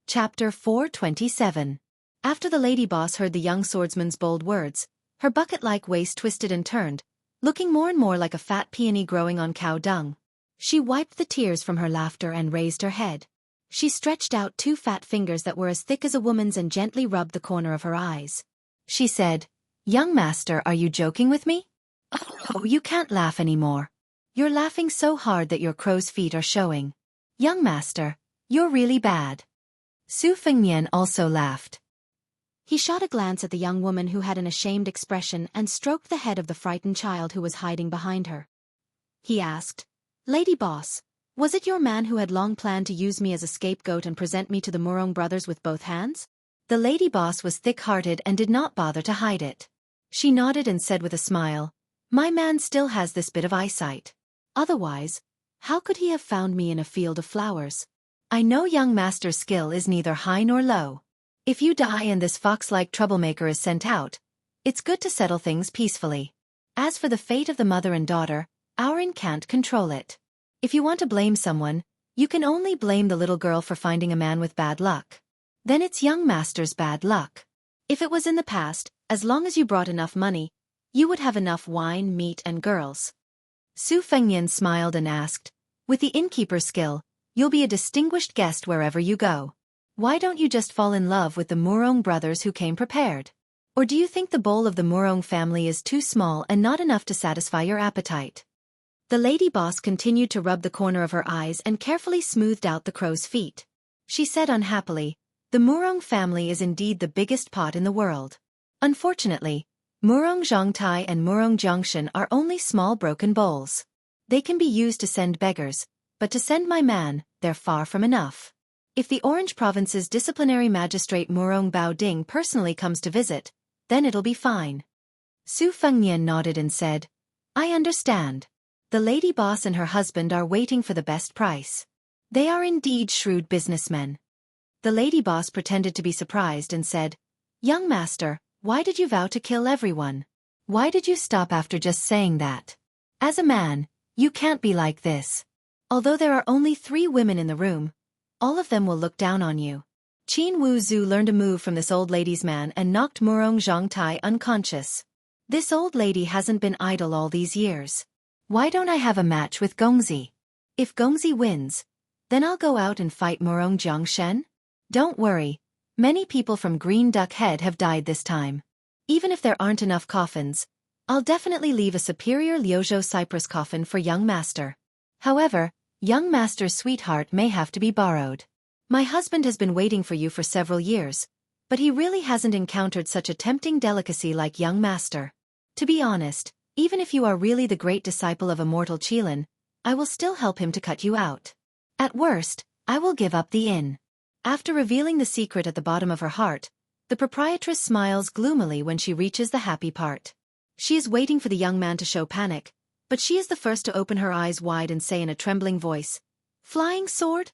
Chapter 427. After the lady boss heard the young swordsman's bold words, her bucket-like waist twisted and turned, looking more and more like a fat peony growing on cow dung. She wiped the tears from her laughter and raised her head. She stretched out two fat fingers that were as thick as a woman's and gently rubbed the corner of her eyes. She said, "Young master, are you joking with me? Oh, you can't laugh anymore. You're laughing so hard that your crow's feet are showing. Young master, you're really bad." Su Fengnian also laughed. He shot a glance at the young woman who had an ashamed expression and stroked the head of the frightened child who was hiding behind her. He asked, "Lady boss, was it your man who had long planned to use me as a scapegoat and present me to the Murong brothers with both hands?" The lady boss was thick-hearted and did not bother to hide it. She nodded and said with a smile, "My man still has this bit of eyesight. Otherwise, how could he have found me in a field of flowers? I know young master's skill is neither high nor low. If you die and this fox-like troublemaker is sent out, it's good to settle things peacefully. As for the fate of the mother and daughter, Aurin can't control it. If you want to blame someone, you can only blame the little girl for finding a man with bad luck. Then it's young master's bad luck. If it was in the past, as long as you brought enough money, you would have enough wine, meat, and girls." Su Fengnian smiled and asked, "With the innkeeper's skill, you'll be a distinguished guest wherever you go. Why don't you just fall in love with the Murong brothers who came prepared? Or do you think the bowl of the Murong family is too small and not enough to satisfy your appetite?" The lady boss continued to rub the corner of her eyes and carefully smoothed out the crow's feet. She said unhappily, "The Murong family is indeed the biggest pot in the world. Unfortunately, Murong Zhongtai and Murong Zhongshan are only small broken bowls. They can be used to send beggars, but to send my man, they're far from enough. If the Orange Province's disciplinary magistrate Murong Bao Ding personally comes to visit, then it'll be fine." Su Fengnian nodded and said, "I understand. The lady boss and her husband are waiting for the best price. They are indeed shrewd businessmen." The lady boss pretended to be surprised and said, "Young master, why did you vow to kill everyone? Why did you stop after just saying that? As a man, you can't be like this. Although there are only 3 women in the room, all of them will look down on you." Qin Wu Zhu learned a move from this old lady's man and knocked Murong Zhongtai unconscious. "This old lady hasn't been idle all these years. Why don't I have a match with Gongzi? If Gongzi wins, then I'll go out and fight Murong Zhongshan. Don't worry, many people from Green Duck Head have died this time. Even if there aren't enough coffins, I'll definitely leave a superior Liuzhou cypress coffin for young master. However, young master's sweetheart may have to be borrowed. My husband has been waiting for you for several years, but he really hasn't encountered such a tempting delicacy like young master. To be honest, even if you are really the great disciple of immortal Qilin, I will still help him to cut you out. At worst, I will give up the inn." After revealing the secret at the bottom of her heart, the proprietress smiles gloomily when she reaches the happy part. She is waiting for the young man to show panic, but she is the first to open her eyes wide and say in a trembling voice, "Flying sword?"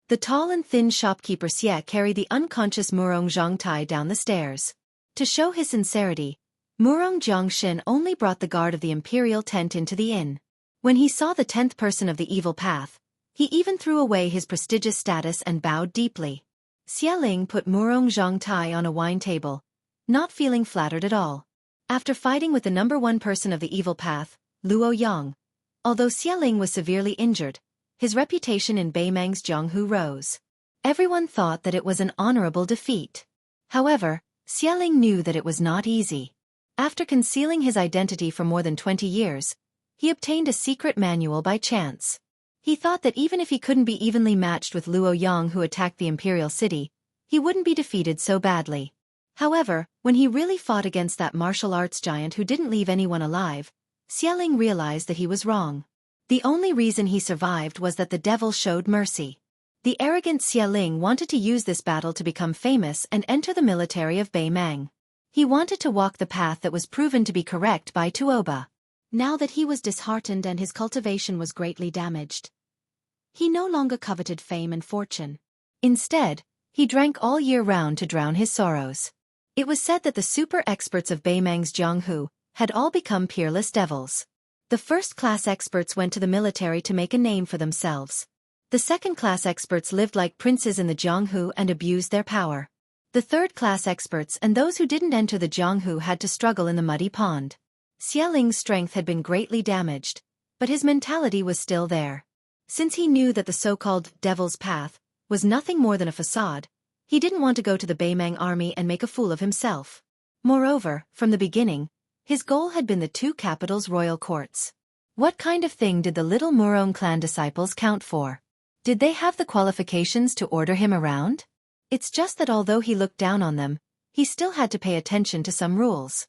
The tall and thin shopkeeper Xie carried the unconscious Murong Zhongtai down the stairs. To show his sincerity, Murong Zhongshan only brought the guard of the imperial tent into the inn. When he saw the 10th person of the evil path, he even threw away his prestigious status and bowed deeply. Xie Ling put Murong Zhongtai on a wine table, not feeling flattered at all. After fighting with the number 1 person of the evil path, Luo Yang, although Xie Ling was severely injured, his reputation in Beimang's Zhonghu rose. Everyone thought that it was an honorable defeat. However, Xie Ling knew that it was not easy. After concealing his identity for more than 20 years, he obtained a secret manual by chance. He thought that even if he couldn't be evenly matched with Luo Yang who attacked the imperial city, he wouldn't be defeated so badly. However, when he really fought against that martial arts giant who didn't leave anyone alive, Xie Ling realized that he was wrong. The only reason he survived was that the devil showed mercy. The arrogant Xie Ling wanted to use this battle to become famous and enter the military of Beimang. He wanted to walk the path that was proven to be correct by Tuoba. Now that he was disheartened and his cultivation was greatly damaged, he no longer coveted fame and fortune. Instead, he drank all year round to drown his sorrows. It was said that the super experts of Beimang's Zhonghu had all become peerless devils. The first-class experts went to the military to make a name for themselves. The second-class experts lived like princes in the Jianghu and abused their power. The third-class experts and those who didn't enter the Jianghu had to struggle in the muddy pond. Xialing's strength had been greatly damaged, but his mentality was still there. Since he knew that the so-called Devil's Path was nothing more than a facade, he didn't want to go to the Beimang army and make a fool of himself. Moreover, from the beginning, his goal had been the two capitals' royal courts. What kind of thing did the little Murong clan disciples count for? Did they have the qualifications to order him around? It's just that although he looked down on them, he still had to pay attention to some rules.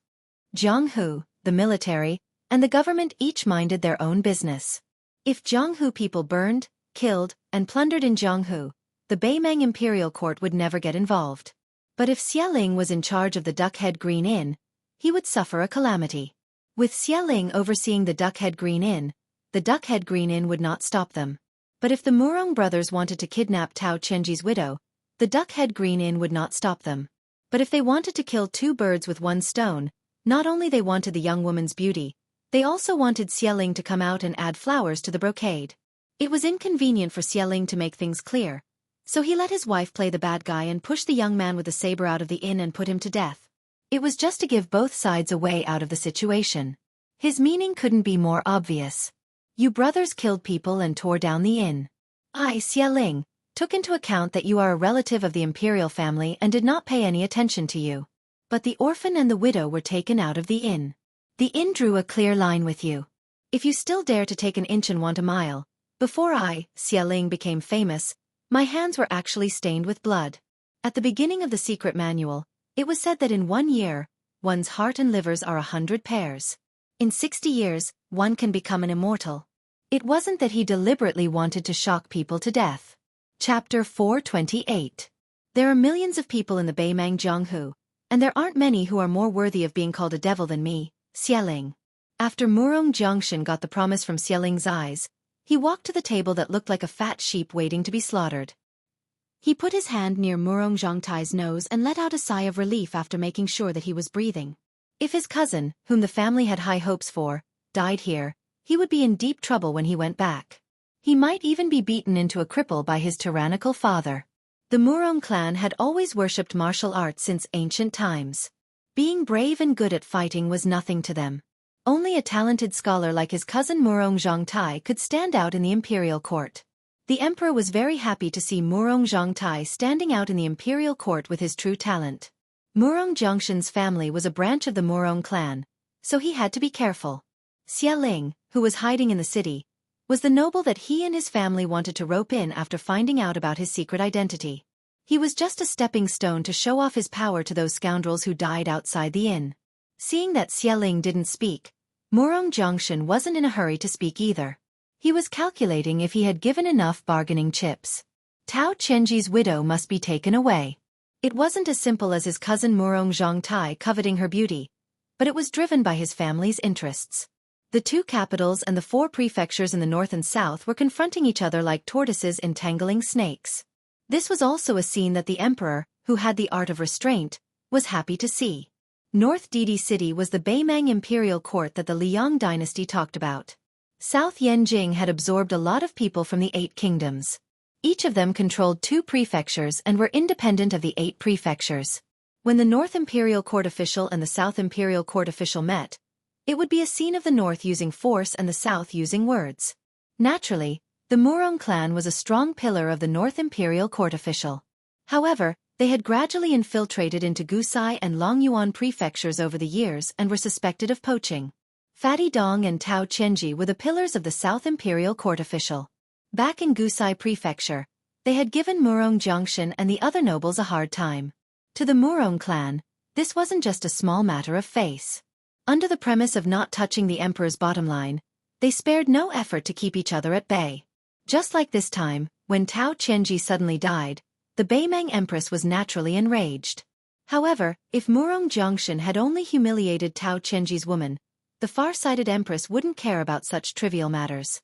Jianghu, the military, and the government each minded their own business. If Jianghu people burned, killed, and plundered in Jianghu, the Beimang Imperial Court would never get involved. But if Xialing was in charge of the Duckhead Green Inn, he would suffer a calamity. With Xialing overseeing the Duckhead Green Inn, the Duckhead Green Inn would not stop them. But if the Murong brothers wanted to kidnap Tao Chenji's widow, the Duckhead Green Inn would not stop them. But if they wanted to kill two birds with one stone, not only they wanted the young woman's beauty, they also wanted Xialing to come out and add flowers to the brocade. It was inconvenient for Xialing to make things clear, so he let his wife play the bad guy and push the young man with the saber out of the inn and put him to death. It was just to give both sides a way out of the situation. His meaning couldn't be more obvious. You brothers killed people and tore down the inn. I, Xialing, took into account that you are a relative of the imperial family and did not pay any attention to you. But the orphan and the widow were taken out of the inn. The inn drew a clear line with you. If you still dare to take an inch and want a mile, before I, Xialing, became famous, my hands were actually stained with blood. At the beginning of the secret manual, it was said that in 1 year, one's heart and livers are 100 pairs. In 60 years, one can become an immortal. It wasn't that he deliberately wanted to shock people to death. Chapter 428. There are millions of people in the Beimang Jianghu, and there aren't many who are more worthy of being called a devil than me, Xialing. After Murong Jiangshan got the promise from Xialing's eyes, he walked to the table that looked like a fat sheep waiting to be slaughtered. He put his hand near Murong Zhangtai's nose and let out a sigh of relief after making sure that he was breathing. If his cousin, whom the family had high hopes for, died here, he would be in deep trouble when he went back. He might even be beaten into a cripple by his tyrannical father. The Murong clan had always worshipped martial arts since ancient times. Being brave and good at fighting was nothing to them. Only a talented scholar like his cousin Murong Zhangtai could stand out in the imperial court. The emperor was very happy to see Murong Zhangtai standing out in the imperial court with his true talent. Murong Jiangshan's family was a branch of the Murong clan, so he had to be careful. Xialing, who was hiding in the city, was the noble that he and his family wanted to rope in after finding out about his secret identity. He was just a stepping stone to show off his power to those scoundrels who died outside the inn. Seeing that Xialing didn't speak, Murong Jiangshan wasn't in a hurry to speak either. He was calculating if he had given enough bargaining chips. Tao Chenji's widow must be taken away. It wasn't as simple as his cousin Murong Zhangtai coveting her beauty, but it was driven by his family's interests. The two capitals and the 4 prefectures in the north and south were confronting each other like tortoises entangling snakes. This was also a scene that the emperor, who had the art of restraint, was happy to see. North Didi City was the Beimang imperial court that the Liang dynasty talked about. South Yenjing had absorbed a lot of people from the 8 kingdoms. Each of them controlled 2 prefectures and were independent of the 8 prefectures. When the North Imperial Court official and the South Imperial Court official met, it would be a scene of the North using force and the South using words. Naturally, the Murong clan was a strong pillar of the North Imperial Court official. However, they had gradually infiltrated into Gusai and Longyuan prefectures over the years and were suspected of poaching. Fatty Dong and Tao Chenji were the pillars of the South Imperial Court official. Back in Gusai Prefecture, they had given Murong Jiangshan and the other nobles a hard time. To the Murong clan, this wasn't just a small matter of face. Under the premise of not touching the emperor's bottom line, they spared no effort to keep each other at bay. Just like this time, when Tao Chenji suddenly died, the Beimang empress was naturally enraged. However, if Murong Jiangshan had only humiliated Tao Chenji's woman, the far-sighted empress wouldn't care about such trivial matters.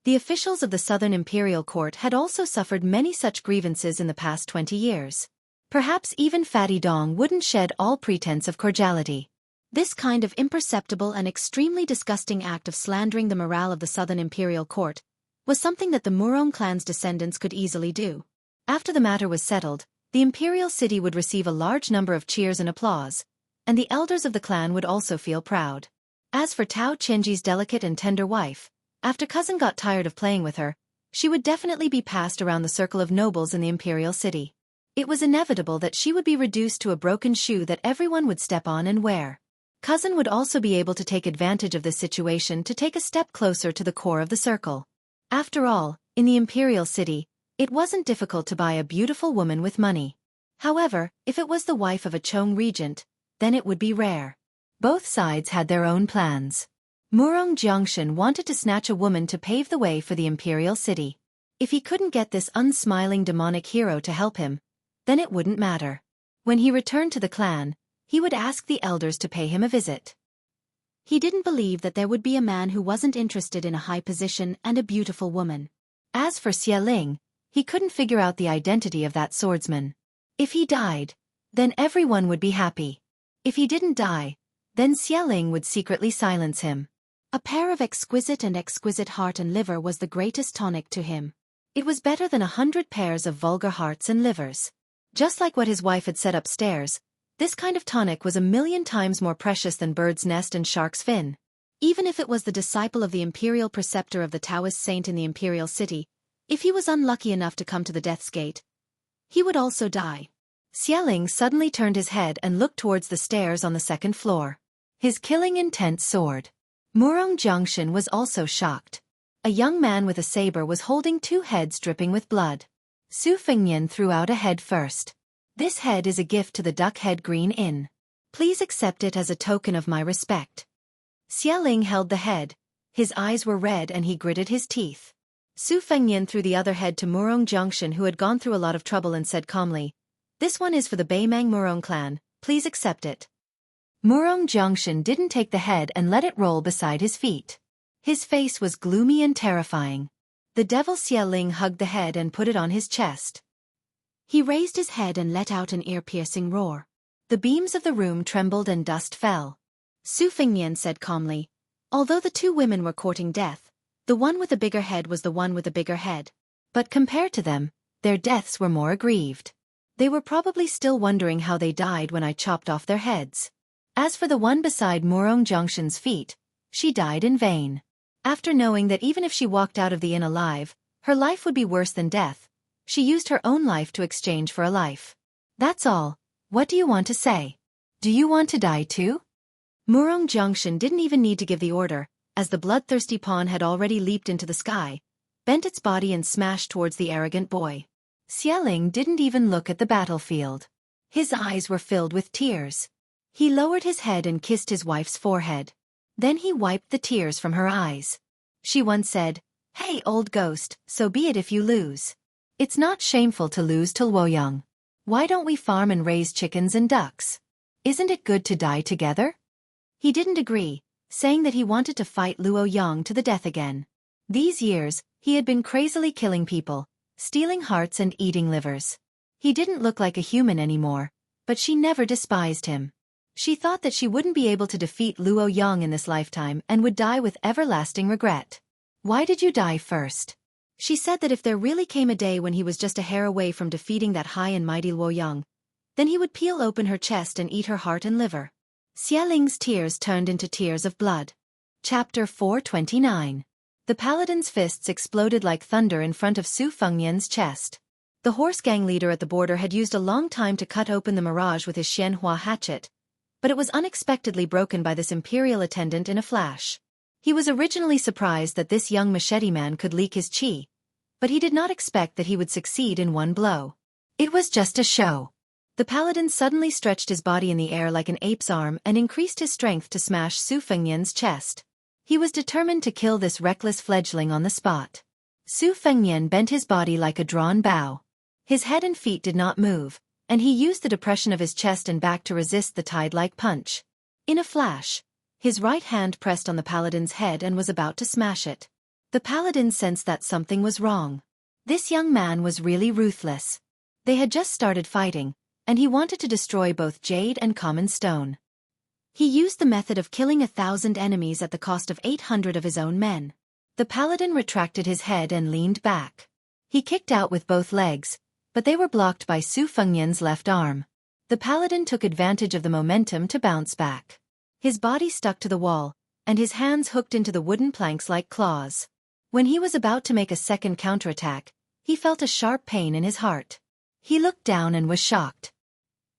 The officials of the Southern Imperial Court had also suffered many such grievances in the past 20 years. Perhaps even Fatty Dong wouldn't shed all pretense of cordiality. This kind of imperceptible and extremely disgusting act of slandering the morale of the Southern Imperial Court was something that the Murong clan's descendants could easily do. After the matter was settled, the imperial city would receive a large number of cheers and applause, and the elders of the clan would also feel proud. As for Tao Chenji's delicate and tender wife, after cousin got tired of playing with her, she would definitely be passed around the circle of nobles in the imperial city. It was inevitable that she would be reduced to a broken shoe that everyone would step on and wear. Cousin would also be able to take advantage of this situation to take a step closer to the core of the circle. After all, in the imperial city, it wasn't difficult to buy a beautiful woman with money. However, if it was the wife of a Chong regent, then it would be rare. Both sides had their own plans. Murong Jiangshan wanted to snatch a woman to pave the way for the imperial city. If he couldn't get this unsmiling demonic hero to help him, then it wouldn't matter. When he returned to the clan, he would ask the elders to pay him a visit. He didn't believe that there would be a man who wasn't interested in a high position and a beautiful woman. As for Xie Ling, he couldn't figure out the identity of that swordsman. If he died, then everyone would be happy. If he didn't die, then Xie Ling would secretly silence him. A pair of exquisite heart and liver was the greatest tonic to him. It was better than 100 pairs of vulgar hearts and livers. Just like what his wife had said upstairs, this kind of tonic was 1,000,000 times more precious than bird's nest and shark's fin. Even if it was the disciple of the imperial preceptor of the Taoist saint in the imperial city, if he was unlucky enough to come to the death's gate, he would also die. Xie Ling suddenly turned his head and looked towards the stairs on the second floor. His killing intent soared. Murong Jiangshan was also shocked. A young man with a saber was holding 2 heads dripping with blood. Su Fengnian threw out a head first. This head is a gift to the Duck Head Green Inn. Please accept it as a token of my respect. Xie Ling held the head. His eyes were red and he gritted his teeth. Su Fengnian threw the other head to Murong Jiangshan, who had gone through a lot of trouble, and said calmly, "This one is for the Beimang Murong clan, please accept it." Murong Jiangshan didn't take the head and let it roll beside his feet. His face was gloomy and terrifying. The devil Xie Ling hugged the head and put it on his chest. He raised his head and let out an ear-piercing roar. The beams of the room trembled and dust fell. Su Fengnian said calmly, "Although the 2 women were courting death, the one with the bigger head was the one with the bigger head. But compared to them, their deaths were more aggrieved. They were probably still wondering how they died when I chopped off their heads. As for the one beside Murong Jiangshan's feet, she died in vain. After knowing that even if she walked out of the inn alive, her life would be worse than death, she used her own life to exchange for a life. That's all. What do you want to say? Do you want to die too?" Murong Jiangshan didn't even need to give the order, as the bloodthirsty pawn had already leaped into the sky, bent its body and smashed towards the arrogant boy. Xie Ling didn't even look at the battlefield. His eyes were filled with tears. He lowered his head and kissed his wife's forehead. Then he wiped the tears from her eyes. She once said, "Hey, old ghost, so be it if you lose. It's not shameful to lose to Luoyang. Why don't we farm and raise chickens and ducks? Isn't it good to die together?" He didn't agree, saying that he wanted to fight Luoyang to the death again. These years, he had been crazily killing people, stealing hearts and eating livers. He didn't look like a human anymore, but she never despised him. She thought that she wouldn't be able to defeat Luoyang in this lifetime and would die with everlasting regret. "Why did you die first?" She said that if there really came a day when he was just a hair away from defeating that high and mighty Luoyang, then he would peel open her chest and eat her heart and liver. Xie Ling's tears turned into tears of blood. Chapter 429. The paladin's fists exploded like thunder in front of Su Fengnian's chest. The horse gang leader at the border had used a long time to cut open the mirage with his Xianhua hatchet, but it was unexpectedly broken by this imperial attendant in a flash. He was originally surprised that this young machete man could leak his chi, but he did not expect that he would succeed in one blow. It was just a show. The paladin suddenly stretched his body in the air like an ape's arm and increased his strength to smash Su Fengnian's chest. He was determined to kill this reckless fledgling on the spot. Su Fengnian bent his body like a drawn bow. His head and feet did not move, and he used the depression of his chest and back to resist the tide-like punch. In a flash, his right hand pressed on the paladin's head and was about to smash it. The paladin sensed that something was wrong. This young man was really ruthless. They had just started fighting, and he wanted to destroy both jade and common stone. He used the method of killing 1,000 enemies at the cost of 800 of his own men. The paladin retracted his head and leaned back. He kicked out with both legs, but they were blocked by Su Fengnian's left arm. The paladin took advantage of the momentum to bounce back. His body stuck to the wall, and his hands hooked into the wooden planks like claws. When he was about to make a second counterattack, he felt a sharp pain in his heart. He looked down and was shocked.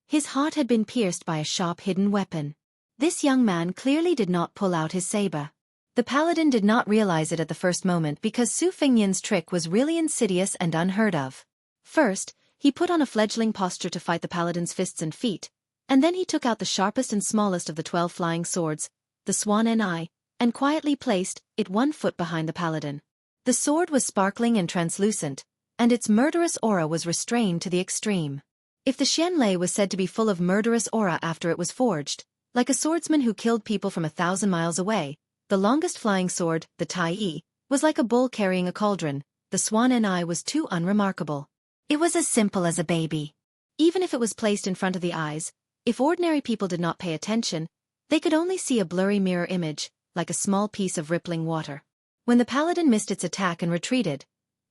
His heart had been pierced by a sharp hidden weapon. This young man clearly did not pull out his saber. The paladin did not realize it at the first moment because Su Fengnian's trick was really insidious and unheard of. First, he put on a fledgling posture to fight the paladin's fists and feet, and then he took out the sharpest and smallest of the 12 flying swords, the swan and quietly placed it 1 foot behind the paladin. The sword was sparkling and translucent, and its murderous aura was restrained to the extreme. If the Xianlei was said to be full of murderous aura after it was forged, like a swordsman who killed people from 1,000 miles away, the longest flying sword, the Tai was like a bull carrying a cauldron. The swan and was too unremarkable. It was as simple as a baby. Even if it was placed in front of the eyes, if ordinary people did not pay attention, they could only see a blurry mirror image, like a small piece of rippling water. When the paladin missed its attack and retreated,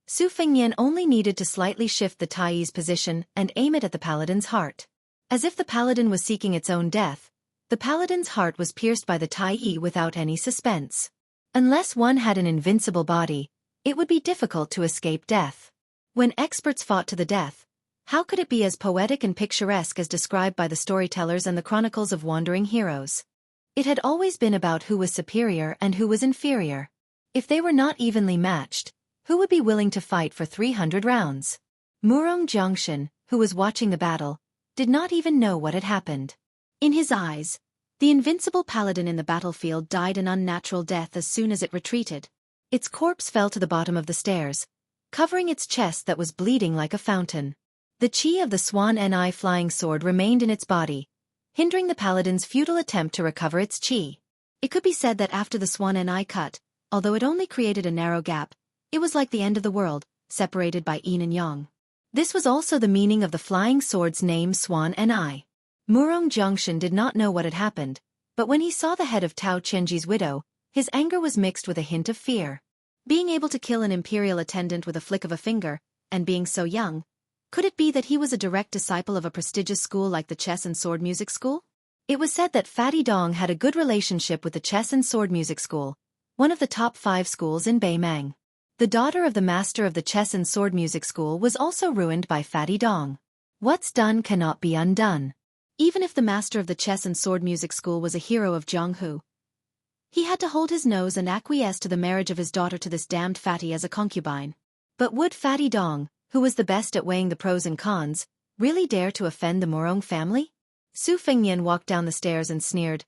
Su Fengnian only needed to slightly shift the Tai's position and aim it at the paladin's heart. As if the paladin was seeking its own death, the paladin's heart was pierced by the Tai without any suspense. Unless one had an invincible body, it would be difficult to escape death. When experts fought to the death, how could it be as poetic and picturesque as described by the storytellers and the chronicles of wandering heroes? It had always been about who was superior and who was inferior. If they were not evenly matched, who would be willing to fight for 300 rounds? Murong Jiangshan, who was watching the battle, did not even know what had happened. In his eyes, the invincible paladin in the battlefield died an unnatural death as soon as it retreated. Its corpse fell to the bottom of the stairs, covering its chest that was bleeding like a fountain. The chi of the swan and flying sword remained in its body, hindering the paladin's futile attempt to recover its chi. It could be said that after the swan and cut, although it only created a narrow gap, it was like the end of the world, separated by yin and yang. This was also the meaning of the flying sword's name Swan and Murong Jiangshan did not know what had happened, but when he saw the head of Tao Chenji's widow, his anger was mixed with a hint of fear. Being able to kill an imperial attendant with a flick of a finger, and being so young, could it be that he was a direct disciple of a prestigious school like the Chess and Sword Music School? It was said that Fatty Dong had a good relationship with the Chess and Sword Music School, one of the top 5 schools in Beimang. The daughter of the master of the Chess and Sword Music School was also ruined by Fatty Dong. What's done cannot be undone. Even if the master of the Chess and Sword Music School was a hero of Jianghu, he had to hold his nose and acquiesce to the marriage of his daughter to this damned Fatty as a concubine. But would Fatty Dong, who was the best at weighing the pros and cons, really dare to offend the Murong family? Su Fengnian walked down the stairs and sneered,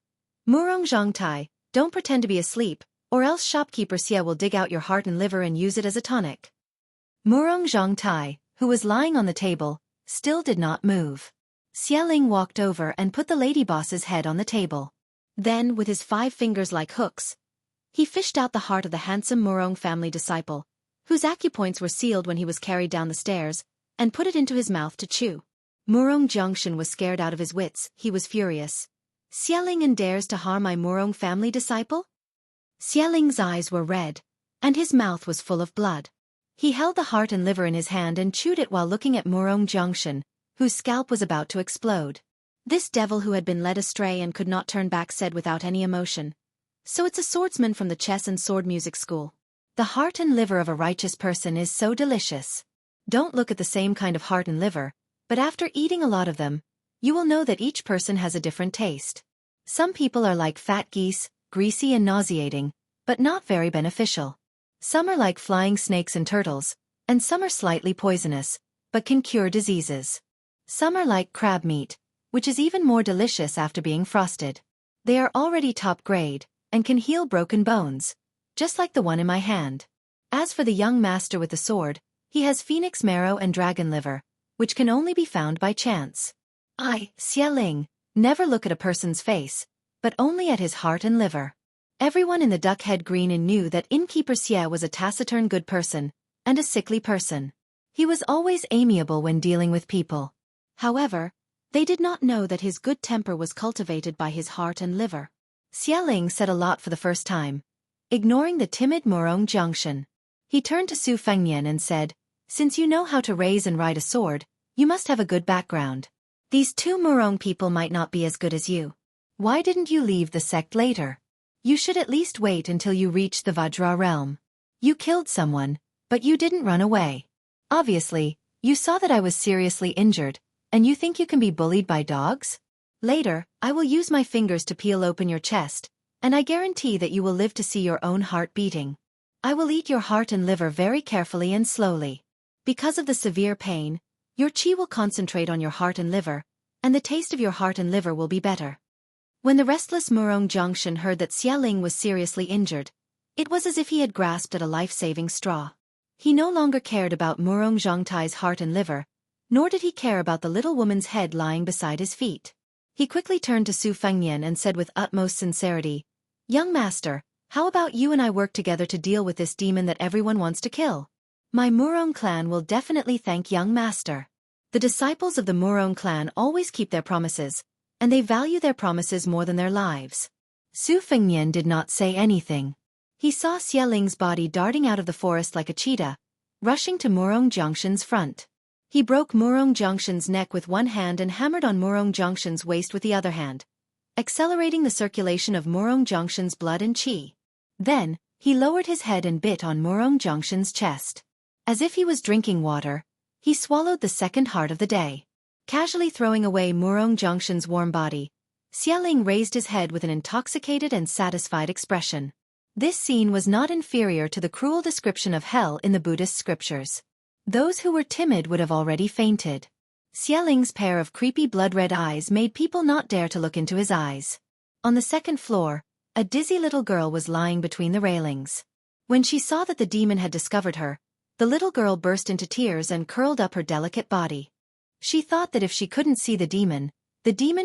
"Murong Zhangtai, don't pretend to be asleep, or else shopkeeper Xie will dig out your heart and liver and use it as a tonic." Murong Zhangtai, who was lying on the table, still did not move. Xie Ling walked over and put the lady boss's head on the table. Then, with his 5 fingers like hooks, he fished out the heart of the handsome Murong family disciple, whose acupoints were sealed when he was carried down the stairs, and put it into his mouth to chew. Murong Jiangshan was scared out of his wits. He was furious. Xie Ling dares to harm my Murong family disciple? Xie Ling's eyes were red, and his mouth was full of blood. He held the heart and liver in his hand and chewed it while looking at Murong Jiangshan, whose scalp was about to explode. This devil who had been led astray and could not turn back said without any emotion, "So it's a swordsman from the Chess and Sword Music School. The heart and liver of a righteous person is so delicious. Don't look at the same kind of heart and liver, but after eating a lot of them, you will know that each person has a different taste. Some people are like fat geese, greasy and nauseating, but not very beneficial. Some are like flying snakes and turtles, and some are slightly poisonous, but can cure diseases. Some are like crab meat, which is even more delicious after being frosted. They are already top grade, and can heal broken bones, just like the one in my hand. As for the young master with the sword, he has phoenix marrow and dragon liver, which can only be found by chance. Xie Ling, never look at a person's face, but only at his heart and liver." Everyone in the Duckhead Green Inn knew that innkeeper Xie was a taciturn good person, and a sickly person. He was always amiable when dealing with people. However, they did not know that his good temper was cultivated by his heart and liver. Xie Ling said a lot for the first time. ignoring the timid Murong Jiangshan. He turned to Su Fengnian and said, "Since you know how to raise and ride a sword, you must have a good background. These two Murong people might not be as good as you. Why didn't you leave the sect later? You should at least wait until you reach the Vajra realm. You killed someone, but you didn't run away. Obviously, you saw that I was seriously injured, and you think you can be bullied by dogs? Later, I will use my fingers to peel open your chest, and I guarantee that you will live to see your own heart beating. I will eat your heart and liver very carefully and slowly. Because of the severe pain, your qi will concentrate on your heart and liver, and the taste of your heart and liver will be better." When the restless Murong Jiangshan heard that Xia Ling was seriously injured, it was as if he had grasped at a life-saving straw. He no longer cared about Murong Zhangtai's heart and liver, nor did he care about the little woman's head lying beside his feet. He quickly turned to Su Fengnian and said with utmost sincerity, "Young master, how about you and I work together to deal with this demon that everyone wants to kill? My Murong clan will definitely thank young master." The disciples of the Murong clan always keep their promises, and they value their promises more than their lives. Su Fengnian did not say anything. He saw Xia Ling's body darting out of the forest like a cheetah, rushing to Murong Jiangshan's front. He broke Murong Jiangshan's neck with one hand and hammered on Murong Jiangshan's waist with the other hand, accelerating the circulation of Murong Jiangshan's blood and qi. Then, he lowered his head and bit on Murong Jiangshan's chest. As if he was drinking water, he swallowed the second heart of the day. Casually throwing away Murong Jiangshan's warm body, Xia Ling raised his head with an intoxicated and satisfied expression. This scene was not inferior to the cruel description of hell in the Buddhist scriptures. Those who were timid would have already fainted. Xia Ling's pair of creepy blood-red eyes made people not dare to look into his eyes. On the second floor, a dizzy little girl was lying between the railings. When she saw that the demon had discovered her, the little girl burst into tears and curled up her delicate body. She thought that if she couldn't see the demon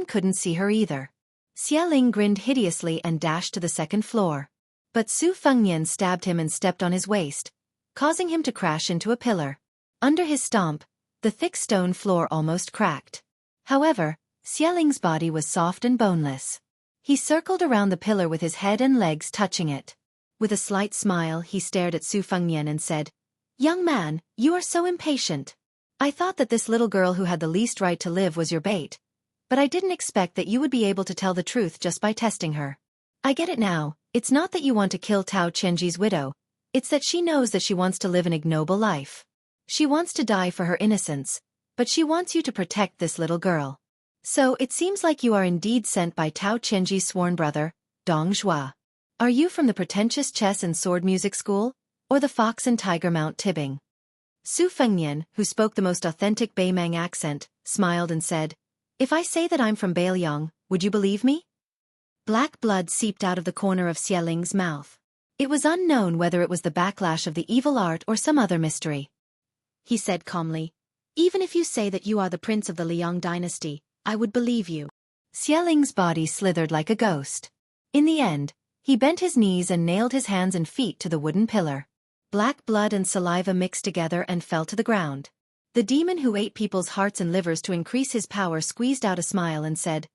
couldn't see her either. Xia Ling grinned hideously and dashed to the second floor. But Su Fengnian stabbed him and stepped on his waist, causing him to crash into a pillar. Under his stomp, the thick stone floor almost cracked. However, Xia Ling's body was soft and boneless. He circled around the pillar with his head and legs touching it. With a slight smile, he stared at Su Fengnian and said, "Young man, you are so impatient. I thought that this little girl who had the least right to live was your bait, but I didn't expect that you would be able to tell the truth just by testing her. I get it now. It's not that you want to kill Tao Qianji's widow, it's that she knows that she wants to live an ignoble life. She wants to die for her innocence, but she wants you to protect this little girl. So it seems like you are indeed sent by Tao Qianji's sworn brother, Dong Zhua. Are you from the pretentious chess and sword music school, or the Fox and Tiger Mount Tibbing?" Su Fengnian, who spoke the most authentic Beimang accent, smiled and said, "If I say that I'm from Beiliang, would you believe me?" Black blood seeped out of the corner of Xia Ling's mouth. It was unknown whether it was the backlash of the evil art or some other mystery. He said calmly, "Even if you say that you are the prince of the Liang dynasty, I would believe you." Xia Ling's body slithered like a ghost. In the end, he bent his knees and nailed his hands and feet to the wooden pillar. Black blood and saliva mixed together and fell to the ground. The demon who ate people's hearts and livers to increase his power squeezed out a smile and said,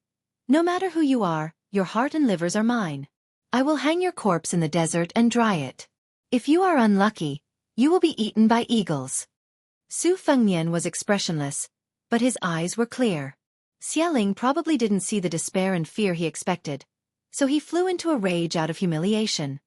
"No matter who you are, your heart and livers are mine. I will hang your corpse in the desert and dry it. If you are unlucky, you will be eaten by eagles." Su Fengnian was expressionless, but his eyes were clear. Xia Ling probably didn't see the despair and fear he expected, so he flew into a rage out of humiliation.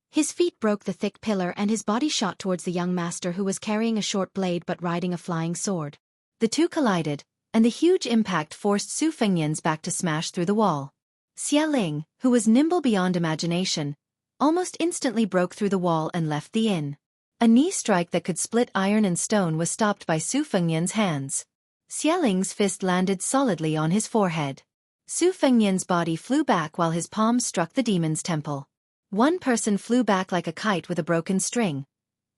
His feet broke the thick pillar and his body shot towards the young master who was carrying a short blade but riding a flying sword. The two collided, and the huge impact forced Su Fengnian's back to smash through the wall. Xia Ling, who was nimble beyond imagination, almost instantly broke through the wall and left the inn. A knee strike that could split iron and stone was stopped by Su Fengnian's hands. Xia Ling's fist landed solidly on his forehead. Su Fengnian's body flew back while his palms struck the demon's temple. One person flew back like a kite with a broken string,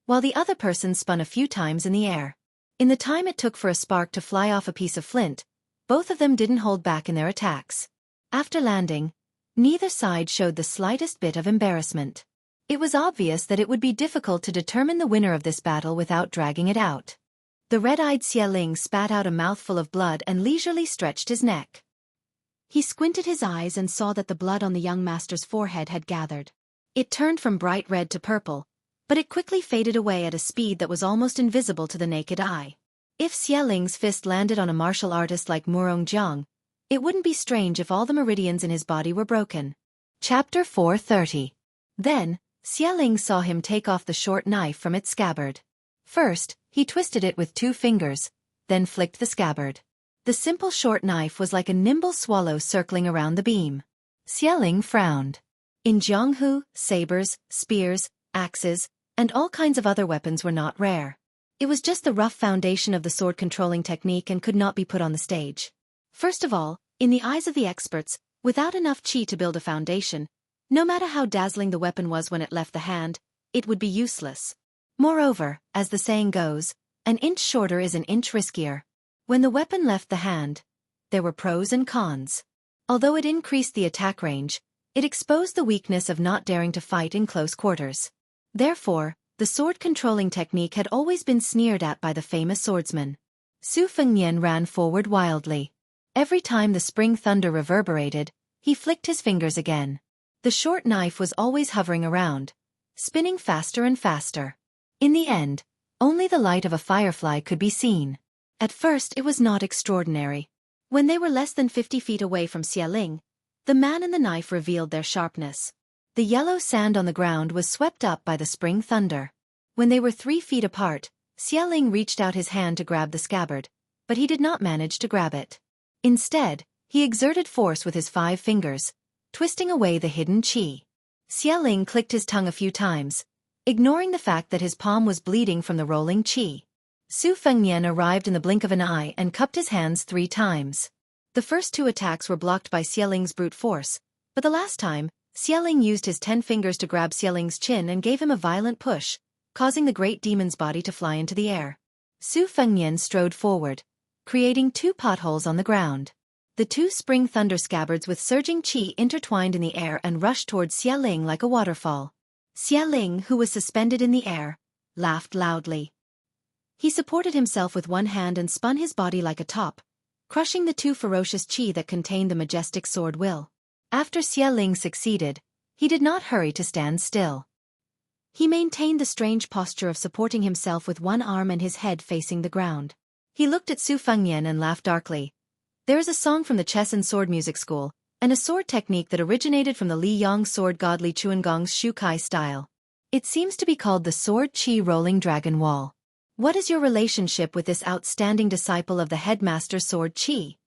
while the other person spun a few times in the air. In the time it took for a spark to fly off a piece of flint, both of them didn't hold back in their attacks. After landing, neither side showed the slightest bit of embarrassment. It was obvious that it would be difficult to determine the winner of this battle without dragging it out. The red-eyed Xia Ling spat out a mouthful of blood and leisurely stretched his neck. He squinted his eyes and saw that the blood on the young master's forehead had gathered. It turned from bright red to purple, but it quickly faded away at a speed that was almost invisible to the naked eye. If Xie Ling's fist landed on a martial artist like Murong Jiang, it wouldn't be strange if all the meridians in his body were broken. Chapter 430. Then, Xie Ling saw him take off the short knife from its scabbard. First, he twisted it with 2 fingers, then flicked the scabbard. The simple short knife was like a nimble swallow circling around the beam. Xie Ling frowned. In Jianghu, sabers, spears, axes, and all kinds of other weapons were not rare. It was just the rough foundation of the sword-controlling technique and could not be put on the stage. First of all, in the eyes of the experts, without enough qi to build a foundation, no matter how dazzling the weapon was when it left the hand, it would be useless. Moreover, as the saying goes, an inch shorter is an inch riskier. When the weapon left the hand, there were pros and cons. Although it increased the attack range, it exposed the weakness of not daring to fight in close quarters. Therefore, the sword-controlling technique had always been sneered at by the famous swordsman. Su Fengnian ran forward wildly. Every time the spring thunder reverberated, he flicked his fingers again. The short knife was always hovering around, spinning faster and faster. In the end, only the light of a firefly could be seen. At first it was not extraordinary. When they were less than 50 feet away from Xie Ling, the man and the knife revealed their sharpness. The yellow sand on the ground was swept up by the spring thunder. When they were 3 feet apart, Xie Ling reached out his hand to grab the scabbard, but he did not manage to grab it. Instead, he exerted force with his 5 fingers, twisting away the hidden qi. Xie Ling clicked his tongue a few times, ignoring the fact that his palm was bleeding from the rolling qi. Su Fengnian arrived in the blink of an eye and cupped his hands 3 times. The first 2 attacks were blocked by Xie Ling's brute force, but the last time, Xie Ling used his 10 fingers to grab Xie Ling's chin and gave him a violent push, causing the great demon's body to fly into the air. Su Fengnian strode forward, creating 2 potholes on the ground. The 2 spring thunder scabbards with surging qi intertwined in the air and rushed towards Xie Ling like a waterfall. Xie Ling, who was suspended in the air, laughed loudly. He supported himself with one hand and spun his body like a top, crushing the 2 ferocious qi that contained the majestic sword will. After Xie Ling succeeded, he did not hurry to stand still. He maintained the strange posture of supporting himself with one arm and his head facing the ground. He looked at Su Fengnian and laughed darkly. There is a song from the chess and sword music school, and a sword technique that originated from the Li Yang sword god Li Chuangong's Shu Kai style. It seems to be called the Sword Qi Rolling Dragon Wall. What is your relationship with this outstanding disciple of the headmaster Sword Qi?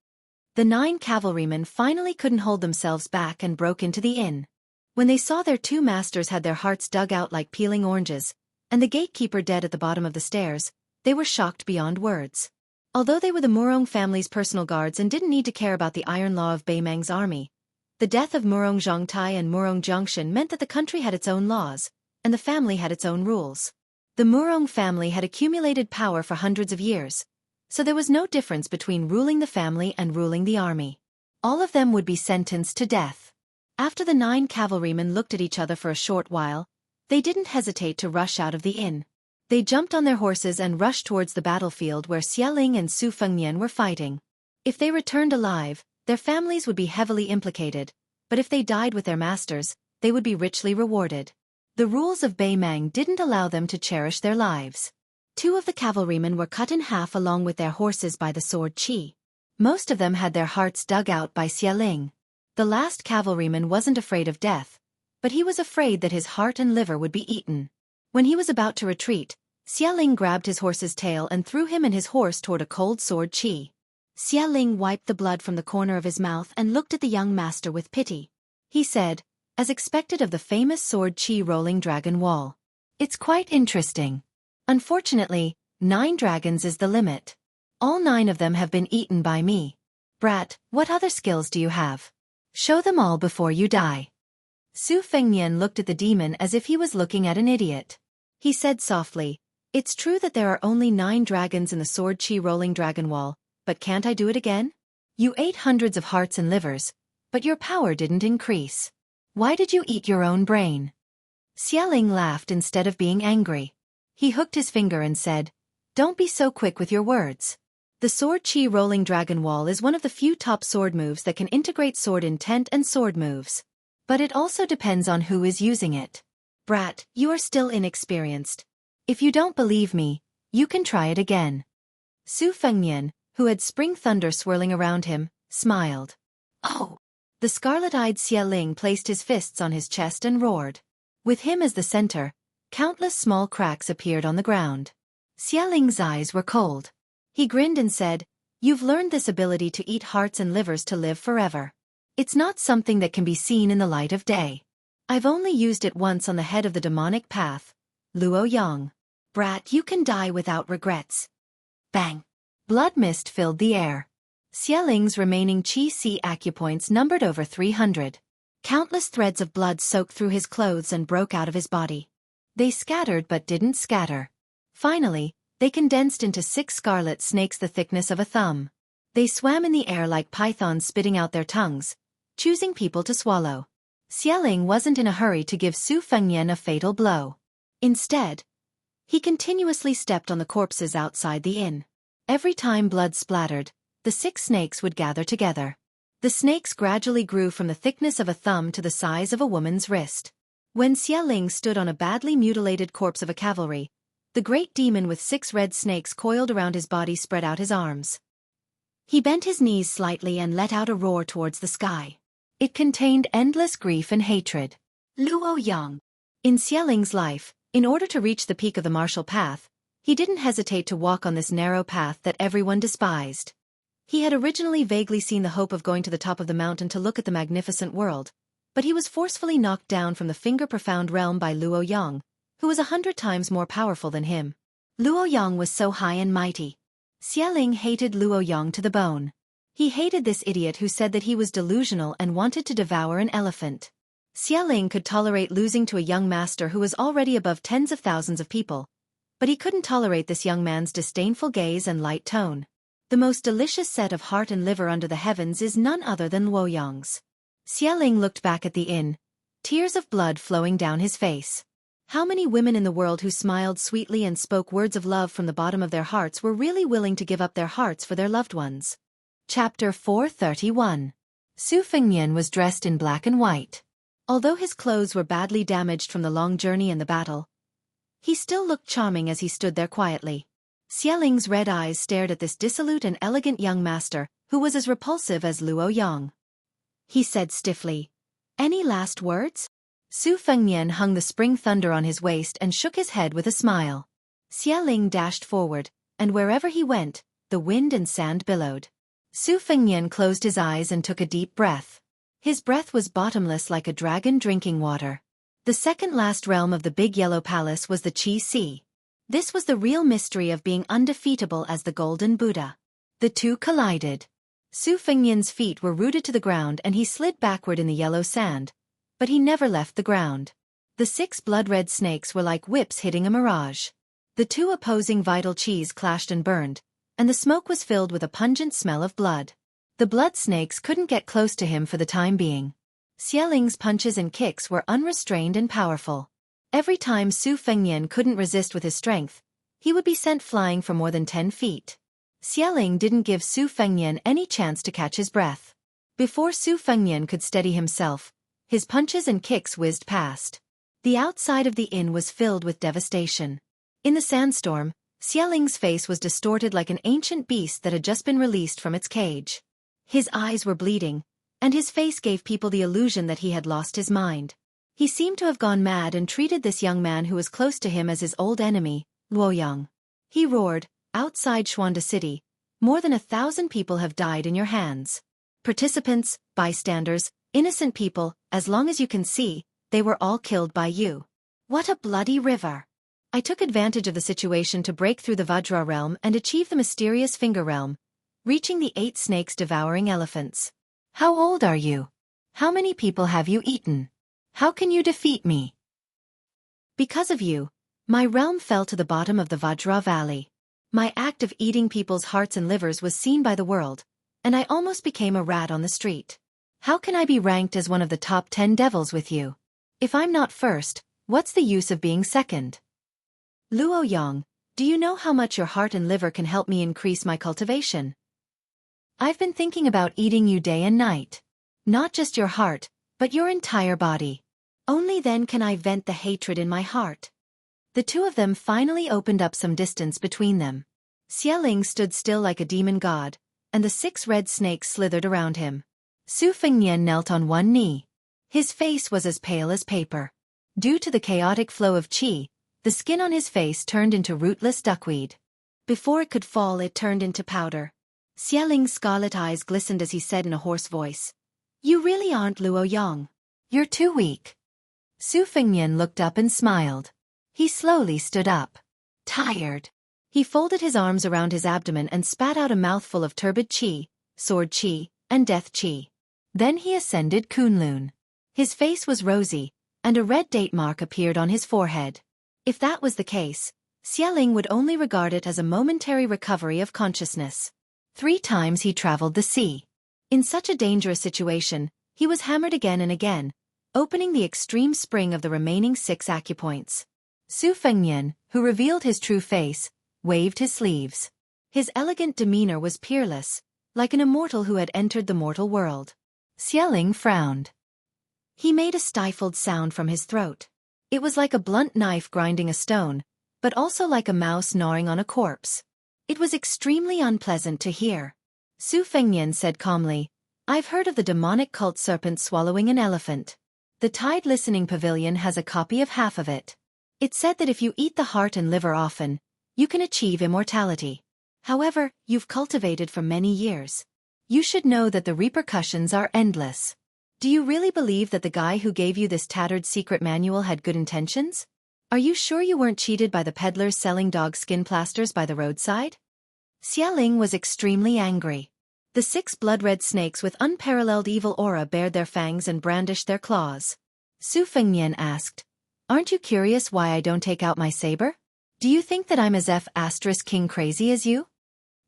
The 9 cavalrymen finally couldn't hold themselves back and broke into the inn. When they saw their 2 masters had their hearts dug out like peeling oranges, and the gatekeeper dead at the bottom of the stairs, they were shocked beyond words. Although they were the Murong family's personal guards and didn't need to care about the iron law of Beimeng's army, the death of Murong Zhongtai and Murong Zhongshan meant that the country had its own laws, and the family had its own rules. The Murong family had accumulated power for hundreds of years, so there was no difference between ruling the family and ruling the army. All of them would be sentenced to death. After the 9 cavalrymen looked at each other for a short while, they didn't hesitate to rush out of the inn. They jumped on their horses and rushed towards the battlefield where Xie Ling and Su Fengnian were fighting. If they returned alive, their families would be heavily implicated, but if they died with their masters, they would be richly rewarded. The rules of Beimeng didn't allow them to cherish their lives. 2 of the cavalrymen were cut in half along with their horses by the sword qi. Most of them had their hearts dug out by Xie Ling. The last cavalryman wasn't afraid of death, but he was afraid that his heart and liver would be eaten. When he was about to retreat, Xie Ling grabbed his horse's tail and threw him and his horse toward a cold sword qi. Xie Ling wiped the blood from the corner of his mouth and looked at the young master with pity. He said, as expected of the famous sword qi rolling dragon wall, "It's quite interesting. Unfortunately, 9 dragons is the limit. All 9 of them have been eaten by me. Brat, what other skills do you have? Show them all before you die." Su Fengnian looked at the demon as if he was looking at an idiot. He said softly, "It's true that there are only 9 dragons in the sword qi rolling dragon wall, but can't I do it again? You ate hundreds of hearts and livers, but your power didn't increase. Why did you eat your own brain?" Xie Ling laughed instead of being angry. He hooked his finger and said, "Don't be so quick with your words. The sword qi rolling dragon wall is one of the few top sword moves that can integrate sword intent and sword moves. But it also depends on who is using it. Brat, you are still inexperienced. If you don't believe me, you can try it again. Su Fengnian, who had spring thunder swirling around him, smiled. Oh! The scarlet-eyed Xie Ling placed his fists on his chest and roared. With him as the center, countless small cracks appeared on the ground. Xie Ling's eyes were cold. He grinned and said, "You've learned this ability to eat hearts and livers to live forever. It's not something that can be seen in the light of day. I've only used it once on the head of the demonic path, Luo Yang. Brat, you can die without regrets." Bang! Blood mist filled the air. Xie Ling's remaining Qi Si acupoints numbered over 300. Countless threads of blood soaked through his clothes and broke out of his body. They scattered but didn't scatter. Finally, they condensed into 6 scarlet snakes the thickness of a thumb. They swam in the air like pythons spitting out their tongues, choosing people to swallow. Xie Ling wasn't in a hurry to give Su Fengnian a fatal blow. Instead, he continuously stepped on the corpses outside the inn. Every time blood splattered, the 6 snakes would gather together. The snakes gradually grew from the thickness of a thumb to the size of a woman's wrist. When Xie Ling stood on a badly mutilated corpse of a cavalry, the great demon with 6 red snakes coiled around his body spread out his arms. He bent his knees slightly and let out a roar towards the sky. It contained endless grief and hatred. Luo Yang. In Xie Ling's life, in order to reach the peak of the martial path, he didn't hesitate to walk on this narrow path that everyone despised. He had originally vaguely seen the hope of going to the top of the mountain to look at the magnificent world, but he was forcefully knocked down from the finger-profound realm by Luo Yang, who was 100 times more powerful than him. Luo Yang was so high and mighty. Xie Ling hated Luo Yang to the bone. He hated this idiot who said that he was delusional and wanted to devour an elephant. Xie Ling could tolerate losing to a young master who was already above tens of thousands of people, but he couldn't tolerate this young man's disdainful gaze and light tone. The most delicious set of heart and liver under the heavens is none other than Luo Yang's. Xie Ling looked back at the inn, tears of blood flowing down his face. How many women in the world who smiled sweetly and spoke words of love from the bottom of their hearts were really willing to give up their hearts for their loved ones? Chapter 431. Su Fengnian was dressed in black and white. Although his clothes were badly damaged from the long journey and the battle, he still looked charming as he stood there quietly. Xie Ling's red eyes stared at this dissolute and elegant young master, who was as repulsive as Luo Yang. He said stiffly, "Any last words?" Su Fengnian hung the spring thunder on his waist and shook his head with a smile. Xie Ling dashed forward, and wherever he went, the wind and sand billowed. Su Fengnian closed his eyes and took a deep breath. His breath was bottomless like a dragon drinking water. The second last realm of the Big Yellow Palace was the Qi Si. This was the real mystery of being undefeatable as the Golden Buddha. The two collided. Su Fengnian's feet were rooted to the ground and he slid backward in the yellow sand, but he never left the ground. The 6 blood-red snakes were like whips hitting a mirage. The two opposing vital qis clashed and burned, and the smoke was filled with a pungent smell of blood. The blood snakes couldn't get close to him for the time being. Xie Ling's punches and kicks were unrestrained and powerful. Every time Su Fengnian couldn't resist with his strength, he would be sent flying for more than 10 feet. Xie Ling didn't give Su Fengnian any chance to catch his breath. Before Su Fengnian could steady himself, his punches and kicks whizzed past. The outside of the inn was filled with devastation. In the sandstorm, Xie Ling's face was distorted like an ancient beast that had just been released from its cage. His eyes were bleeding, and his face gave people the illusion that he had lost his mind. He seemed to have gone mad and treated this young man who was close to him as his old enemy, Luo Yang. He roared, "Outside Xuanda City, more than 1,000 people have died in your hands. Participants, bystanders, innocent people, as long as you can see, they were all killed by you. What a bloody river. I took advantage of the situation to break through the Vajra realm and achieve the mysterious finger realm, reaching the 8 snakes devouring elephants. How old are you? How many people have you eaten? How can you defeat me? Because of you, my realm fell to the bottom of the Vajra Valley. My act of eating people's hearts and livers was seen by the world, and I almost became a rat on the street. How can I be ranked as one of the top 10 devils with you? If I'm not first, what's the use of being second? Luo Yang, do you know how much your heart and liver can help me increase my cultivation? I've been thinking about eating you day and night. Not just your heart, but your entire body. Only then can I vent the hatred in my heart. The two of them finally opened up some distance between them. Xialing stood still like a demon god, and the 6 red snakes slithered around him. Su Fengnian knelt on one knee. His face was as pale as paper. Due to the chaotic flow of qi, the skin on his face turned into rootless duckweed. Before it could fall, it turned into powder. Xialing's scarlet eyes glistened as he said in a hoarse voice, "You really aren't Luo Yang. You're too weak." Su Fengnian looked up and smiled. He slowly stood up. Tired. He folded his arms around his abdomen and spat out a mouthful of turbid qi, sword qi, and death qi. Then he ascended Kunlun. His face was rosy, and a red date mark appeared on his forehead. If that was the case, Xialing would only regard it as a momentary recovery of consciousness. 3 times he traveled the sea. In such a dangerous situation, he was hammered again and again, opening the extreme spring of the remaining 6 acupoints. Su Fengnian, who revealed his true face, waved his sleeves. His elegant demeanor was peerless, like an immortal who had entered the mortal world. Xialing frowned. He made a stifled sound from his throat. It was like a blunt knife grinding a stone, but also like a mouse gnawing on a corpse. It was extremely unpleasant to hear. Su Fengnian said calmly, "I've heard of the demonic cult serpent swallowing an elephant. The Tide Listening Pavilion has a copy of half of it. It said that if you eat the heart and liver often, you can achieve immortality. However, you've cultivated for many years. You should know that the repercussions are endless. Do you really believe that the guy who gave you this tattered secret manual had good intentions? Are you sure you weren't cheated by the peddlers selling dog skin plasters by the roadside?" Xialing was extremely angry. The 6 blood-red snakes with unparalleled evil aura bared their fangs and brandished their claws. Su Fengnian asked, "Aren't you curious why I don't take out my saber? Do you think that I'm as F***king crazy as you?"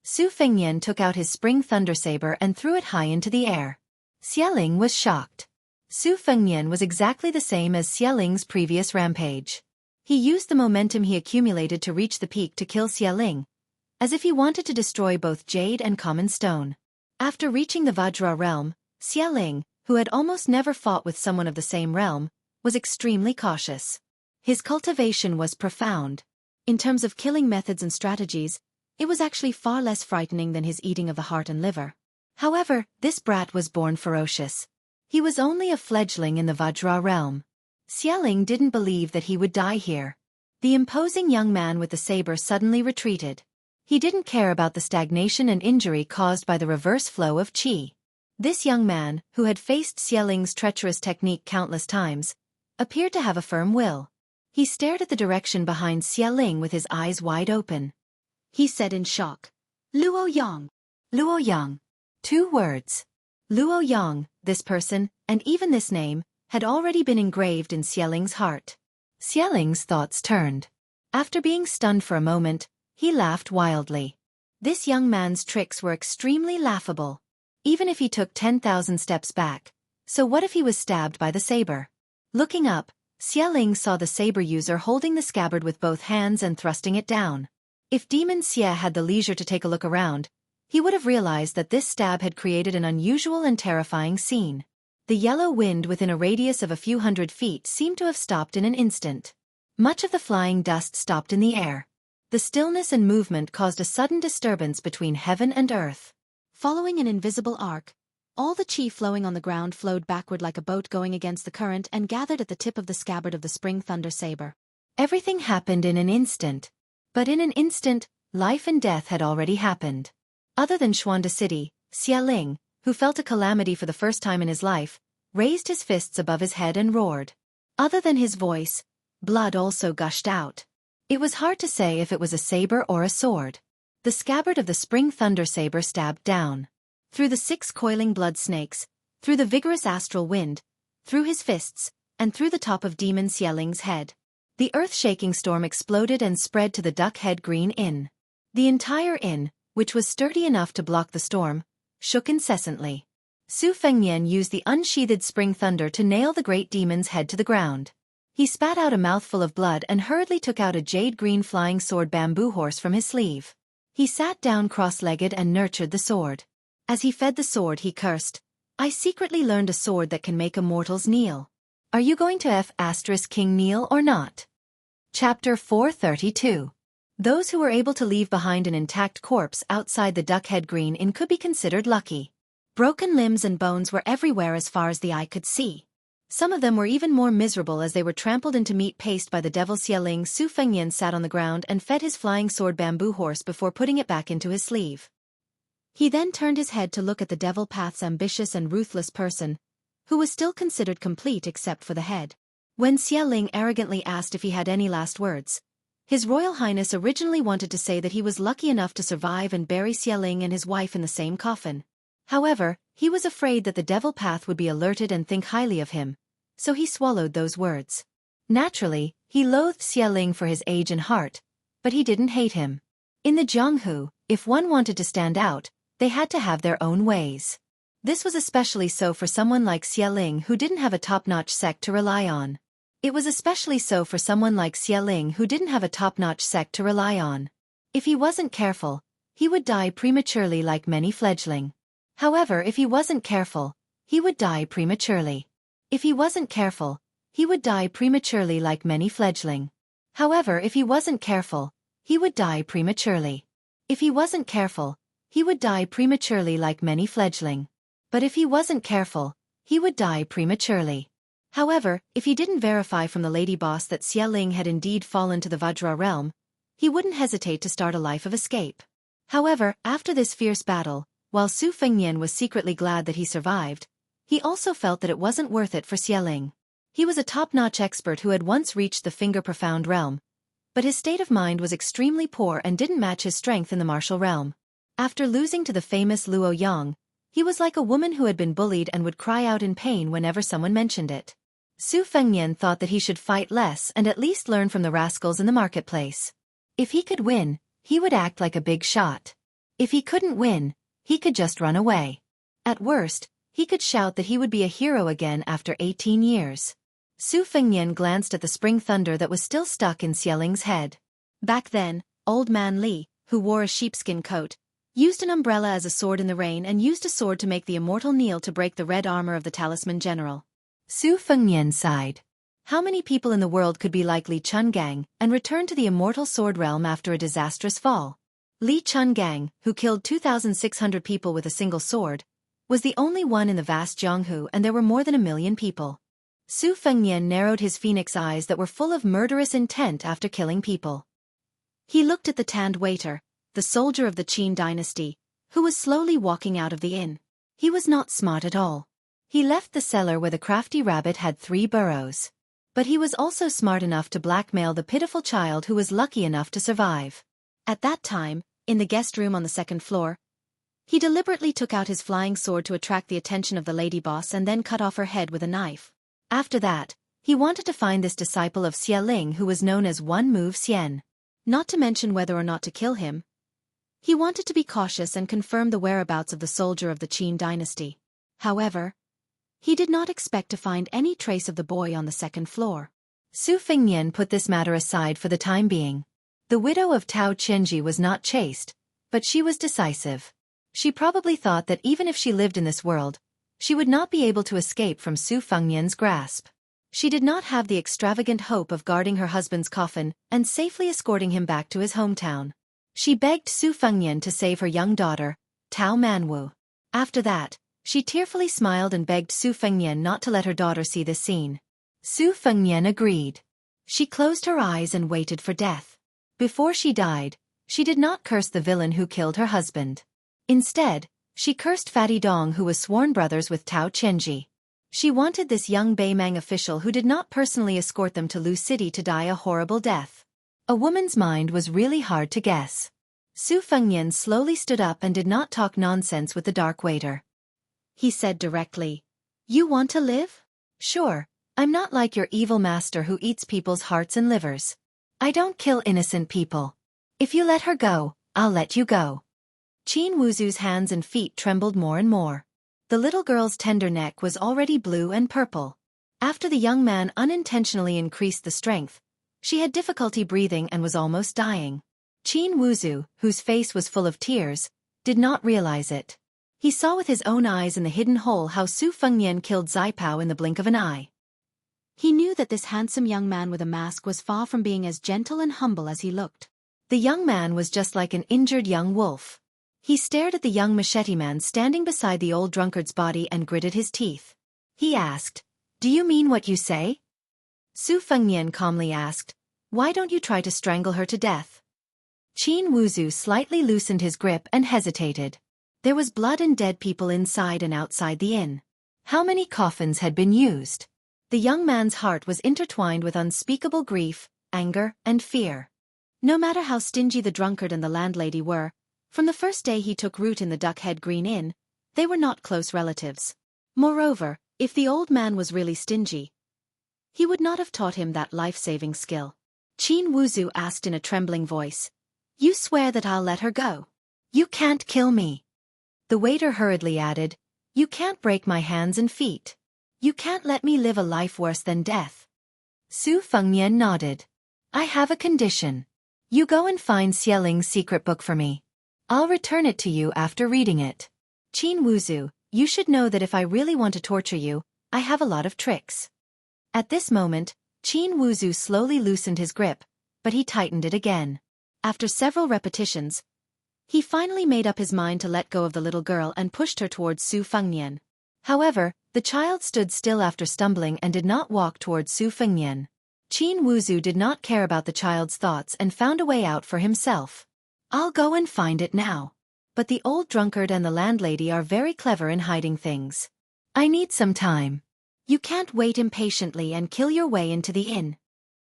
Su Fengnian took out his spring thunder saber and threw it high into the air. Xialing was shocked. Su Fengnian was exactly the same as Xialing's previous rampage. He used the momentum he accumulated to reach the peak to kill Xialing, as if he wanted to destroy both jade and common stone. After reaching the Vajra realm, Xialing, who had almost never fought with someone of the same realm, was extremely cautious. His cultivation was profound. In terms of killing methods and strategies, it was actually far less frightening than his eating of the heart and liver. However, this brat was born ferocious. He was only a fledgling in the Vajra realm. Xialing didn't believe that he would die here. The imposing young man with the saber suddenly retreated. He didn't care about the stagnation and injury caused by the reverse flow of qi. This young man, who had faced Xialing's treacherous technique countless times, appeared to have a firm will. He stared at the direction behind Xialing with his eyes wide open. He said in shock, "Luo Yang." Luo Yang. 2 words. Luo Yang, this person, and even this name, had already been engraved in Xialing's heart. Xialing's thoughts turned. After being stunned for a moment, he laughed wildly. This young man's tricks were extremely laughable. Even if he took 10,000 steps back, so what if he was stabbed by the saber? Looking up, Xialing saw the saber user holding the scabbard with both hands and thrusting it down. If Demon Xie had the leisure to take a look around, he would have realized that this stab had created an unusual and terrifying scene. The yellow wind within a radius of a few hundred feet seemed to have stopped in an instant. Much of the flying dust stopped in the air. The stillness and movement caused a sudden disturbance between heaven and earth. Following an invisible arc, all the qi flowing on the ground flowed backward like a boat going against the current and gathered at the tip of the scabbard of the spring thunder saber. Everything happened in an instant. But in an instant, life and death had already happened. Other than Xuanda City, Xialing, who felt a calamity for the first time in his life, raised his fists above his head and roared. Other than his voice, blood also gushed out. It was hard to say if it was a saber or a sword. The scabbard of the spring thunder saber stabbed down. Through the 6 coiling blood snakes, through the vigorous astral wind, through his fists, and through the top of Demon Xialing's head. The earth-shaking storm exploded and spread to the Duckhead Green Inn. The entire inn, which was sturdy enough to block the storm, shook incessantly. Su Fengnian used the unsheathed spring thunder to nail the great demon's head to the ground. He spat out a mouthful of blood and hurriedly took out a jade-green flying sword bamboo horse from his sleeve. He sat down cross-legged and nurtured the sword. As he fed the sword he cursed, I secretly learned a sword that can make immortals kneel. Are you going to King kneel or not? Chapter 432. Those who were able to leave behind an intact corpse outside the Duckhead Green Inn could be considered lucky. Broken limbs and bones were everywhere as far as the eye could see. Some of them were even more miserable as they were trampled into meat paste by the devil Xieling. Su Fengnian sat on the ground and fed his flying sword bamboo horse before putting it back into his sleeve. He then turned his head to look at the devil path's ambitious and ruthless person, who was still considered complete except for the head. When Xieling arrogantly asked if he had any last words, His Royal Highness originally wanted to say that he was lucky enough to survive and bury Xieling and his wife in the same coffin. However, he was afraid that the devil path would be alerted and think highly of him, so he swallowed those words. Naturally, he loathed Xieling for his age and heart, but he didn't hate him. In the Jianghu, if one wanted to stand out, they had to have their own ways. This was especially so for someone like Xieling who didn't have a top-notch sect to rely on. It was especially so for someone like Xieling who didn't have a top-notch sect to rely on. If he wasn't careful, he would die prematurely like many fledgling. However, if he wasn't careful, he would die prematurely. If he wasn't careful, he would die prematurely like many fledgling. However, if he wasn't careful, he would die prematurely. If he wasn't careful, he would die prematurely like many fledgling. But if he wasn't careful, he would die prematurely. However, if he didn't verify from the lady boss that Xieling had indeed fallen to the Vajra realm, he wouldn't hesitate to start a life of escape. However, after this fierce battle, while Su Fengnian was secretly glad that he survived, he also felt that it wasn't worth it for Xieling. He was a top-notch expert who had once reached the finger-profound realm, but his state of mind was extremely poor and didn't match his strength in the martial realm. After losing to the famous Luo Yang, he was like a woman who had been bullied and would cry out in pain whenever someone mentioned it. Su Fengnian thought that he should fight less and at least learn from the rascals in the marketplace. If he could win, he would act like a big shot. If he couldn't win, he could just run away. At worst, he could shout that he would be a hero again after 18 years. Su Fengnian glanced at the spring thunder that was still stuck in Xieling's head. Back then, Old Man Li, who wore a sheepskin coat, used an umbrella as a sword in the rain and used a sword to make the immortal kneel to break the red armor of the talisman general. Su Fengnian sighed. How many people in the world could be like Li Chungang and return to the immortal sword realm after a disastrous fall? Li Chungang, who killed 2,600 people with a single sword, was the only one in the vast Jianghu, and there were more than 1 million people. Su Fengnian narrowed his phoenix eyes that were full of murderous intent after killing people. He looked at the tanned waiter, the soldier of the Qin dynasty, who was slowly walking out of the inn. He was not smart at all. He left the cellar where the crafty rabbit had 3 burrows. But he was also smart enough to blackmail the pitiful child who was lucky enough to survive. At that time, in the guest room on the 2nd floor, he deliberately took out his flying sword to attract the attention of the lady boss and then cut off her head with a knife. After that, he wanted to find this disciple of Xieling who was known as One Move Xian. Not to mention whether or not to kill him. He wanted to be cautious and confirm the whereabouts of the soldier of the Qin dynasty. However, he did not expect to find any trace of the boy on the 2nd floor. Su Fengnian put this matter aside for the time being. The widow of Tao Qianji was not chaste, but she was decisive. She probably thought that even if she lived in this world, she would not be able to escape from Su Fengnian's grasp. She did not have the extravagant hope of guarding her husband's coffin and safely escorting him back to his hometown. She begged Su Fengnian to save her young daughter, Tao Manwu. After that, she tearfully smiled and begged Su Fengnian not to let her daughter see this scene. Su Fengnian agreed. She closed her eyes and waited for death. Before she died, she did not curse the villain who killed her husband. Instead, she cursed Fatty Dong, who was sworn brothers with Tao Qianji. She wanted this young Beimang official who did not personally escort them to Lu City to die a horrible death. A woman's mind was really hard to guess. Su Fengnian slowly stood up and did not talk nonsense with the dark waiter. He said directly, "You want to live? Sure, I'm not like your evil master who eats people's hearts and livers. I don't kill innocent people. If you let her go, I'll let you go." Qin Wuzu's hands and feet trembled more and more. The little girl's tender neck was already blue and purple. After the young man unintentionally increased the strength, she had difficulty breathing and was almost dying. Qin Wuzu, whose face was full of tears, did not realize it. He saw with his own eyes in the hidden hole how Su Fengnian killed Zaipao in the blink of an eye. He knew that this handsome young man with a mask was far from being as gentle and humble as he looked. The young man was just like an injured young wolf. He stared at the young machete man standing beside the old drunkard's body and gritted his teeth. He asked, "Do you mean what you say?" Su Fengnian calmly asked, "Why don't you try to strangle her to death?" Qin Wuzu slightly loosened his grip and hesitated. There was blood and dead people inside and outside the inn. How many coffins had been used? The young man's heart was intertwined with unspeakable grief, anger, and fear. No matter how stingy the drunkard and the landlady were, from the first day he took root in the Duckhead Green Inn, they were not close relatives. Moreover, if the old man was really stingy, he would not have taught him that life-saving skill. Qin Wuzu asked in a trembling voice, "You swear that I'll let her go? You can't kill me." The waiter hurriedly added, "You can't break my hands and feet. You can't let me live a life worse than death." Su Fengnian nodded. "I have a condition. You go and find Xieling's secret book for me. I'll return it to you after reading it. Qin Wuzu, you should know that if I really want to torture you, I have a lot of tricks." At this moment, Qin Wuzu slowly loosened his grip, but he tightened it again. After several repetitions, he finally made up his mind to let go of the little girl and pushed her towards Su Fengnian. However, the child stood still after stumbling and did not walk towards Su Fengnian. Qin Wuzu did not care about the child's thoughts and found a way out for himself. "I'll go and find it now. But the old drunkard and the landlady are very clever in hiding things. I need some time. You can't wait impatiently and kill your way into the inn."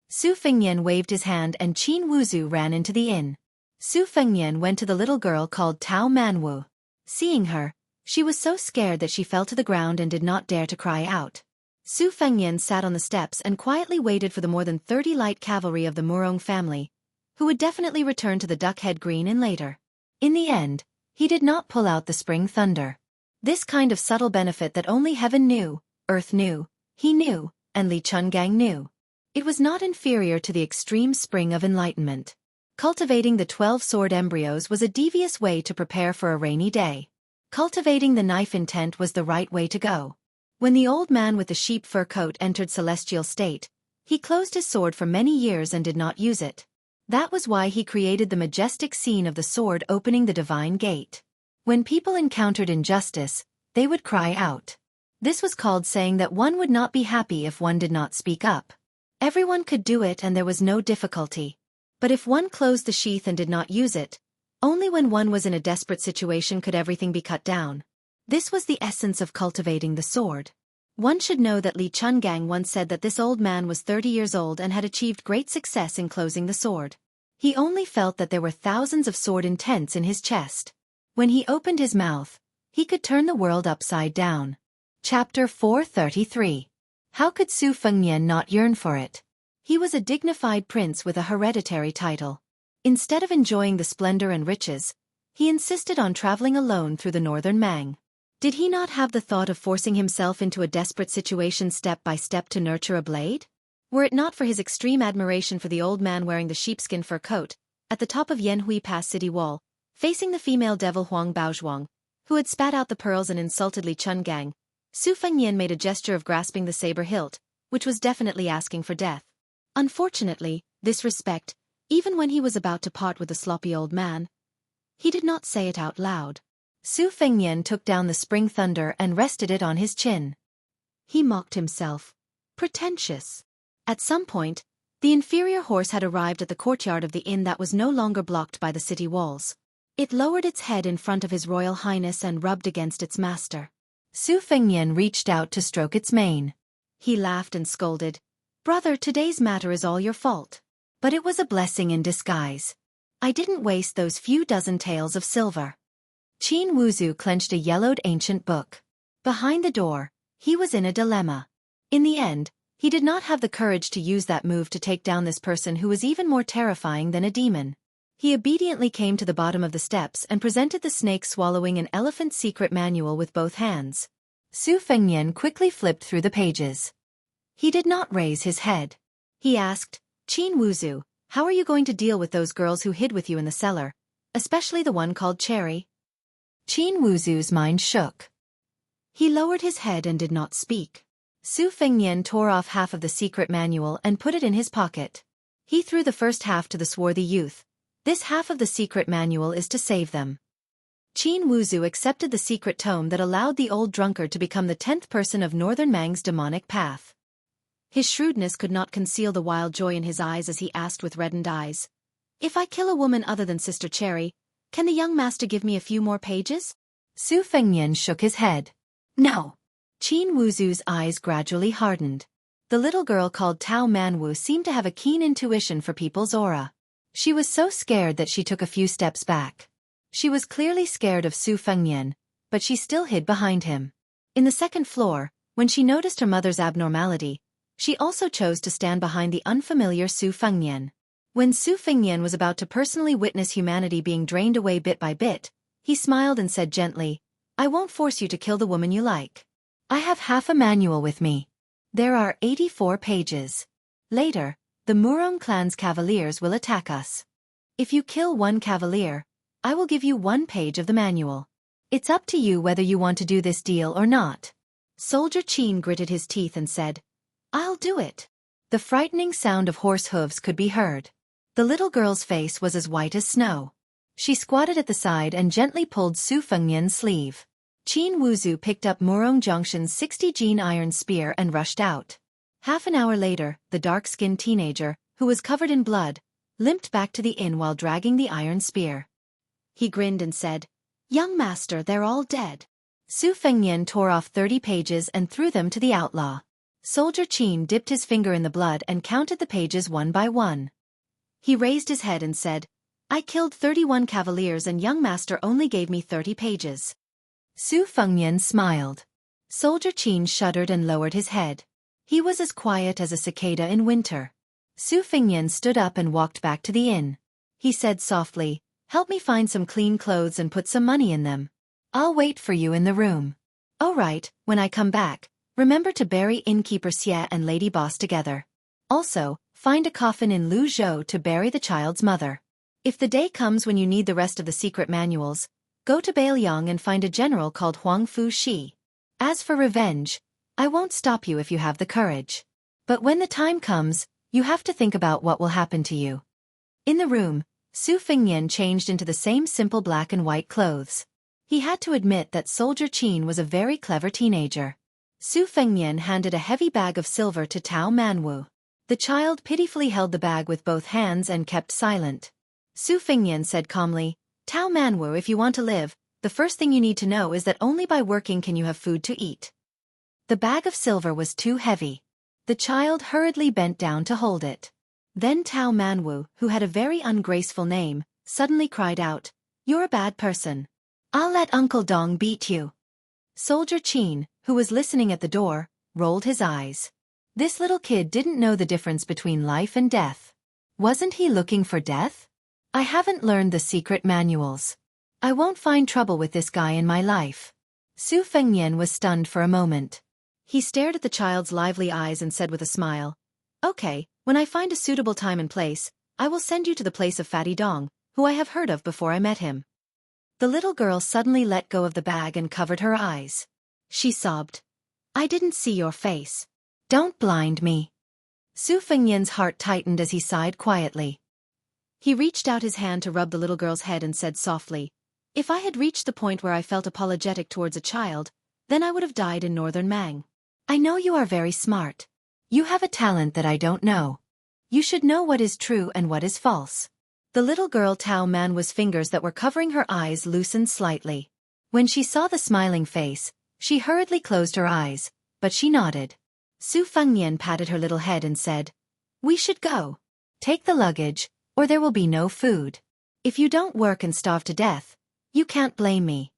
Su Fengnian waved his hand and Qin Wuzu ran into the inn. Su Fengnian went to the little girl called Tao Manwu. Seeing her, she was so scared that she fell to the ground and did not dare to cry out. Su Fengnian sat on the steps and quietly waited for the more than 30 light cavalry of the Murong family, who would definitely return to the Duckhead Green Inn later. In the end, he did not pull out the spring thunder. This kind of subtle benefit that only heaven knew, earth knew, he knew, and Li Chungang knew. It was not inferior to the extreme spring of enlightenment. Cultivating the 12 sword embryos was a devious way to prepare for a rainy day. Cultivating the knife intent was the right way to go. When the old man with the sheep fur coat entered celestial state, he closed his sword for many years and did not use it. That was why he created the majestic scene of the sword opening the divine gate. When people encountered injustice, they would cry out. This was called saying that one would not be happy if one did not speak up. Everyone could do it and there was no difficulty. But if one closed the sheath and did not use it, only when one was in a desperate situation could everything be cut down. This was the essence of cultivating the sword. One should know that Li Chungang once said that this old man was 30 years old and had achieved great success in closing the sword. He only felt that there were thousands of sword intents in his chest. When he opened his mouth, he could turn the world upside down. Chapter 433. How could Su Fengnian not yearn for it? He was a dignified prince with a hereditary title. Instead of enjoying the splendor and riches, he insisted on traveling alone through the northern Mang. Did he not have the thought of forcing himself into a desperate situation step by step to nurture a blade? Were it not for his extreme admiration for the old man wearing the sheepskin fur coat, at the top of Yanhui Pass city wall, facing the female devil Huang Baozhuang, who had spat out the pearls and insulted Li Chungang, Su Fengnian made a gesture of grasping the saber hilt, which was definitely asking for death. Unfortunately, this respect, even when he was about to part with the sloppy old man, he did not say it out loud. Su Fengnian took down the spring thunder and rested it on his chin. He mocked himself. Pretentious. At some point, the inferior horse had arrived at the courtyard of the inn that was no longer blocked by the city walls. It lowered its head in front of His Royal Highness and rubbed against its master. Su Fengnian reached out to stroke its mane. He laughed and scolded, "Brother, today's matter is all your fault. But it was a blessing in disguise. I didn't waste those few dozen taels of silver." Qin Wuzu clenched a yellowed ancient book. Behind the door, he was in a dilemma. In the end, he did not have the courage to use that move to take down this person who was even more terrifying than a demon. He obediently came to the bottom of the steps and presented the snake swallowing an elephant's secret manual with both hands. Su Fengnian quickly flipped through the pages. He did not raise his head. He asked, "Qin Wuzu, how are you going to deal with those girls who hid with you in the cellar, especially the one called Cherry?" Qin Wuzu's mind shook. He lowered his head and did not speak. Su Fengnian tore off half of the secret manual and put it in his pocket. He threw the first half to the swarthy youth. This half of the secret manual is to save them. Qin Wuzu accepted the secret tome that allowed the old drunkard to become the 10th person of Northern Mang's demonic path. His shrewdness could not conceal the wild joy in his eyes as he asked with reddened eyes, "If I kill a woman other than Sister Cherry, can the young master give me a few more pages?" Su Fengnian shook his head. "No." Qin Wuzu's eyes gradually hardened. The little girl called Tao Manwu seemed to have a keen intuition for people's aura. She was so scared that she took a few steps back. She was clearly scared of Su Fengnian, but she still hid behind him. In the second floor, when she noticed her mother's abnormality, she also chose to stand behind the unfamiliar Su Fengnian. When Su Fengnian was about to personally witness humanity being drained away bit by bit, he smiled and said gently, "I won't force you to kill the woman you like. I have half a manual with me. There are 84 pages. Later, the Murong clan's cavaliers will attack us. If you kill one cavalier, I will give you 1 page of the manual. It's up to you whether you want to do this deal or not." Soldier Qin gritted his teeth and said, "I'll do it." The frightening sound of horse hooves could be heard. The little girl's face was as white as snow. She squatted at the side and gently pulled Su Fengnian's sleeve. Qin Wuzu picked up Murong Zhongshan's 60-gene iron spear and rushed out. Half an hour later, the dark-skinned teenager, who was covered in blood, limped back to the inn while dragging the iron spear. He grinned and said, "Young master, they're all dead." Su Fengnian tore off 30 pages and threw them to the outlaw. Soldier Qin dipped his finger in the blood and counted the pages one by one. He raised his head and said, "I killed 31 cavaliers and young master only gave me 30 pages. Su Fengnian smiled. Soldier Qin shuddered and lowered his head. He was as quiet as a cicada in winter. Su Fengnian stood up and walked back to the inn. He said softly, "Help me find some clean clothes and put some money in them. I'll wait for you in the room. All right, when I come back, remember to bury innkeeper Xie and Lady Boss together. Also, find a coffin in Lu Zhou to bury the child's mother. If the day comes when you need the rest of the secret manuals, go to Bailiang and find a general called Huang Fu Shi. As for revenge, I won't stop you if you have the courage. But when the time comes, you have to think about what will happen to you." In the room, Su Fengnian changed into the same simple black and white clothes. He had to admit that Soldier Qin was a very clever teenager. Su Fengnian handed a heavy bag of silver to Tao Manwu. The child pitifully held the bag with both hands and kept silent. Su Fengnian said calmly, "Tao Manwu, if you want to live, the first thing you need to know is that only by working can you have food to eat." The bag of silver was too heavy. The child hurriedly bent down to hold it. Then Tao Manwu, who had a very ungraceful name, suddenly cried out, "You're a bad person. I'll let Uncle Dong beat you." Soldier Qin, who was listening at the door, rolled his eyes. This little kid didn't know the difference between life and death. Wasn't he looking for death? "I haven't learned the secret manuals. I won't find trouble with this guy in my life." Su Fengnian was stunned for a moment. He stared at the child's lively eyes and said with a smile, "Okay, when I find a suitable time and place, I will send you to the place of Fatty Dong, who I have heard of before I met him." The little girl suddenly let go of the bag and covered her eyes. She sobbed, "I didn't see your face. Don't blind me." Su Fengnian's heart tightened as he sighed quietly. He reached out his hand to rub the little girl's head and said softly, "If I had reached the point where I felt apologetic towards a child, then I would have died in Northern Mang. I know you are very smart. You have a talent that I don't know. You should know what is true and what is false." The little girl Tao Manwu's fingers that were covering her eyes loosened slightly. When she saw the smiling face, she hurriedly closed her eyes, but she nodded. Su Fengnian patted her little head and said, "We should go. Take the luggage, or there will be no food. If you don't work and starve to death, you can't blame me."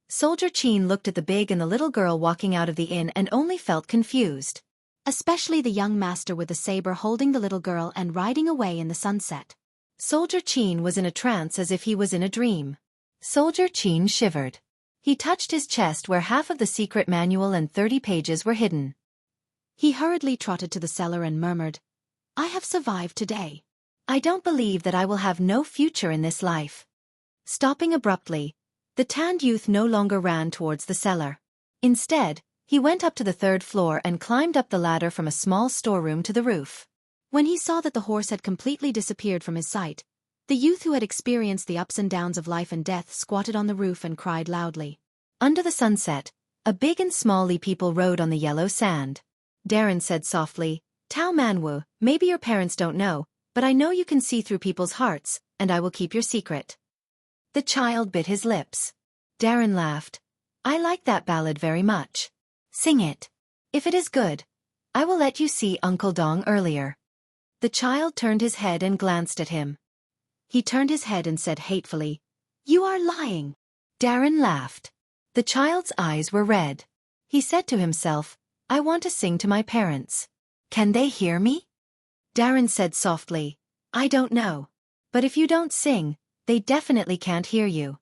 Soldier Qin looked at the big and the little girl walking out of the inn and only felt confused. Especially the young master with the saber holding the little girl and riding away in the sunset. Soldier Qin was in a trance as if he was in a dream. Soldier Qin shivered. He touched his chest where half of the secret manual and 30 pages were hidden. He hurriedly trotted to the cellar and murmured, "I have survived today. I don't believe that I will have no future in this life." Stopping abruptly, The tanned youth no longer ran towards the cellar. Instead, he went up to the third floor and climbed up the ladder from a small storeroom to the roof. When he saw that the horse had completely disappeared from his sight, the youth who had experienced the ups and downs of life and death squatted on the roof and cried loudly. Under the sunset, a big and small people rode on the yellow sand. Darren said softly, "Tao Manwu, maybe your parents don't know, but I know you can see through people's hearts, and I will keep your secret." The child bit his lips. Darren laughed. "I like that ballad very much. Sing it. If it is good, I will let you see Uncle Dong earlier." The child turned his head and glanced at him. He turned his head and said hatefully, "You are lying." Darren laughed. The child's eyes were red. He said to himself, "I want to sing to my parents. Can they hear me?" Darren said softly, "I don't know. But if you don't sing, they definitely can't hear you."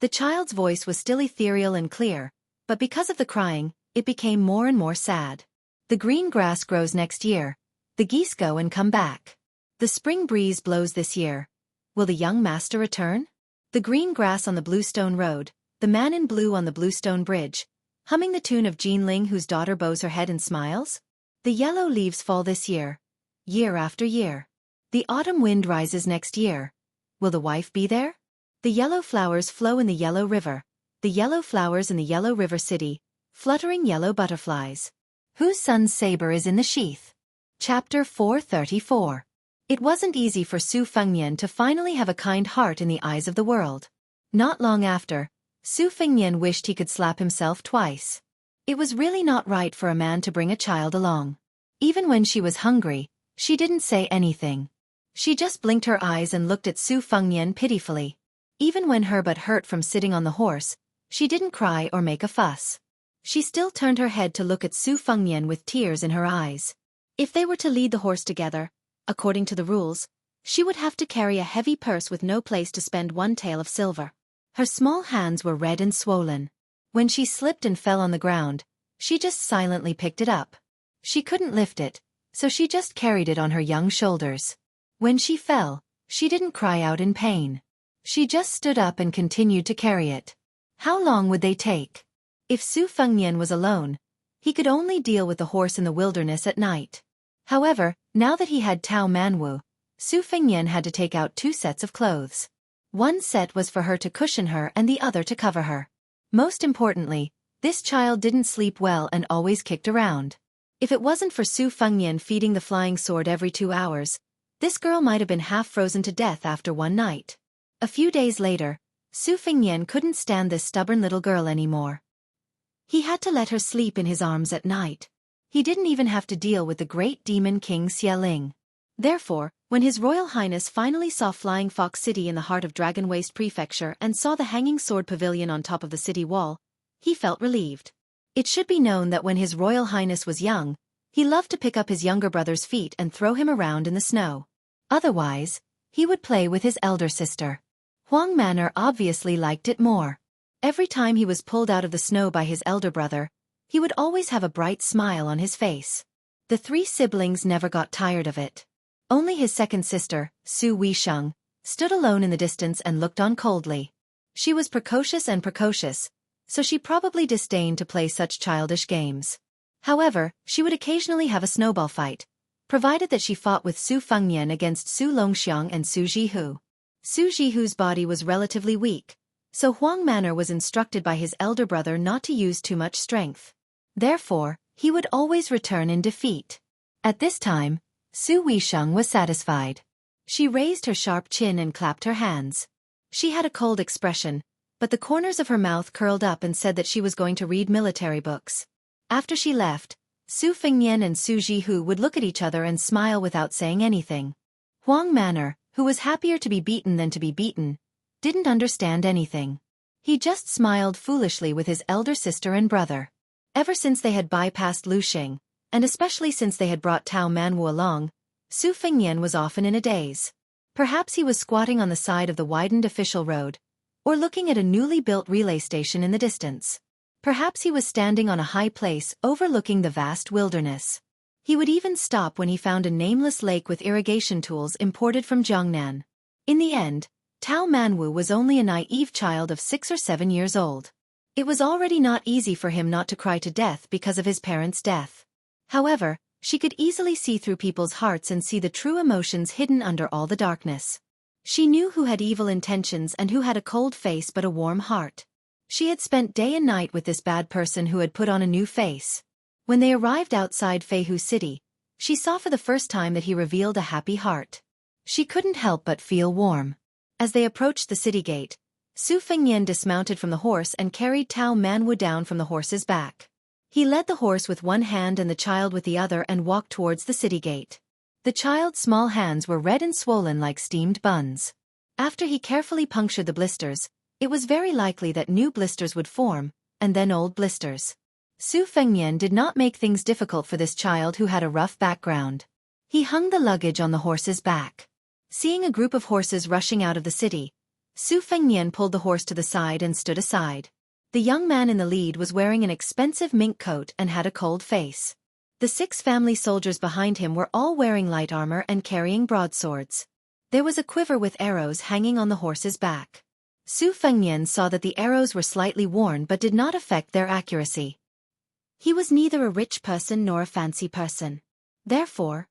The child's voice was still ethereal and clear, but because of the crying, it became more and more sad. The green grass grows next year. The geese go and come back. The spring breeze blows this year. Will the young master return? The green grass on the bluestone road, the man in blue on the bluestone bridge, humming the tune of Jean Ling whose daughter bows her head and smiles. The yellow leaves fall this year, year after year. The autumn wind rises next year. Will the wife be there? The yellow flowers flow in the yellow river, the yellow flowers in the yellow river city, fluttering yellow butterflies. Whose son's saber is in the sheath? Chapter 434. It wasn't easy for Su Fengnian to finally have a kind heart in the eyes of the world. Not long after, Su Fengnian wished he could slap himself twice. It was really not right for a man to bring a child along. Even when she was hungry, she didn't say anything. She just blinked her eyes and looked at Su Fengnian pitifully. Even when her butt hurt from sitting on the horse, she didn't cry or make a fuss. She still turned her head to look at Su Fengnian with tears in her eyes. If they were to lead the horse together, according to the rules, she would have to carry a heavy purse with no place to spend one tael of silver. Her small hands were red and swollen. When she slipped and fell on the ground, she just silently picked it up. She couldn't lift it, so she just carried it on her young shoulders. When she fell, she didn't cry out in pain. She just stood up and continued to carry it. How long would they take? If Su Fengnian was alone, he could only deal with the horse in the wilderness at night. However, now that he had Tao Manwu, Su Fengnian had to take out 2 sets of clothes. One set was for her to cushion her and the other to cover her. Most importantly, this child didn't sleep well and always kicked around. If it wasn't for Su Fengnian feeding the flying sword every 2 hours, this girl might have been half frozen to death after one night. A few days later, Su Fengnian couldn't stand this stubborn little girl anymore. He had to let her sleep in his arms at night. He didn't even have to deal with the great demon King Xieling. Therefore, when His Royal Highness finally saw Flying Fox City in the heart of Dragon Waste Prefecture and saw the Hanging Sword Pavilion on top of the city wall, he felt relieved. It should be known that when His Royal Highness was young, he loved to pick up his younger brother's feet and throw him around in the snow. Otherwise, he would play with his elder sister. Huang Manor obviously liked it more. Every time he was pulled out of the snow by his elder brother, he would always have a bright smile on his face. The 3 siblings never got tired of it. Only his second sister, Su Weisheng, stood alone in the distance and looked on coldly. She was precocious, so she probably disdained to play such childish games. However, she would occasionally have a snowball fight, provided that she fought with Su Fengnian against Su Longxiang and Su Jihu. Su Jihu's body was relatively weak, so Huang Manor was instructed by his elder brother not to use too much strength. Therefore, he would always return in defeat. At this time, Su Weisheng was satisfied. She raised her sharp chin and clapped her hands. She had a cold expression, but the corners of her mouth curled up and said that she was going to read military books. After she left, Su Fengnian and Su Jihu would look at each other and smile without saying anything. Huang Manor, who was happier to be beaten than to be beaten, didn't understand anything. He just smiled foolishly with his elder sister and brother. Ever since they had bypassed Luxing, and especially since they had brought Tao Manwu along, Su Fengnian was often in a daze. Perhaps he was squatting on the side of the widened official road, or looking at a newly built relay station in the distance. Perhaps he was standing on a high place overlooking the vast wilderness. He would even stop when he found a nameless lake with irrigation tools imported from Jiangnan. In the end, Tao Manwu was only a naive child of 6 or 7 years old. It was already not easy for him not to cry to death because of his parents' death. However, she could easily see through people's hearts and see the true emotions hidden under all the darkness. She knew who had evil intentions and who had a cold face but a warm heart. She had spent day and night with this bad person who had put on a new face. When they arrived outside Feihu City, she saw for the first time that he revealed a happy heart. She couldn't help but feel warm. As they approached the city gate, Su Fengnian dismounted from the horse and carried Tao Manwu down from the horse's back. He led the horse with one hand and the child with the other and walked towards the city gate. The child's small hands were red and swollen like steamed buns. After he carefully punctured the blisters, it was very likely that new blisters would form, and then old blisters. Su Fengnian did not make things difficult for this child who had a rough background. He hung the luggage on the horse's back. Seeing a group of horses rushing out of the city, Su Fengnian pulled the horse to the side and stood aside. The young man in the lead was wearing an expensive mink coat and had a cold face. The 6 family soldiers behind him were all wearing light armor and carrying broadswords. There was a quiver with arrows hanging on the horse's back. Su Fengnian saw that the arrows were slightly worn but did not affect their accuracy. He was neither a rich person nor a fancy person. Therefore,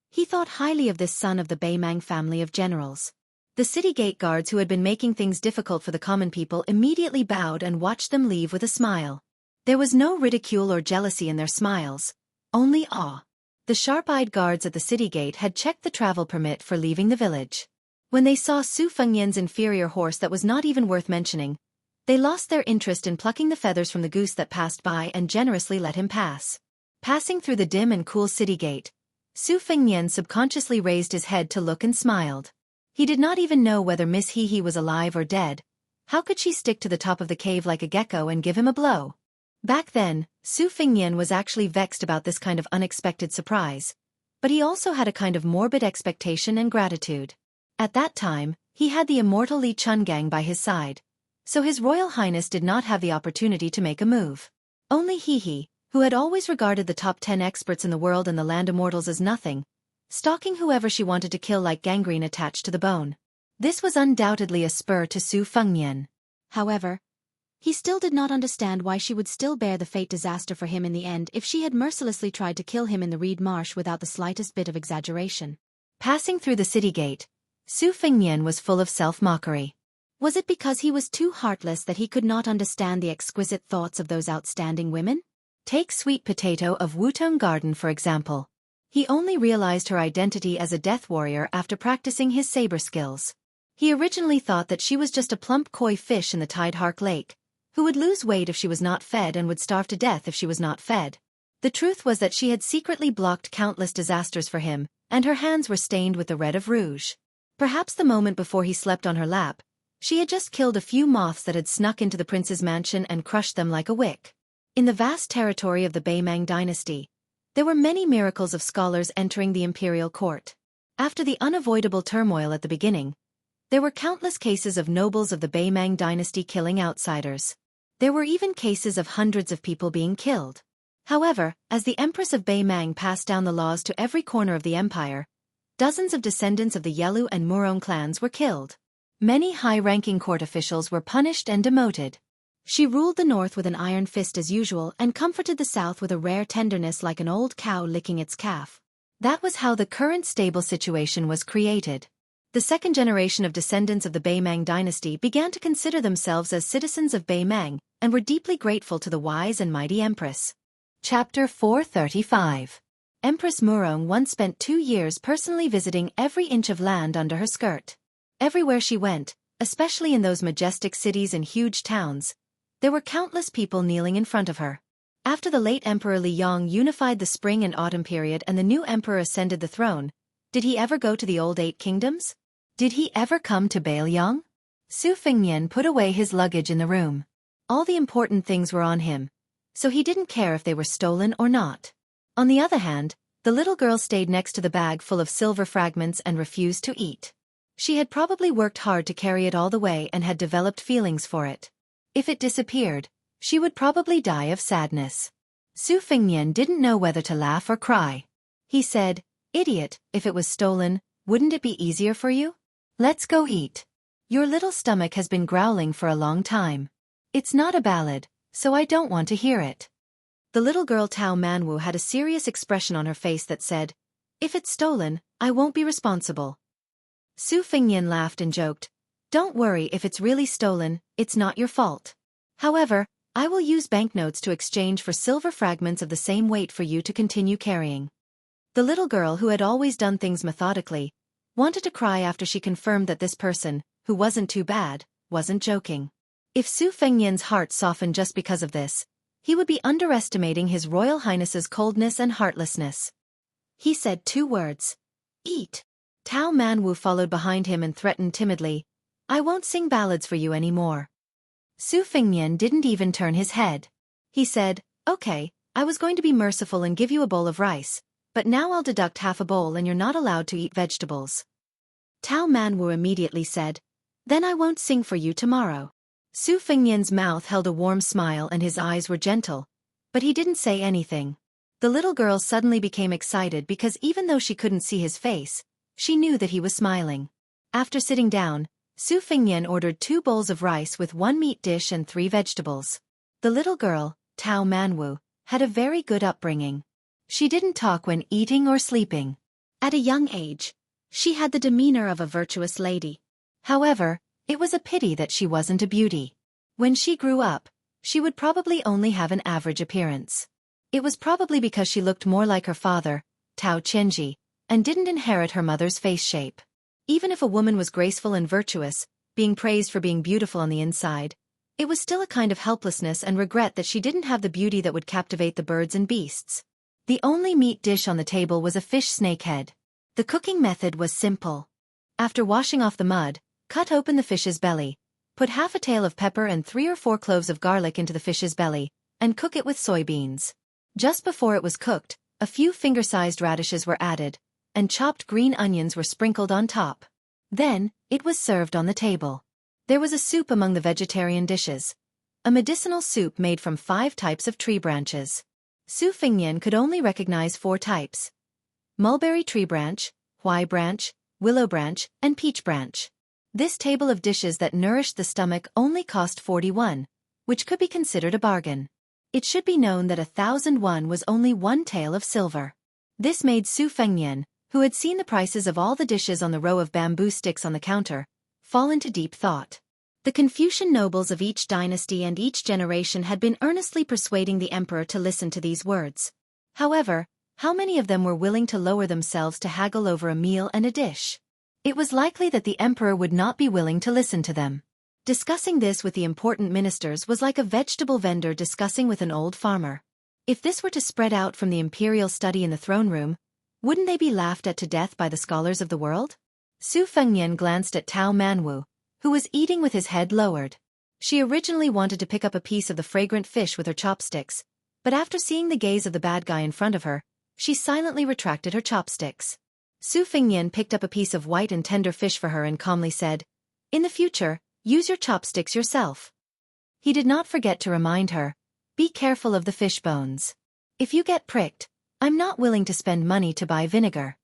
he thought highly of this son of the Beimang family of generals. The city gate guards who had been making things difficult for the common people immediately bowed and watched them leave with a smile. There was no ridicule or jealousy in their smiles, only awe. The sharp-eyed guards at the city gate had checked the travel permit for leaving the village. When they saw Su Fengnian's inferior horse that was not even worth mentioning, they lost their interest in plucking the feathers from the goose that passed by and generously let him pass. Passing through the dim and cool city gate, Su Fengnian subconsciously raised his head to look and smiled. He did not even know whether Miss He was alive or dead. How could she stick to the top of the cave like a gecko and give him a blow? Back then, Su Fengnian was actually vexed about this kind of unexpected surprise, but he also had a kind of morbid expectation and gratitude. At that time, he had the immortal Li Chungang by his side, so His Royal Highness did not have the opportunity to make a move. Only He, who had always regarded the top 10 experts in the world and the land immortals as nothing, stalking whoever she wanted to kill like gangrene attached to the bone. This was undoubtedly a spur to Su Fengnian. However, he still did not understand why she would still bear the fate disaster for him in the end if she had mercilessly tried to kill him in the reed marsh without the slightest bit of exaggeration. Passing through the city gate, Su Fengnian was full of self-mockery. Was it because he was too heartless that he could not understand the exquisite thoughts of those outstanding women? Take Sweet Potato of Wutong Garden for example. He only realized her identity as a death warrior after practicing his saber skills. He originally thought that she was just a plump koi fish in the Tidehark Lake, who would lose weight if she was not fed and would starve to death if she was not fed. The truth was that she had secretly blocked countless disasters for him, and her hands were stained with the red of rouge. Perhaps the moment before he slept on her lap, she had just killed a few moths that had snuck into the prince's mansion and crushed them like a wick. In the vast territory of the Beimang dynasty, there were many miracles of scholars entering the imperial court. After the unavoidable turmoil at the beginning, there were countless cases of nobles of the Beimang dynasty killing outsiders. There were even cases of hundreds of people being killed. However, as the Empress of Beimang passed down the laws to every corner of the empire, dozens of descendants of the Yelu and Murong clans were killed. Many high-ranking court officials were punished and demoted. She ruled the north with an iron fist as usual and comforted the south with a rare tenderness like an old cow licking its calf. That was how the current stable situation was created. The second generation of descendants of the Beimang dynasty began to consider themselves as citizens of Beimang and were deeply grateful to the wise and mighty empress. Chapter 435. Empress Murong once spent 2 years personally visiting every inch of land under her skirt. Everywhere she went, especially in those majestic cities and huge towns, there were countless people kneeling in front of her. After the late Emperor Li Yong unified the spring and autumn period and the new emperor ascended the throne, did he ever go to the old 8 kingdoms? Did he ever come to Baelyang? Su Fengnian put away his luggage in the room. All the important things were on him, so he didn't care if they were stolen or not. On the other hand, the little girl stayed next to the bag full of silver fragments and refused to eat. She had probably worked hard to carry it all the way and had developed feelings for it. If it disappeared, she would probably die of sadness. Su Fengnian didn't know whether to laugh or cry. He said, "Idiot, if it was stolen, wouldn't it be easier for you? Let's go eat." Your little stomach has been growling for a long time. It's not a ballad, so I don't want to hear it. The little girl Tao Manwu had a serious expression on her face that said, if it's stolen, I won't be responsible. Su Fingyan laughed and joked, don't worry if it's really stolen, it's not your fault. However, I will use banknotes to exchange for silver fragments of the same weight for you to continue carrying. The little girl, who had always done things methodically, wanted to cry after she confirmed that this person, who wasn't too bad, wasn't joking. If Su Fengyan's heart softened just because of this, he would be underestimating His Royal Highness's coldness and heartlessness. He said 2 words. Eat. Tao Manwu followed behind him and threatened timidly, I won't sing ballads for you anymore. Su Fingyan didn't even turn his head. He said, okay, I was going to be merciful and give you a bowl of rice, but now I'll deduct half a bowl and you're not allowed to eat vegetables. Tao Manwu immediately said, then I won't sing for you tomorrow. Su Fingyan's mouth held a warm smile and his eyes were gentle, but he didn't say anything. The little girl suddenly became excited because even though she couldn't see his face, she knew that he was smiling. After sitting down, Su Fingyan ordered 2 bowls of rice with 1 meat dish and 3 vegetables. The little girl, Tao Manwu, had a very good upbringing. She didn't talk when eating or sleeping. At a young age, she had the demeanor of a virtuous lady. However, it was a pity that she wasn't a beauty. When she grew up, she would probably only have an average appearance. It was probably because she looked more like her father, Tao Qianji, and didn't inherit her mother's face shape. Even if a woman was graceful and virtuous, being praised for being beautiful on the inside, it was still a kind of helplessness and regret that she didn't have the beauty that would captivate the birds and beasts. The only meat dish on the table was a fish snake head. The cooking method was simple. After washing off the mud, cut open the fish's belly, put half a tail of pepper and 3 or 4 cloves of garlic into the fish's belly, and cook it with soybeans. Just before it was cooked, a few finger-sized radishes were added, and chopped green onions were sprinkled on top. Then, it was served on the table. There was a soup among the vegetarian dishes. A medicinal soup made from 5 types of tree branches. Su Fingyan could only recognize 4 types: mulberry tree branch, huai branch, willow branch, and peach branch. This table of dishes that nourished the stomach only cost 41, which could be considered a bargain. It should be known that 1,001 was only 1 tael of silver. This made Su Fengyan, who had seen the prices of all the dishes on the row of bamboo sticks on the counter, fall into deep thought. The Confucian nobles of each dynasty and each generation had been earnestly persuading the emperor to listen to these words. However, how many of them were willing to lower themselves to haggle over a meal and a dish? It was likely that the emperor would not be willing to listen to them. Discussing this with the important ministers was like a vegetable vendor discussing with an old farmer. If this were to spread out from the imperial study in the throne room, wouldn't they be laughed at to death by the scholars of the world? Su Fengyan glanced at Tao Manwu, who was eating with his head lowered. She originally wanted to pick up a piece of the fragrant fish with her chopsticks, but after seeing the gaze of the bad guy in front of her, she silently retracted her chopsticks. Su Fingyan picked up a piece of white and tender fish for her and calmly said, "In the future, use your chopsticks yourself." He did not forget to remind her, "Be careful of the fish bones. If you get pricked, I'm not willing to spend money to buy vinegar."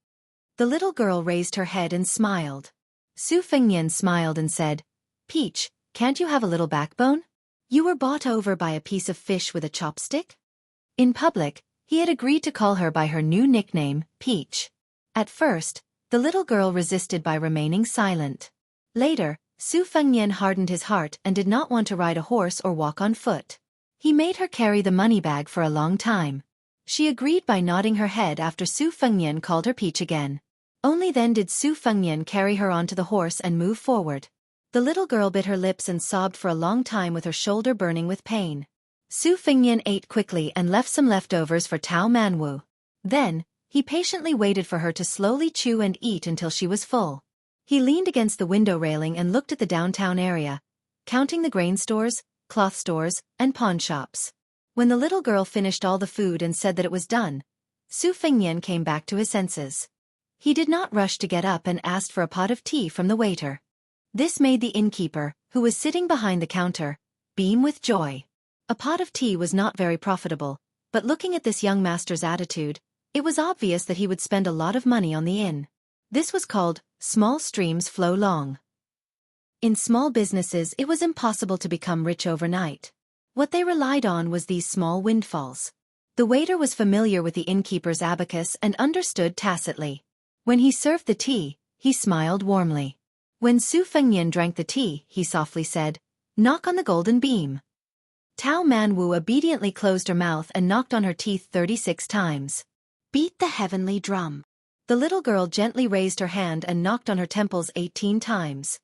The little girl raised her head and smiled. Su Fingyan smiled and said, "Peach, can't you have a little backbone? You were bought over by a piece of fish with a chopstick?" In public, he had agreed to call her by her new nickname, Peach. At first, the little girl resisted by remaining silent. Later, Su Fengyan hardened his heart and did not want to ride a horse or walk on foot. He made her carry the money bag for a long time. She agreed by nodding her head after Su Fengyan called her Peach again. Only then did Su Fengyan carry her onto the horse and move forward. The little girl bit her lips and sobbed for a long time with her shoulder burning with pain. Su Fengyan ate quickly and left some leftovers for Tao Manwu. Then, he patiently waited for her to slowly chew and eat until she was full. He leaned against the window railing and looked at the downtown area, counting the grain stores, cloth stores, and pawn shops. When the little girl finished all the food and said that it was done, Su Fengyan came back to his senses. He did not rush to get up and asked for a pot of tea from the waiter. This made the innkeeper, who was sitting behind the counter, beam with joy. A pot of tea was not very profitable, but looking at this young master's attitude, it was obvious that he would spend a lot of money on the inn. This was called, "Small Streams Flow Long." In small businesses, it was impossible to become rich overnight. What they relied on was these small windfalls. The waiter was familiar with the innkeeper's abacus and understood tacitly. When he served the tea, he smiled warmly. When Su Fengnian drank the tea, he softly said, "Knock on the golden beam." Tao Manwu obediently closed her mouth and knocked on her teeth 36 times. "Beat the heavenly drum." The little girl gently raised her hand and knocked on her temples 18 times.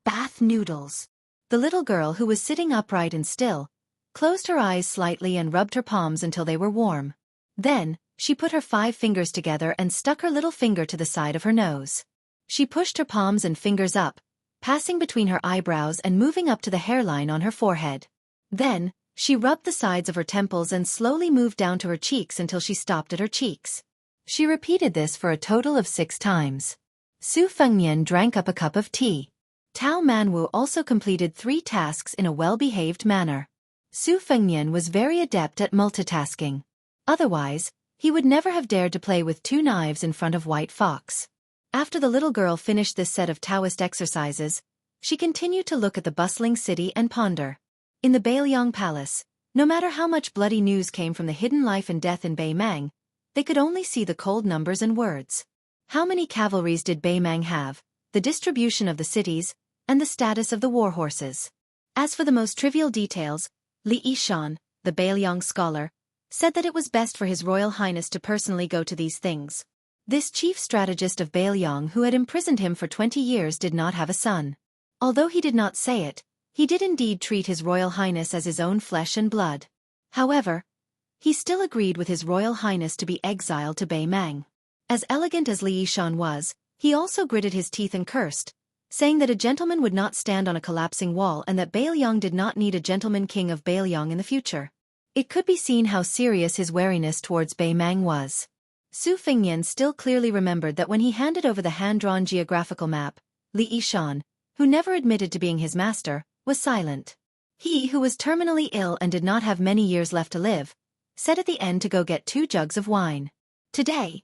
"Bath noodles." The little girl, who was sitting upright and still, closed her eyes slightly and rubbed her palms until they were warm. Then, she put her 5 fingers together and stuck her little finger to the side of her nose. She pushed her palms and fingers up, passing between her eyebrows and moving up to the hairline on her forehead. Then, she rubbed the sides of her temples and slowly moved down to her cheeks until she stopped at her cheeks. She repeated this for a total of 6 times. Su Fengnian drank up a cup of tea. Tao Manwu also completed 3 tasks in a well-behaved manner. Su Fengnian was very adept at multitasking. Otherwise, he would never have dared to play with 2 knives in front of White Fox. After the little girl finished this set of Taoist exercises, she continued to look at the bustling city and ponder. In the Bailiang Palace, no matter how much bloody news came from the hidden life and death in Beimang, they could only see the cold numbers and words. How many cavalries did Beimang have, the distribution of the cities, and the status of the war horses? As for the most trivial details, Li Yishan, the Bailiang scholar, said that it was best for His Royal Highness to personally go to these things. This chief strategist of Bailiang, who had imprisoned him for 20 years, did not have a son. Although he did not say it, he did indeed treat His Royal Highness as his own flesh and blood. However, he still agreed with His Royal Highness to be exiled to Beimang. As elegant as Li Yishan was, he also gritted his teeth and cursed, saying that a gentleman would not stand on a collapsing wall and that Bailiang did not need a gentleman king of Bailiang in the future. It could be seen how serious his wariness towards Beimang was. Su Fengnian still clearly remembered that when he handed over the hand-drawn geographical map, Li Yishan, who never admitted to being his master, was silent. He, who was terminally ill and did not have many years left to live, said at the end to go get 2 jugs of wine. Today,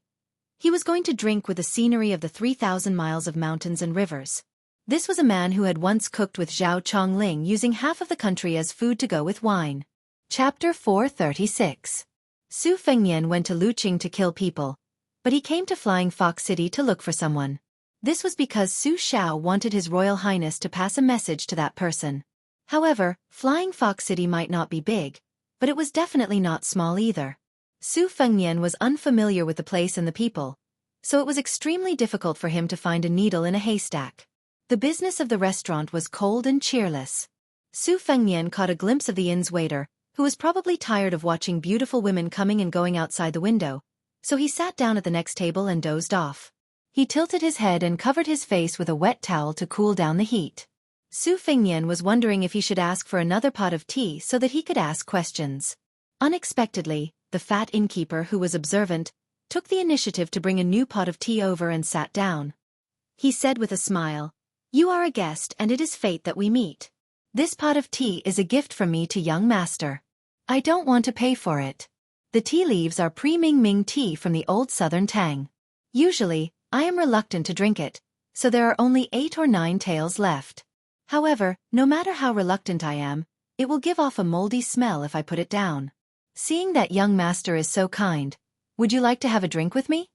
he was going to drink with the scenery of the 3,000 miles of mountains and rivers. This was a man who had once cooked with Zhao Chongling, using half of the country as food to go with wine. Chapter 436. Su Fengnian went to Luqing to kill people, but he came to Flying Fox City to look for someone. This was because Su Xiao wanted His Royal Highness to pass a message to that person. However, Flying Fox City might not be big, but it was definitely not small either. Su Fengnian was unfamiliar with the place and the people, so it was extremely difficult for him to find a needle in a haystack. The business of the restaurant was cold and cheerless. Su Fengnian caught a glimpse of the inn's waiter, who was probably tired of watching beautiful women coming and going outside the window, so he sat down at the next table and dozed off. He tilted his head and covered his face with a wet towel to cool down the heat. Su Fengnian was wondering if he should ask for another pot of tea so that he could ask questions. Unexpectedly, the fat innkeeper, who was observant, took the initiative to bring a new pot of tea over and sat down. He said with a smile, "You are a guest and it is fate that we meet. This pot of tea is a gift from me to young master. I don't want to pay for it. The tea leaves are pre-Ming Ming tea from the old southern tang. Usually, I am reluctant to drink it, so there are only 8 or 9 taels left. However, no matter how reluctant I am, it will give off a moldy smell if I put it down. Seeing that young master is so kind, would you like to have a drink with me?"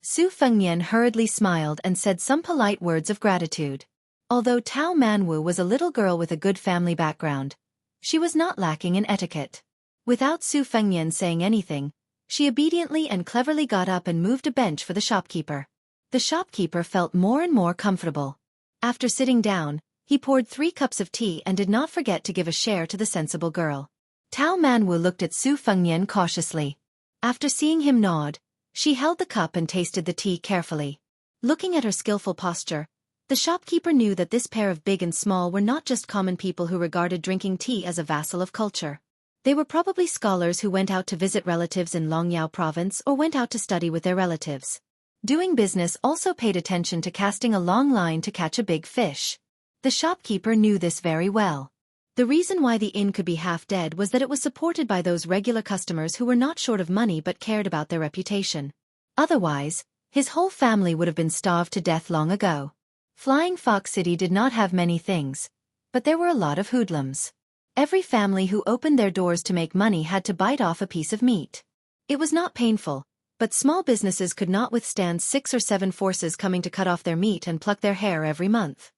Su Fengnian hurriedly smiled and said some polite words of gratitude. Although Tao Manwu was a little girl with a good family background, she was not lacking in etiquette. Without Su Fengnian saying anything, she obediently and cleverly got up and moved a bench for the shopkeeper. The shopkeeper felt more and more comfortable. After sitting down, he poured 3 cups of tea and did not forget to give a share to the sensible girl. Tao Manwu looked at Su Fengnian cautiously. After seeing him nod, she held the cup and tasted the tea carefully. Looking at her skillful posture, the shopkeeper knew that this pair of big and small were not just common people who regarded drinking tea as a vassal of culture. They were probably scholars who went out to visit relatives in Longyao province or went out to study with their relatives. Doing business also paid attention to casting a long line to catch a big fish. The shopkeeper knew this very well. The reason why the inn could be half dead was that it was supported by those regular customers who were not short of money but cared about their reputation. Otherwise, his whole family would have been starved to death long ago. Flying Fox City did not have many things, but there were a lot of hoodlums. Every family who opened their doors to make money had to bite off a piece of meat. It was not painful, but small businesses could not withstand 6 or 7 forces coming to cut off their meat and pluck their hair every month.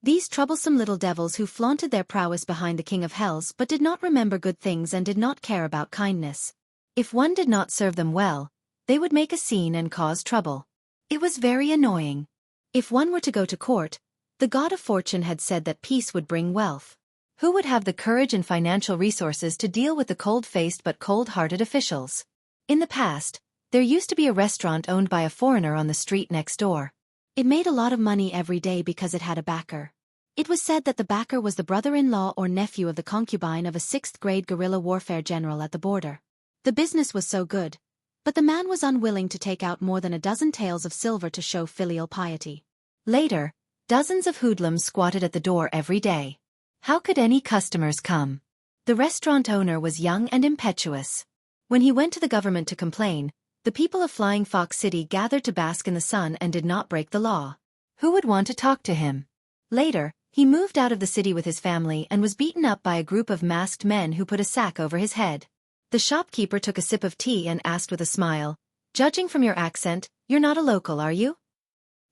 These troublesome little devils who flaunted their prowess behind the king of hells but did not remember good things and did not care about kindness. If one did not serve them well, they would make a scene and cause trouble. It was very annoying. If one were to go to court, the god of fortune had said that peace would bring wealth. Who would have the courage and financial resources to deal with the cold-faced but cold-hearted officials? In the past, there used to be a restaurant owned by a foreigner on the street next door. It made a lot of money every day because it had a backer. It was said that the backer was the brother-in-law or nephew of the concubine of a 6th-grade guerrilla warfare general at the border. The business was so good, but the man was unwilling to take out more than a dozen taels of silver to show filial piety. Later, dozens of hoodlums squatted at the door every day. How could any customers come? The restaurant owner was young and impetuous. When he went to the government to complain, the people of Flying Fox City gathered to bask in the sun and did not break the law. Who would want to talk to him? Later, he moved out of the city with his family and was beaten up by a group of masked men who put a sack over his head. The shopkeeper took a sip of tea and asked with a smile, "Judging from your accent, you're not a local, are you?"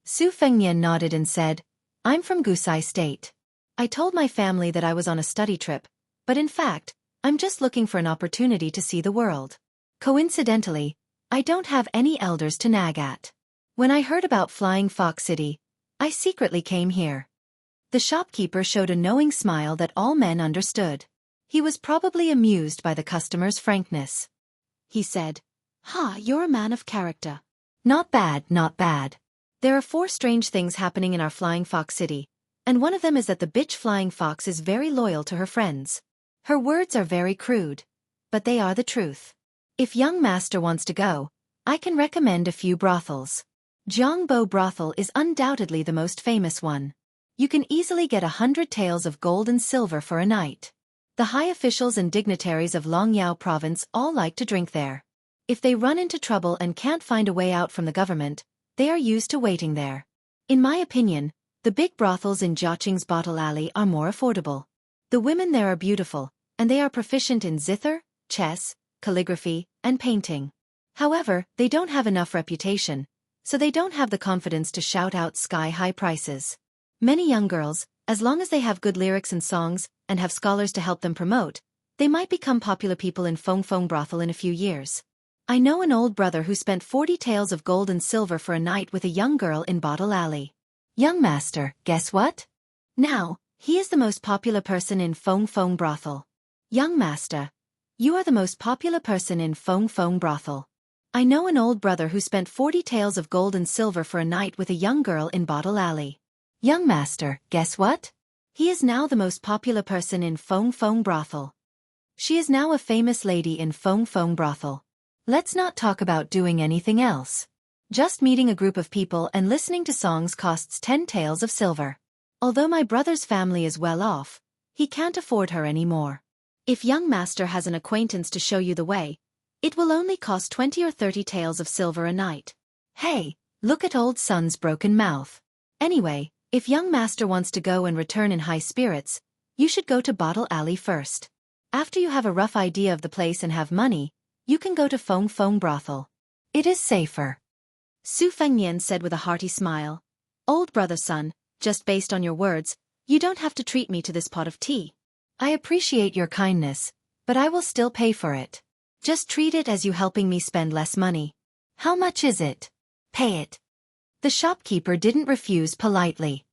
Su Fengnian nodded and said, "I'm from Gusai State. I told my family that I was on a study trip, but in fact, I'm just looking for an opportunity to see the world. Coincidentally, I don't have any elders to nag at. When I heard about Flying Fox City, I secretly came here." The shopkeeper showed a knowing smile that all men understood. He was probably amused by the customer's frankness. He said, "Ha, you're a man of character. Not bad, not bad. There are 4 strange things happening in our Flying Fox City, and one of them is that the bitch Flying Fox is very loyal to her friends. Her words are very crude, but they are the truth. If young master wants to go, I can recommend a few brothels. Jiangbo Brothel is undoubtedly the most famous one. You can easily get 100 taels of gold and silver for a night. The high officials and dignitaries of Longyao province all like to drink there. If they run into trouble and can't find a way out from the government, they are used to waiting there. In my opinion, the big brothels in Jiaqing's Bottle Alley are more affordable. The women there are beautiful, and they are proficient in zither, chess, calligraphy, and painting. However, they don't have enough reputation, so they don't have the confidence to shout out sky-high prices. Many young girls, as long as they have good lyrics and songs, and have scholars to help them promote, they might become popular people in Feng Feng Brothel in a few years. I know an old brother who spent 40 taels of gold and silver for a night with a young girl in Bottle Alley. Young master, guess what? Now, he is the most popular person in Feng Feng Brothel. Young master, you are the most popular person in Feng Feng Brothel. I know an old brother who spent 40 taels of gold and silver for a night with a young girl in Bottle Alley. Young master, guess what? He is now the most popular person in Feng Feng Brothel. She is now a famous lady in Feng Feng Brothel. Let's not talk about doing anything else. Just meeting a group of people and listening to songs costs 10 taels of silver. Although my brother's family is well off, he can't afford her anymore. If young master has an acquaintance to show you the way, it will only cost 20 or 30 taels of silver a night. Hey, look at old son's broken mouth. Anyway, if young master wants to go and return in high spirits, you should go to Bottle Alley first. After you have a rough idea of the place and have money, you can go to Feng Feng Brothel. It is safer. Su Fengnian said with a hearty smile, "Old brother son, just based on your words, you don't have to treat me to this pot of tea. I appreciate your kindness, but I will still pay for it. Just treat it as you helping me spend less money. How much is it? Pay it." The shopkeeper didn't refuse politely.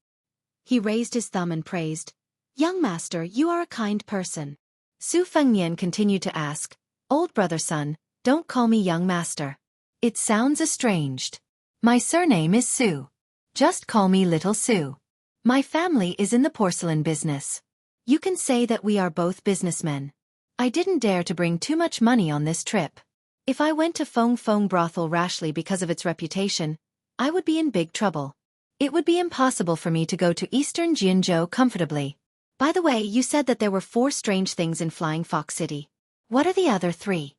He raised his thumb and praised, "Young master, you are a kind person." Su Fengnian continued to ask, "Old brother son, don't call me young master. It sounds estranged. My surname is Su. Just call me Little Su. My family is in the porcelain business. You can say that we are both businessmen. I didn't dare to bring too much money on this trip. If I went to Feng Feng Brothel rashly because of its reputation, I would be in big trouble. It would be impossible for me to go to Eastern Jianzhou comfortably. By the way, you said that there were 4 strange things in Flying Fox City. What are the other 3?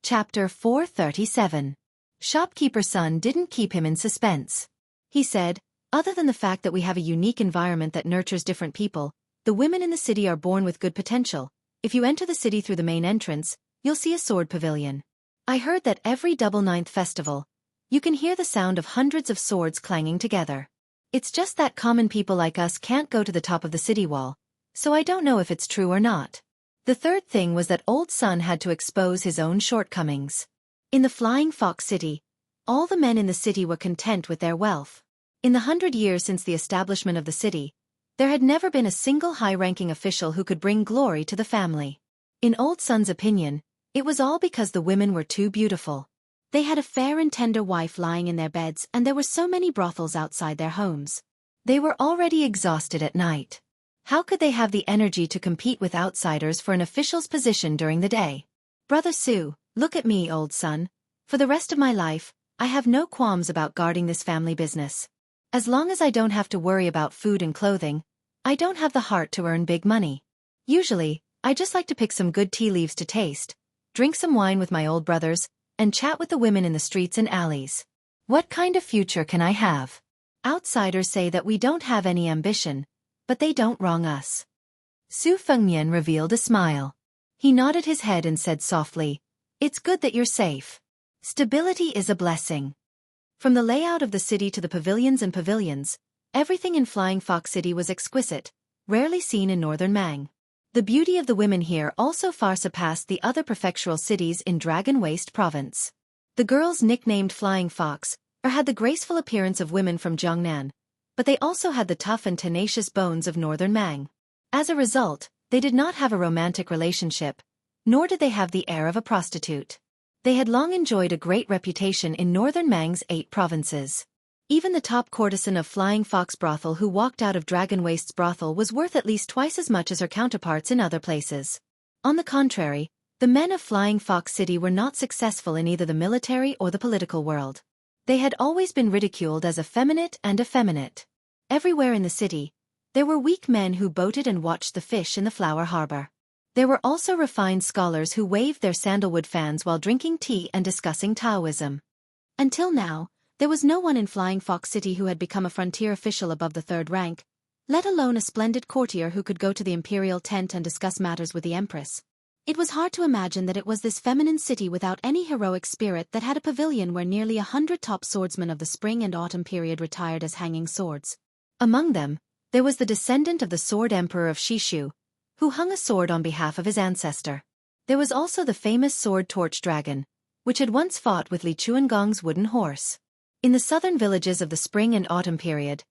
Chapter 437. Shopkeeper's son didn't keep him in suspense. He said, Other than the fact that we have a unique environment that nurtures different people, the women in the city are born with good potential. If you enter the city through the main entrance, you'll see a sword pavilion. I heard that every double ninth festival, you can hear the sound of hundreds of swords clanging together. It's just that common people like us can't go to the top of the city wall, so I don't know if it's true or not. The third thing was that Old Sun had to expose his own shortcomings. In the Flying Fox City, all the men in the city were content with their wealth. In the 100 years since the establishment of the city, there had never been a single high-ranking official who could bring glory to the family. In Old Sun's opinion, it was all because the women were too beautiful. They had a fair and tender wife lying in their beds, and there were so many brothels outside their homes. They were already exhausted at night. How could they have the energy to compete with outsiders for an official's position during the day? Brother Sue, look at me, Old Sun. For the rest of my life, I have no qualms about guarding this family business. As long as I don't have to worry about food and clothing, I don't have the heart to earn big money. Usually, I just like to pick some good tea leaves to taste, drink some wine with my old brothers, and chat with the women in the streets and alleys. What kind of future can I have? Outsiders say that we don't have any ambition, but they don't wrong us. Su Fengmian revealed a smile. He nodded his head and said softly, "It's good that you're safe. Stability is a blessing." From the layout of the city to the pavilions and pavilions, everything in Flying Fox City was exquisite, rarely seen in northern Mang. The beauty of the women here also far surpassed the other prefectural cities in Dragon Waste Province. The girls nicknamed Flying Fox had the graceful appearance of women from Jiangnan, but they also had the tough and tenacious bones of northern Mang. As a result, they did not have a romantic relationship, nor did they have the air of a prostitute. They had long enjoyed a great reputation in northern Mang's 8 provinces. Even the top courtesan of Flying Fox brothel who walked out of Dragon Waste's brothel was worth at least twice as much as her counterparts in other places. On the contrary, the men of Flying Fox City were not successful in either the military or the political world. They had always been ridiculed as effeminate and effeminate. Everywhere in the city, there were weak men who boated and watched the fish in the flower harbor. There were also refined scholars who waved their sandalwood fans while drinking tea and discussing Taoism. Until now, there was no one in Flying Fox City who had become a frontier official above the 3rd rank, let alone a splendid courtier who could go to the imperial tent and discuss matters with the empress. It was hard to imagine that it was this feminine city without any heroic spirit that had a pavilion where nearly 100 top swordsmen of the spring and autumn period retired as hanging swords. Among them, there was the descendant of the sword emperor of Shishu, who hung a sword on behalf of his ancestor. There was also the famous sword torch dragon, which had once fought with Li Chuangong's wooden horse. In the southern villages of the spring and autumn period,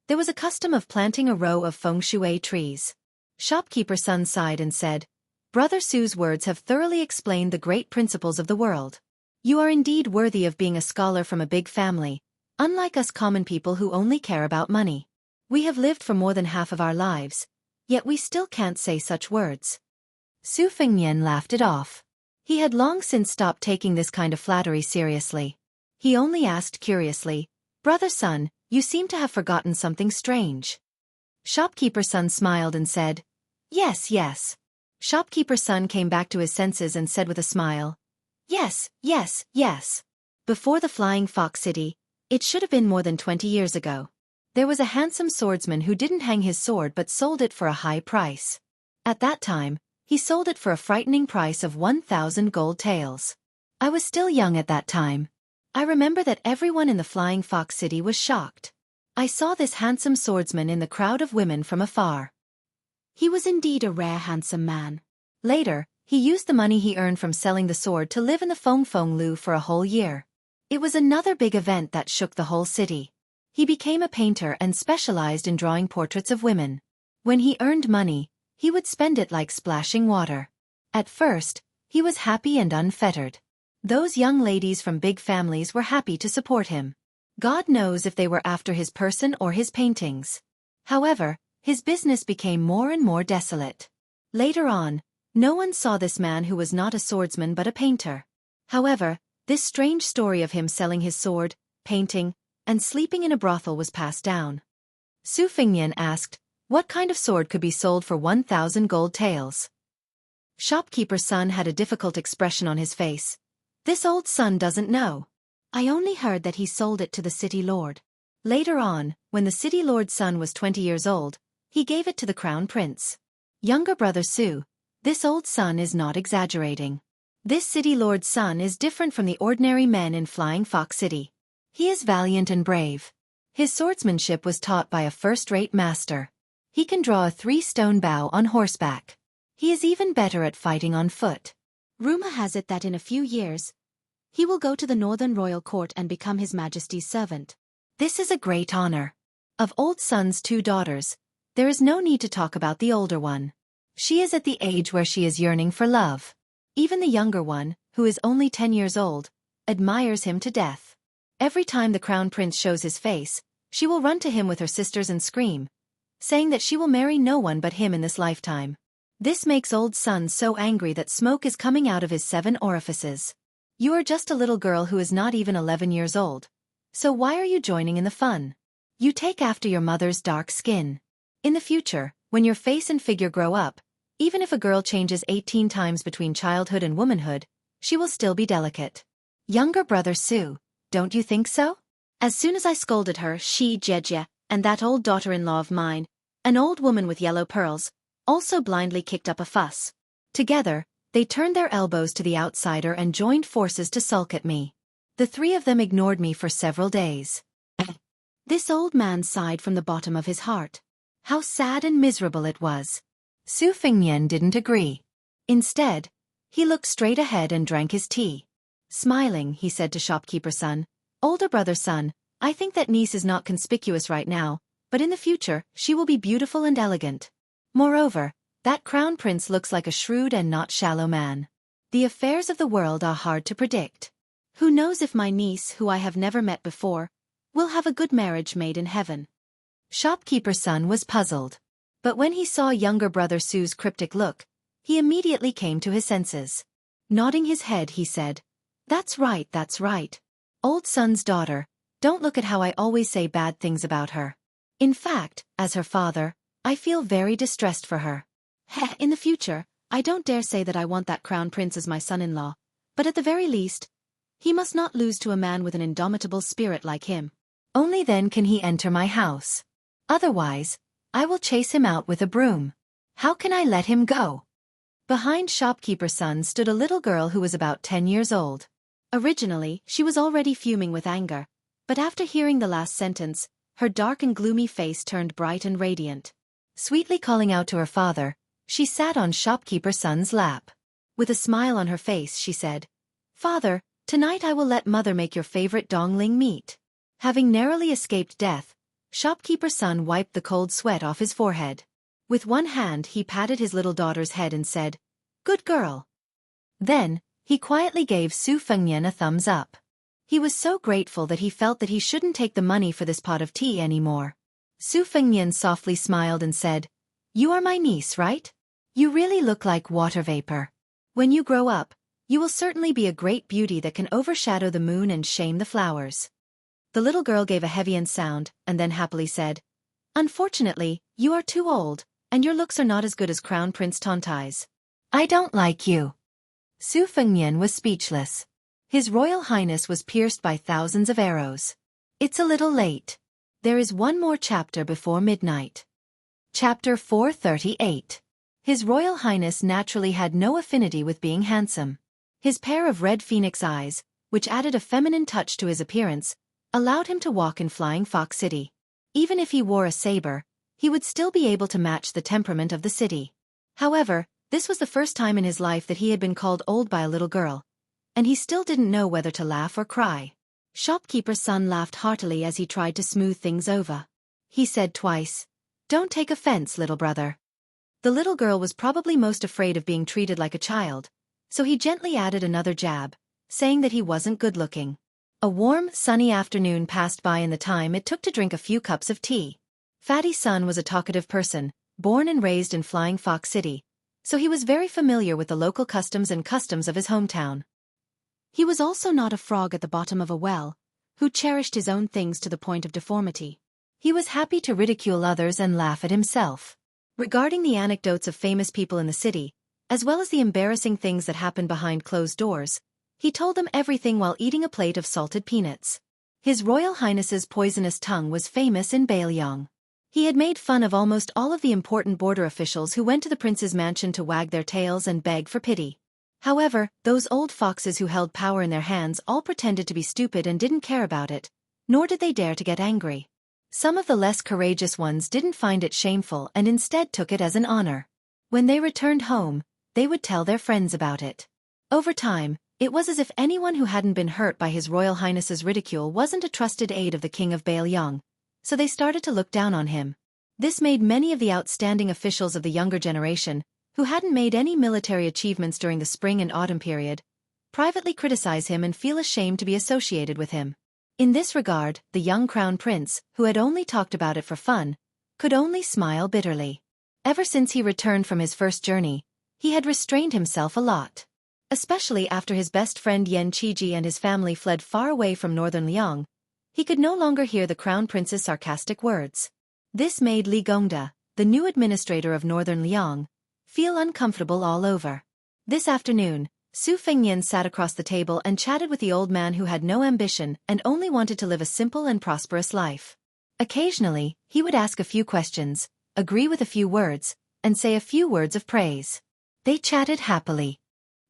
there was a custom of planting a row of feng shui trees. Shopkeeper Sun sighed and said, "Brother Su's words have thoroughly explained the great principles of the world. You are indeed worthy of being a scholar from a big family, unlike us common people who only care about money. We have lived for more than half of our lives, yet we still can't say such words." Su Fengmian laughed it off. He had long since stopped taking this kind of flattery seriously. He only asked curiously, "Brother Sun, you seem to have forgotten something strange." Shopkeeper Sun smiled and said, "Yes, yes." Shopkeeper Sun came back to his senses and said with a smile, "Yes, yes, yes. Before the Flying Fox City, it should have been more than 20 years ago. There was a handsome swordsman who didn't hang his sword but sold it for a high price. At that time, he sold it for a frightening price of 1,000 gold taels. I was still young at that time. I remember that everyone in the Flying Fox City was shocked. I saw this handsome swordsman in the crowd of women from afar. He was indeed a rare handsome man. Later, he used the money he earned from selling the sword to live in the Feng Feng Lu for a whole year. It was another big event that shook the whole city. He became a painter and specialized in drawing portraits of women. When he earned money, he would spend it like splashing water. At first, he was happy and unfettered. Those young ladies from big families were happy to support him. God knows if they were after his person or his paintings. However, his business became more and more desolate. Later on, no one saw this man who was not a swordsman but a painter. However, this strange story of him selling his sword, painting, and sleeping in a brothel was passed down. Su Fengmian asked, "What kind of sword could be sold for 1,000 gold taels?" Shopkeeper Sun had a difficult expression on his face. "This old son doesn't know. I only heard that he sold it to the city lord." Later on, when the city lord's son was 20 years old, he gave it to the crown prince. Younger brother Sue, this old son is not exaggerating. This city lord's son is different from the ordinary men in Flying Fox City. He is valiant and brave. His swordsmanship was taught by a first-rate master. He can draw a 3-stone bow on horseback. He is even better at fighting on foot. Rumor has it that in a few years, he will go to the Northern Royal Court and become His Majesty's servant. This is a great honor. Of old son's 2 daughters, there is no need to talk about the older one. She is at the age where she is yearning for love. Even the younger one, who is only 10 years old, admires him to death. Every time the crown prince shows his face, she will run to him with her sisters and scream, saying that she will marry no one but him in this lifetime. This makes old son so angry that smoke is coming out of his 7 orifices. You are just a little girl who is not even 11 years old. So why are you joining in the fun? You take after your mother's dark skin. In the future, when your face and figure grow up, even if a girl changes 18 times between childhood and womanhood, she will still be delicate. Younger brother Sue, don't you think so? As soon as I scolded her, she, Jeje, and that old daughter-in-law of mine, an old woman with yellow pearls, also blindly kicked up a fuss. Together, they turned their elbows to the outsider and joined forces to sulk at me. The 3 of them ignored me for several days. This old man sighed from the bottom of his heart. How sad and miserable it was. Su Fengnian didn't agree. Instead, he looked straight ahead and drank his tea. Smiling, he said to shopkeeper son, "Older brother son, I think that niece is not conspicuous right now, but in the future, she will be beautiful and elegant. Moreover, that crown prince looks like a shrewd and not shallow man. The affairs of the world are hard to predict. Who knows if my niece, who I have never met before, will have a good marriage made in heaven." Shopkeeper's son was puzzled. But when he saw younger brother Sue's cryptic look, he immediately came to his senses. Nodding his head, he said, That's right. Old son's daughter, don't look at how I always say bad things about her. In fact, as her father, I feel very distressed for her. In the future, I don't dare say that I want that crown prince as my son-in-law, but at the very least, he must not lose to a man with an indomitable spirit like him. Only then can he enter my house. Otherwise, I will chase him out with a broom. How can I let him go? Behind shopkeeper's son stood a little girl who was about 10 years old. Originally, she was already fuming with anger, but after hearing the last sentence, her dark and gloomy face turned bright and radiant. Sweetly calling out to her father, she sat on shopkeeper's son's lap. With a smile on her face, she said, "Father, tonight I will let mother make your favorite dongling meat." Having narrowly escaped death, shopkeeper's son wiped the cold sweat off his forehead. With one hand he patted his little daughter's head and said, "Good girl." Then, he quietly gave Su Fengnian a thumbs up. He was so grateful that he felt that he shouldn't take the money for this pot of tea anymore. Su Fengnian softly smiled and said, "You are my niece, right? You really look like water vapor. When you grow up, you will certainly be a great beauty that can overshadow the moon and shame the flowers." The little girl gave a heavy sound, and then happily said, "Unfortunately, you are too old, and your looks are not as good as Crown Prince Tontai's. I don't like you." Su Fengnian was speechless. His Royal Highness was pierced by thousands of arrows. It's a little late. There is one more chapter before midnight. Chapter 438. His Royal Highness naturally had no affinity with being handsome. His pair of red phoenix eyes, which added a feminine touch to his appearance, allowed him to walk in Flying Fox City. Even if he wore a saber, he would still be able to match the temperament of the city. However, this was the first time in his life that he had been called old by a little girl, and he still didn't know whether to laugh or cry. Shopkeeper's son laughed heartily as he tried to smooth things over. He said twice, "Don't take offense, little brother." The little girl was probably most afraid of being treated like a child, so he gently added another jab, saying that he wasn't good-looking. A warm, sunny afternoon passed by in the time it took to drink a few cups of tea. Fatty's son was a talkative person, born and raised in Flying Fox City, so he was very familiar with the local customs of his hometown. He was also not a frog at the bottom of a well, who cherished his own things to the point of deformity. He was happy to ridicule others and laugh at himself. Regarding the anecdotes of famous people in the city, as well as the embarrassing things that happened behind closed doors, he told them everything while eating a plate of salted peanuts. His Royal Highness's poisonous tongue was famous in Baelyong. He had made fun of almost all of the important border officials who went to the prince's mansion to wag their tails and beg for pity. However, those old foxes who held power in their hands all pretended to be stupid and didn't care about it, nor did they dare to get angry. Some of the less courageous ones didn't find it shameful and instead took it as an honor. When they returned home, they would tell their friends about it. Over time, it was as if anyone who hadn't been hurt by His Royal Highness's ridicule wasn't a trusted aide of the King of Baelyong, so they started to look down on him. This made many of the outstanding officials of the younger generation, who hadn't made any military achievements during the spring and autumn period, privately criticize him and feel ashamed to be associated with him. In this regard, the young crown prince, who had only talked about it for fun, could only smile bitterly. Ever since he returned from his first journey, he had restrained himself a lot. Especially after his best friend Yen Chiji and his family fled far away from northern Liang, he could no longer hear the crown prince's sarcastic words. This made Li Gongda, the new administrator of northern Liang, feel uncomfortable all over. This afternoon, Su Fengnian sat across the table and chatted with the old man who had no ambition and only wanted to live a simple and prosperous life. Occasionally, he would ask a few questions, agree with a few words, and say a few words of praise. They chatted happily.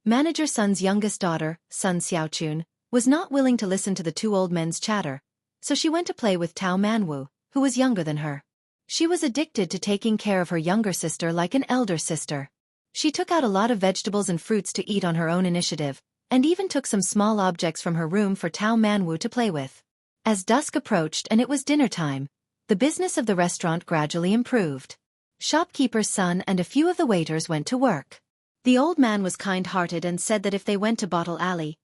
Manager Sun's youngest daughter, Sun Xiaochun, was not willing to listen to the two old men's chatter, so she went to play with Tao Manwu, who was younger than her. She was addicted to taking care of her younger sister like an elder sister. She took out a lot of vegetables and fruits to eat on her own initiative, and even took some small objects from her room for Tao Manwu to play with. As dusk approached and it was dinner time, the business of the restaurant gradually improved. Shopkeeper's son and a few of the waiters went to work. The old man was kind-hearted and said that if they went to Bottle Alley,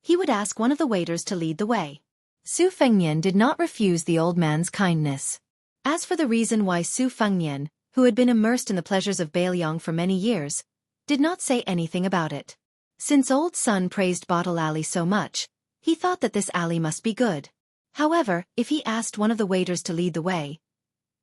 he would ask one of the waiters to lead the way. Su Fengnian did not refuse the old man's kindness. As for the reason why Su Fengnian, who had been immersed in the pleasures of Baelyong for many years, did not say anything about it. Since old Sun praised Bottle Alley so much, he thought that this alley must be good. However, if he asked one of the waiters to lead the way,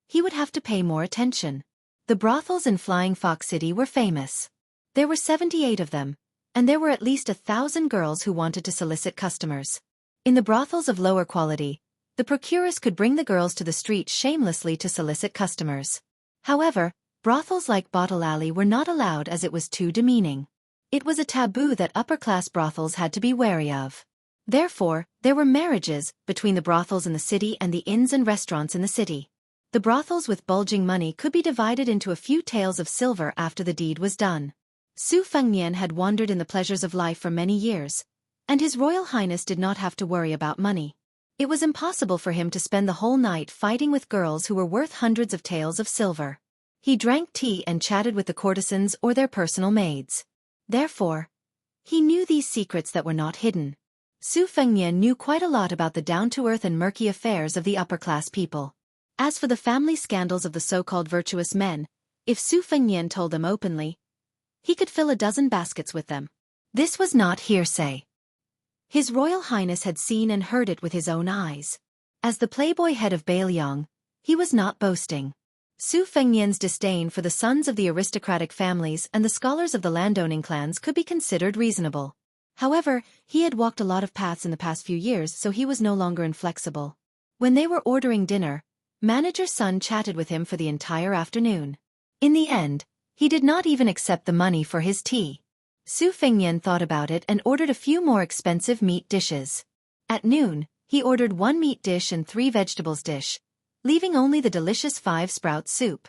he would have to pay more attention. The brothels in Flying Fox City were famous. There were 78 of them, and there were at least 1,000 girls who wanted to solicit customers. In the brothels of lower quality, the procuress could bring the girls to the street shamelessly to solicit customers. However, brothels like Bottle Alley were not allowed as it was too demeaning. It was a taboo that upper-class brothels had to be wary of. Therefore, there were marriages between the brothels in the city and the inns and restaurants in the city. The brothels with bulging money could be divided into a few taels of silver after the deed was done. Su Fengnian had wandered in the pleasures of life for many years, and His Royal Highness did not have to worry about money. It was impossible for him to spend the whole night fighting with girls who were worth hundreds of taels of silver. He drank tea and chatted with the courtesans or their personal maids. Therefore, he knew these secrets that were not hidden. Su Fengnian knew quite a lot about the down-to-earth and murky affairs of the upper-class people. As for the family scandals of the so-called virtuous men, if Su Fengnian told them openly, he could fill a dozen baskets with them. This was not hearsay. His Royal Highness had seen and heard it with his own eyes. As the playboy head of Baelyong, he was not boasting. Su Fengnian's disdain for the sons of the aristocratic families and the scholars of the landowning clans could be considered reasonable. However, he had walked a lot of paths in the past few years, so he was no longer inflexible. When they were ordering dinner, Manager Sun chatted with him for the entire afternoon. In the end, he did not even accept the money for his tea. Su Fengnian thought about it and ordered a few more expensive meat dishes. At noon, he ordered 1 meat dish and 3 vegetables dish, leaving only the delicious 5-sprout soup.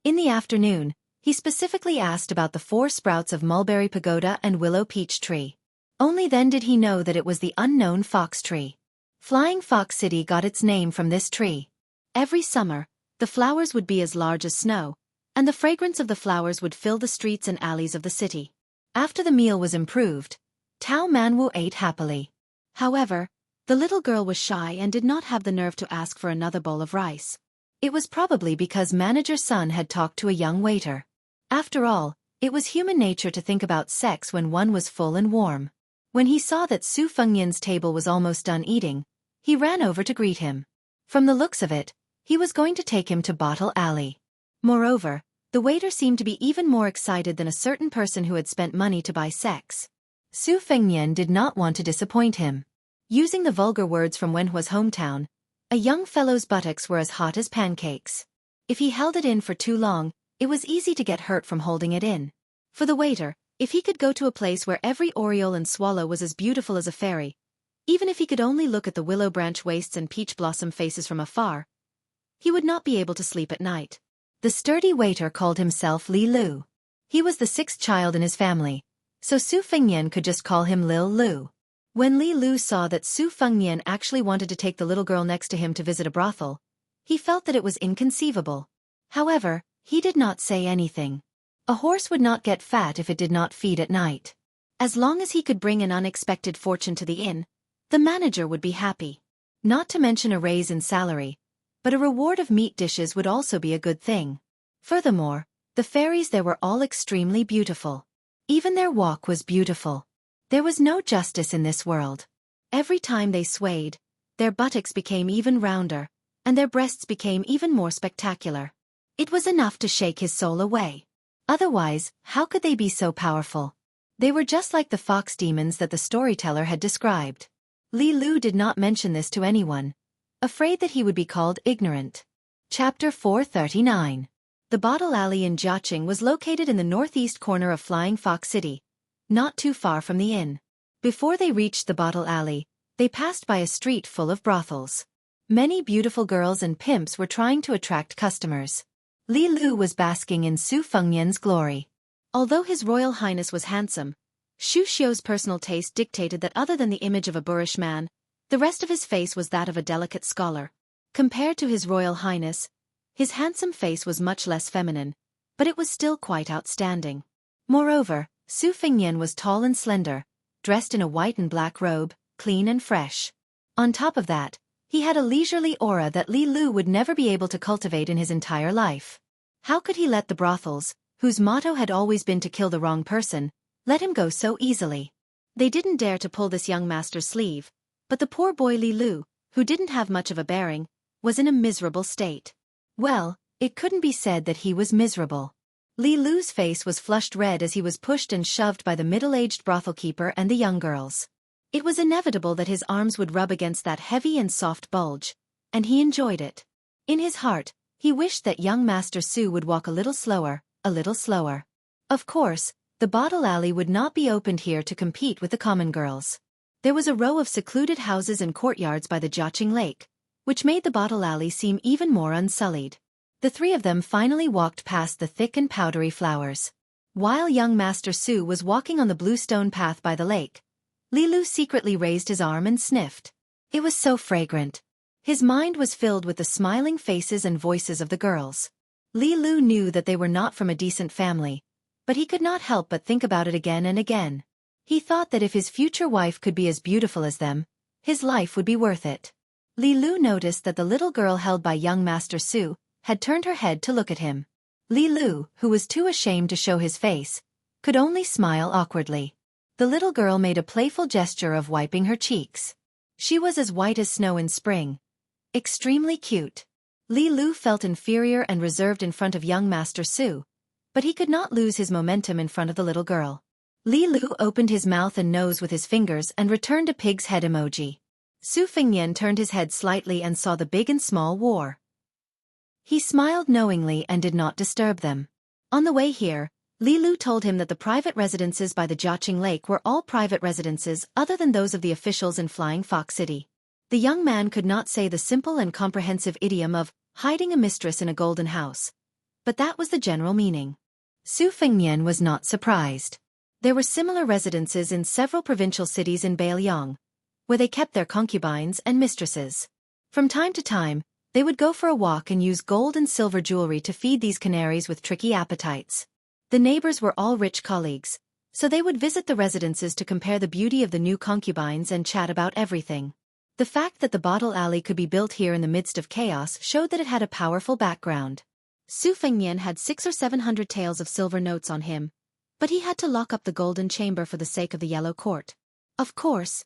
In the afternoon, he specifically asked about the 4 sprouts of mulberry pagoda and willow peach tree. Only then did he know that it was the unknown fox tree. Flying Fox City got its name from this tree. Every summer, the flowers would be as large as snow, and the fragrance of the flowers would fill the streets and alleys of the city. After the meal was improved, Tao Manwu ate happily. However, the little girl was shy and did not have the nerve to ask for another bowl of rice. It was probably because Manager Sun had talked to a young waiter. After all, it was human nature to think about sex when one was full and warm. When he saw that Su Fengnian's table was almost done eating, he ran over to greet him. From the looks of it, he was going to take him to Bottle Alley. Moreover, the waiter seemed to be even more excited than a certain person who had spent money to buy sex. Su Fengnian did not want to disappoint him. Using the vulgar words from Wenhua's hometown, a young fellow's buttocks were as hot as pancakes. If he held it in for too long, it was easy to get hurt from holding it in. For the waiter, if he could go to a place where every oriole and swallow was as beautiful as a fairy, even if he could only look at the willow branch waists and peach blossom faces from afar, he would not be able to sleep at night. The sturdy waiter called himself Li Lu. He was the sixth child in his family, so Su Fengnian could just call him Lil Lu. When Li Lu saw that Su Fengnian actually wanted to take the little girl next to him to visit a brothel, he felt that it was inconceivable. However, he did not say anything. A horse would not get fat if it did not feed at night. As long as he could bring an unexpected fortune to the inn, the manager would be happy. Not to mention a raise in salary, but a reward of meat dishes would also be a good thing. Furthermore, the fairies there were all extremely beautiful. Even their walk was beautiful. There was no justice in this world. Every time they swayed, their buttocks became even rounder, and their breasts became even more spectacular. It was enough to shake his soul away. Otherwise, how could they be so powerful? They were just like the fox demons that the storyteller had described. Li Lu did not mention this to anyone, afraid that he would be called ignorant. Chapter 439. The Bottle Alley in Jiaqing was located in the northeast corner of Flying Fox City, not too far from the inn. Before they reached the Bottle Alley, they passed by a street full of brothels. Many beautiful girls and pimps were trying to attract customers. Li Lu was basking in Su Fengnian's glory. Although His Royal Highness was handsome, Xu Xiu's personal taste dictated that other than the image of a boorish man, the rest of his face was that of a delicate scholar. Compared to His Royal Highness, his handsome face was much less feminine, but it was still quite outstanding. Moreover, Su Fengnian was tall and slender, dressed in a white and black robe, clean and fresh. On top of that, he had a leisurely aura that Li Lu would never be able to cultivate in his entire life. How could he let the brothels, whose motto had always been to kill the wrong person, let him go so easily? They didn't dare to pull this young master's sleeve, but the poor boy Li Lu, who didn't have much of a bearing, was in a miserable state. Well, it couldn't be said that he was miserable. Li Lu's face was flushed red as he was pushed and shoved by the middle-aged brothel keeper and the young girls. It was inevitable that his arms would rub against that heavy and soft bulge, and he enjoyed it. In his heart, he wished that young Master Su would walk a little slower, a little slower. Of course, the Bottle Alley would not be opened here to compete with the common girls. There was a row of secluded houses and courtyards by the Jiaqing Lake, which made the Bottle Alley seem even more unsullied. The three of them finally walked past the thick and powdery flowers. While young Master Su was walking on the blue stone path by the lake, Li Lu secretly raised his arm and sniffed. It was so fragrant. His mind was filled with the smiling faces and voices of the girls. Li Lu knew that they were not from a decent family, but he could not help but think about it again and again. He thought that if his future wife could be as beautiful as them, his life would be worth it. Li Lu noticed that the little girl held by young Master Su had turned her head to look at him. Li Lu, who was too ashamed to show his face, could only smile awkwardly. The little girl made a playful gesture of wiping her cheeks. She was as white as snow in spring. Extremely cute. Li Lu felt inferior and reserved in front of young Master Su, but he could not lose his momentum in front of the little girl. Li Lu opened his mouth and nose with his fingers and returned a pig's head emoji. Su Fengnian turned his head slightly and saw the big and small war. He smiled knowingly and did not disturb them. On the way here, Li Lu told him that the private residences by the Jiaqing Lake were all private residences other than those of the officials in Flying Fox City. The young man could not say the simple and comprehensive idiom of hiding a mistress in a golden house, but that was the general meaning. Su Fengnian was not surprised. There were similar residences in several provincial cities in Bailiang, where they kept their concubines and mistresses. From time to time, they would go for a walk and use gold and silver jewelry to feed these canaries with tricky appetites. The neighbors were all rich colleagues, so they would visit the residences to compare the beauty of the new concubines and chat about everything. The fact that the Bottle Alley could be built here in the midst of chaos showed that it had a powerful background. Su Fengnian had 600 or 700 taels of silver notes on him, but he had to lock up the golden chamber for the sake of the Yellow Court. Of course,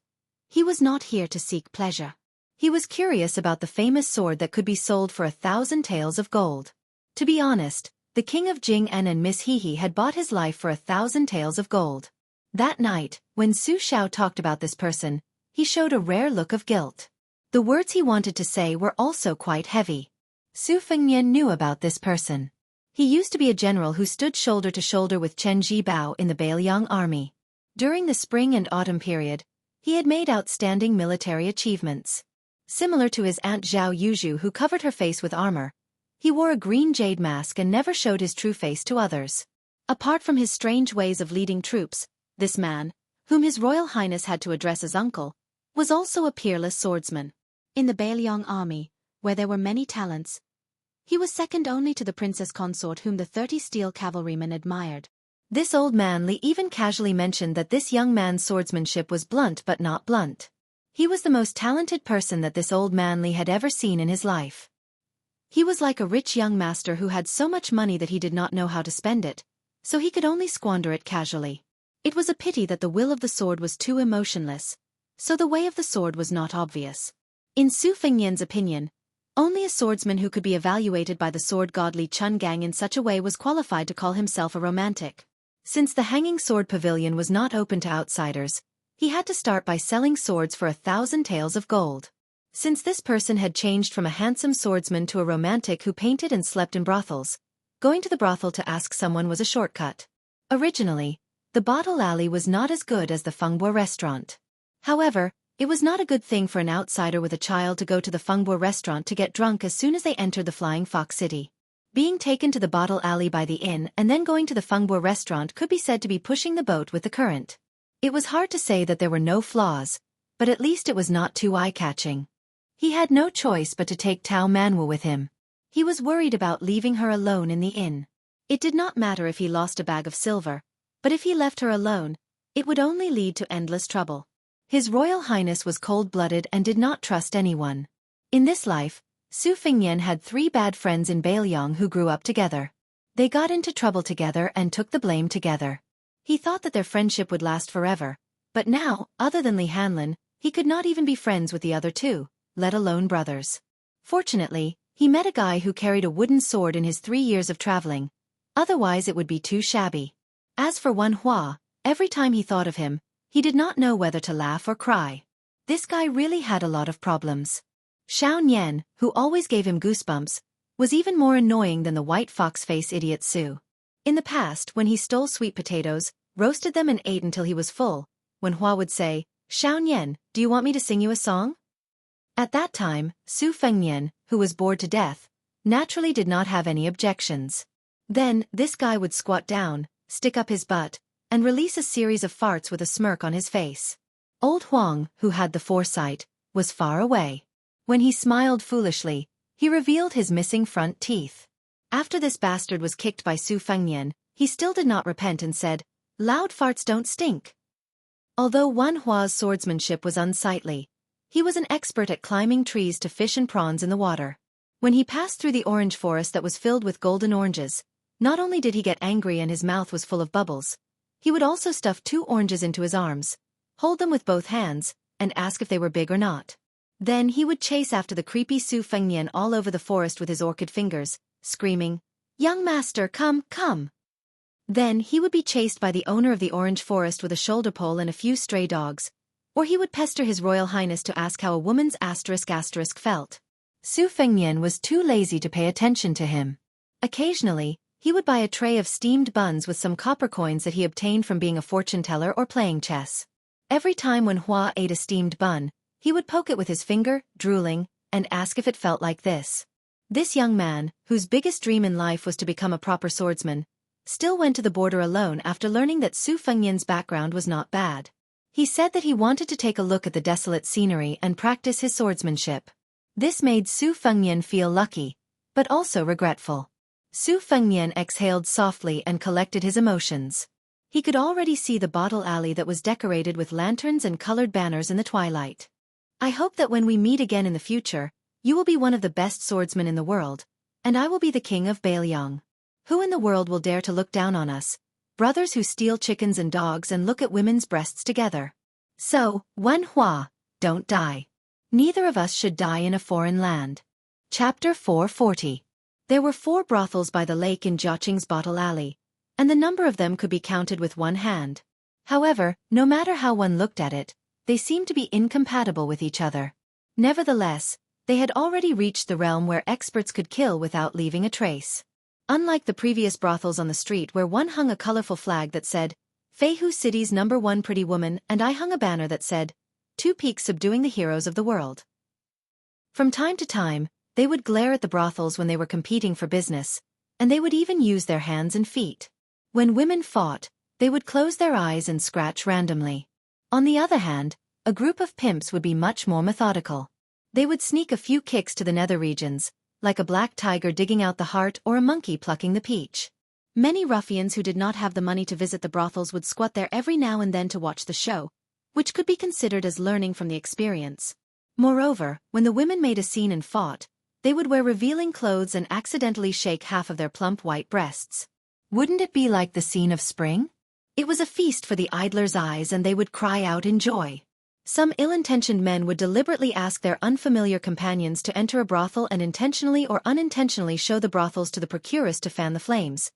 he was not here to seek pleasure. He was curious about the famous sword that could be sold for 1,000 taels of gold. To be honest, the king of Jing'an and Miss Hehe had bought his life for 1,000 taels of gold. That night, when Su Xiao talked about this person, he showed a rare look of guilt. The words he wanted to say were also quite heavy. Su Fengnian knew about this person. He used to be a general who stood shoulder to shoulder with Chen Jibao in the Bailiang army. During the spring and autumn period, he had made outstanding military achievements. Similar to his aunt Zhao Yuzhu, who covered her face with armor, he wore a green jade mask and never showed his true face to others. Apart from his strange ways of leading troops, this man, whom His Royal Highness had to address as uncle, was also a peerless swordsman. In the Bailiang army, where there were many talents, he was second only to the princess consort whom the 30 steel cavalrymen admired. This old man Li even casually mentioned that this young man's swordsmanship was blunt but not blunt. He was the most talented person that this old man Li had ever seen in his life. He was like a rich young master who had so much money that he did not know how to spend it, so he could only squander it casually. It was a pity that the will of the sword was too emotionless, so the way of the sword was not obvious. In Su Fengnian's opinion, only a swordsman who could be evaluated by the sword god Li Chungang in such a way was qualified to call himself a romantic. Since the Hanging Sword Pavilion was not open to outsiders, he had to start by selling swords for 1,000 taels of gold. Since this person had changed from a handsome swordsman to a romantic who painted and slept in brothels, going to the brothel to ask someone was a shortcut. Originally, the bottle alley was not as good as the Fengbo restaurant. However, it was not a good thing for an outsider with a child to go to the Fengbo restaurant to get drunk as soon as they entered the Flying Fox City. Being taken to the bottle alley by the inn and then going to the Fengbo restaurant could be said to be pushing the boat with the current. It was hard to say that there were no flaws, but at least it was not too eye-catching. He had no choice but to take Tao Manwu with him. He was worried about leaving her alone in the inn. It did not matter if he lost a bag of silver, but if he left her alone, it would only lead to endless trouble. His Royal Highness was cold-blooded and did not trust anyone. In this life, Su Fengnian had 3 bad friends in Bailiang who grew up together. They got into trouble together and took the blame together. He thought that their friendship would last forever, but now, other than Li Hanlin, he could not even be friends with the other 2, let alone brothers. Fortunately, he met a guy who carried a wooden sword in his 3 years of traveling, otherwise it would be too shabby. As for Wan Hua, every time he thought of him, he did not know whether to laugh or cry. This guy really had a lot of problems. Xiao Nian, who always gave him goosebumps, was even more annoying than the white fox-face idiot Su. In the past, when he stole sweet potatoes, roasted them and ate until he was full, Wan Hua would say, "Xiao Nian, do you want me to sing you a song?" At that time, Su Fengnian, who was bored to death, naturally did not have any objections. Then, this guy would squat down, stick up his butt, and release a series of farts with a smirk on his face. Old Huang, who had the foresight, was far away. When he smiled foolishly, he revealed his missing front teeth. After this bastard was kicked by Su Fengnian, he still did not repent and said, "Loud farts don't stink." Although Wan Hua's swordsmanship was unsightly, he was an expert at climbing trees to fish and prawns in the water. When he passed through the orange forest that was filled with golden oranges, not only did he get angry and his mouth was full of bubbles, he would also stuff 2 oranges into his arms, hold them with both hands, and ask if they were big or not. Then he would chase after the creepy Su Fengnian all over the forest with his orchid fingers, screaming, "Young master, come, come!" Then he would be chased by the owner of the orange forest with a shoulder pole and a few stray dogs, or he would pester His Royal Highness to ask how a woman's asterisk felt. Su Fengnian was too lazy to pay attention to him. Occasionally, he would buy a tray of steamed buns with some copper coins that he obtained from being a fortune teller or playing chess. Every time when Hua ate a steamed bun, he would poke it with his finger, drooling, and ask if it felt like this. This young man, whose biggest dream in life was to become a proper swordsman, still went to the border alone after learning that Su Fengnian's background was not bad. He said that he wanted to take a look at the desolate scenery and practice his swordsmanship. This made Su Fengnian feel lucky, but also regretful. Su Fengnian exhaled softly and collected his emotions. He could already see the bottle alley that was decorated with lanterns and colored banners in the twilight. "I hope that when we meet again in the future, you will be one of the best swordsmen in the world, and I will be the king of Bailiang. Who in the world will dare to look down on us, brothers who steal chickens and dogs and look at women's breasts together? So, Wan Hua, don't die. Neither of us should die in a foreign land." Chapter 440. There were 4 brothels by the lake in Jiaqing's bottle alley, and the number of them could be counted with one hand. However, no matter how one looked at it, they seemed to be incompatible with each other. Nevertheless, they had already reached the realm where experts could kill without leaving a trace. Unlike the previous brothels on the street where one hung a colorful flag that said, Feihu City's #1 pretty woman, and I hung a banner that said, Two Peaks subduing the heroes of the world. From time to time, they would glare at the brothels when they were competing for business, and they would even use their hands and feet. When women fought, they would close their eyes and scratch randomly. On the other hand, a group of pimps would be much more methodical. They would sneak a few kicks to the nether regions, like a black tiger digging out the heart or a monkey plucking the peach. Many ruffians who did not have the money to visit the brothels would squat there every now and then to watch the show, which could be considered as learning from the experience. Moreover, when the women made a scene and fought, they would wear revealing clothes and accidentally shake half of their plump white breasts. Wouldn't it be like the scene of spring? It was a feast for the idlers' eyes, and they would cry out in joy. Some ill-intentioned men would deliberately ask their unfamiliar companions to enter a brothel and intentionally or unintentionally show the brothels to the procuress to fan the flames,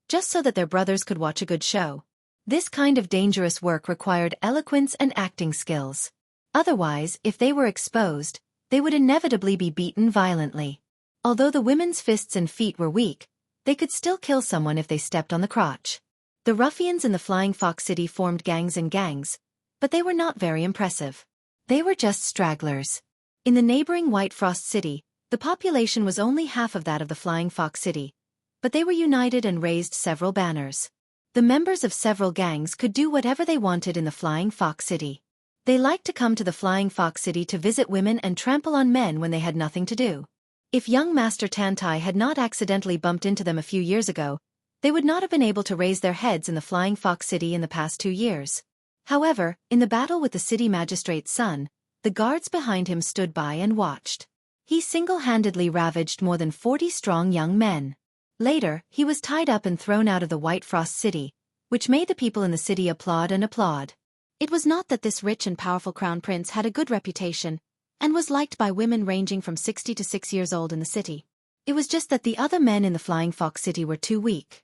just so that their brothers could watch a good show. This kind of dangerous work required eloquence and acting skills. Otherwise, if they were exposed, they would inevitably be beaten violently. Although the women's fists and feet were weak, they could still kill someone if they stepped on the crotch. The ruffians in the Flying Fox City formed gangs and gangs, but they were not very impressive. They were just stragglers. In the neighboring White Frost City, the population was only half of that of the Flying Fox City, but they were united and raised several banners. The members of several gangs could do whatever they wanted in the Flying Fox City. They liked to come to the Flying Fox City to visit women and trample on men when they had nothing to do. If young Master Tantai had not accidentally bumped into them a few years ago, they would not have been able to raise their heads in the Flying Fox City in the past 2 years. However, in the battle with the city magistrate's son, the guards behind him stood by and watched. He single-handedly ravaged more than 40 strong young men. Later, he was tied up and thrown out of the White Frost City, which made the people in the city applaud and applaud. It was not that this rich and powerful crown prince had a good reputation, and was liked by women ranging from 60 to 6 years old in the city. It was just that the other men in the Flying Fox City were too weak.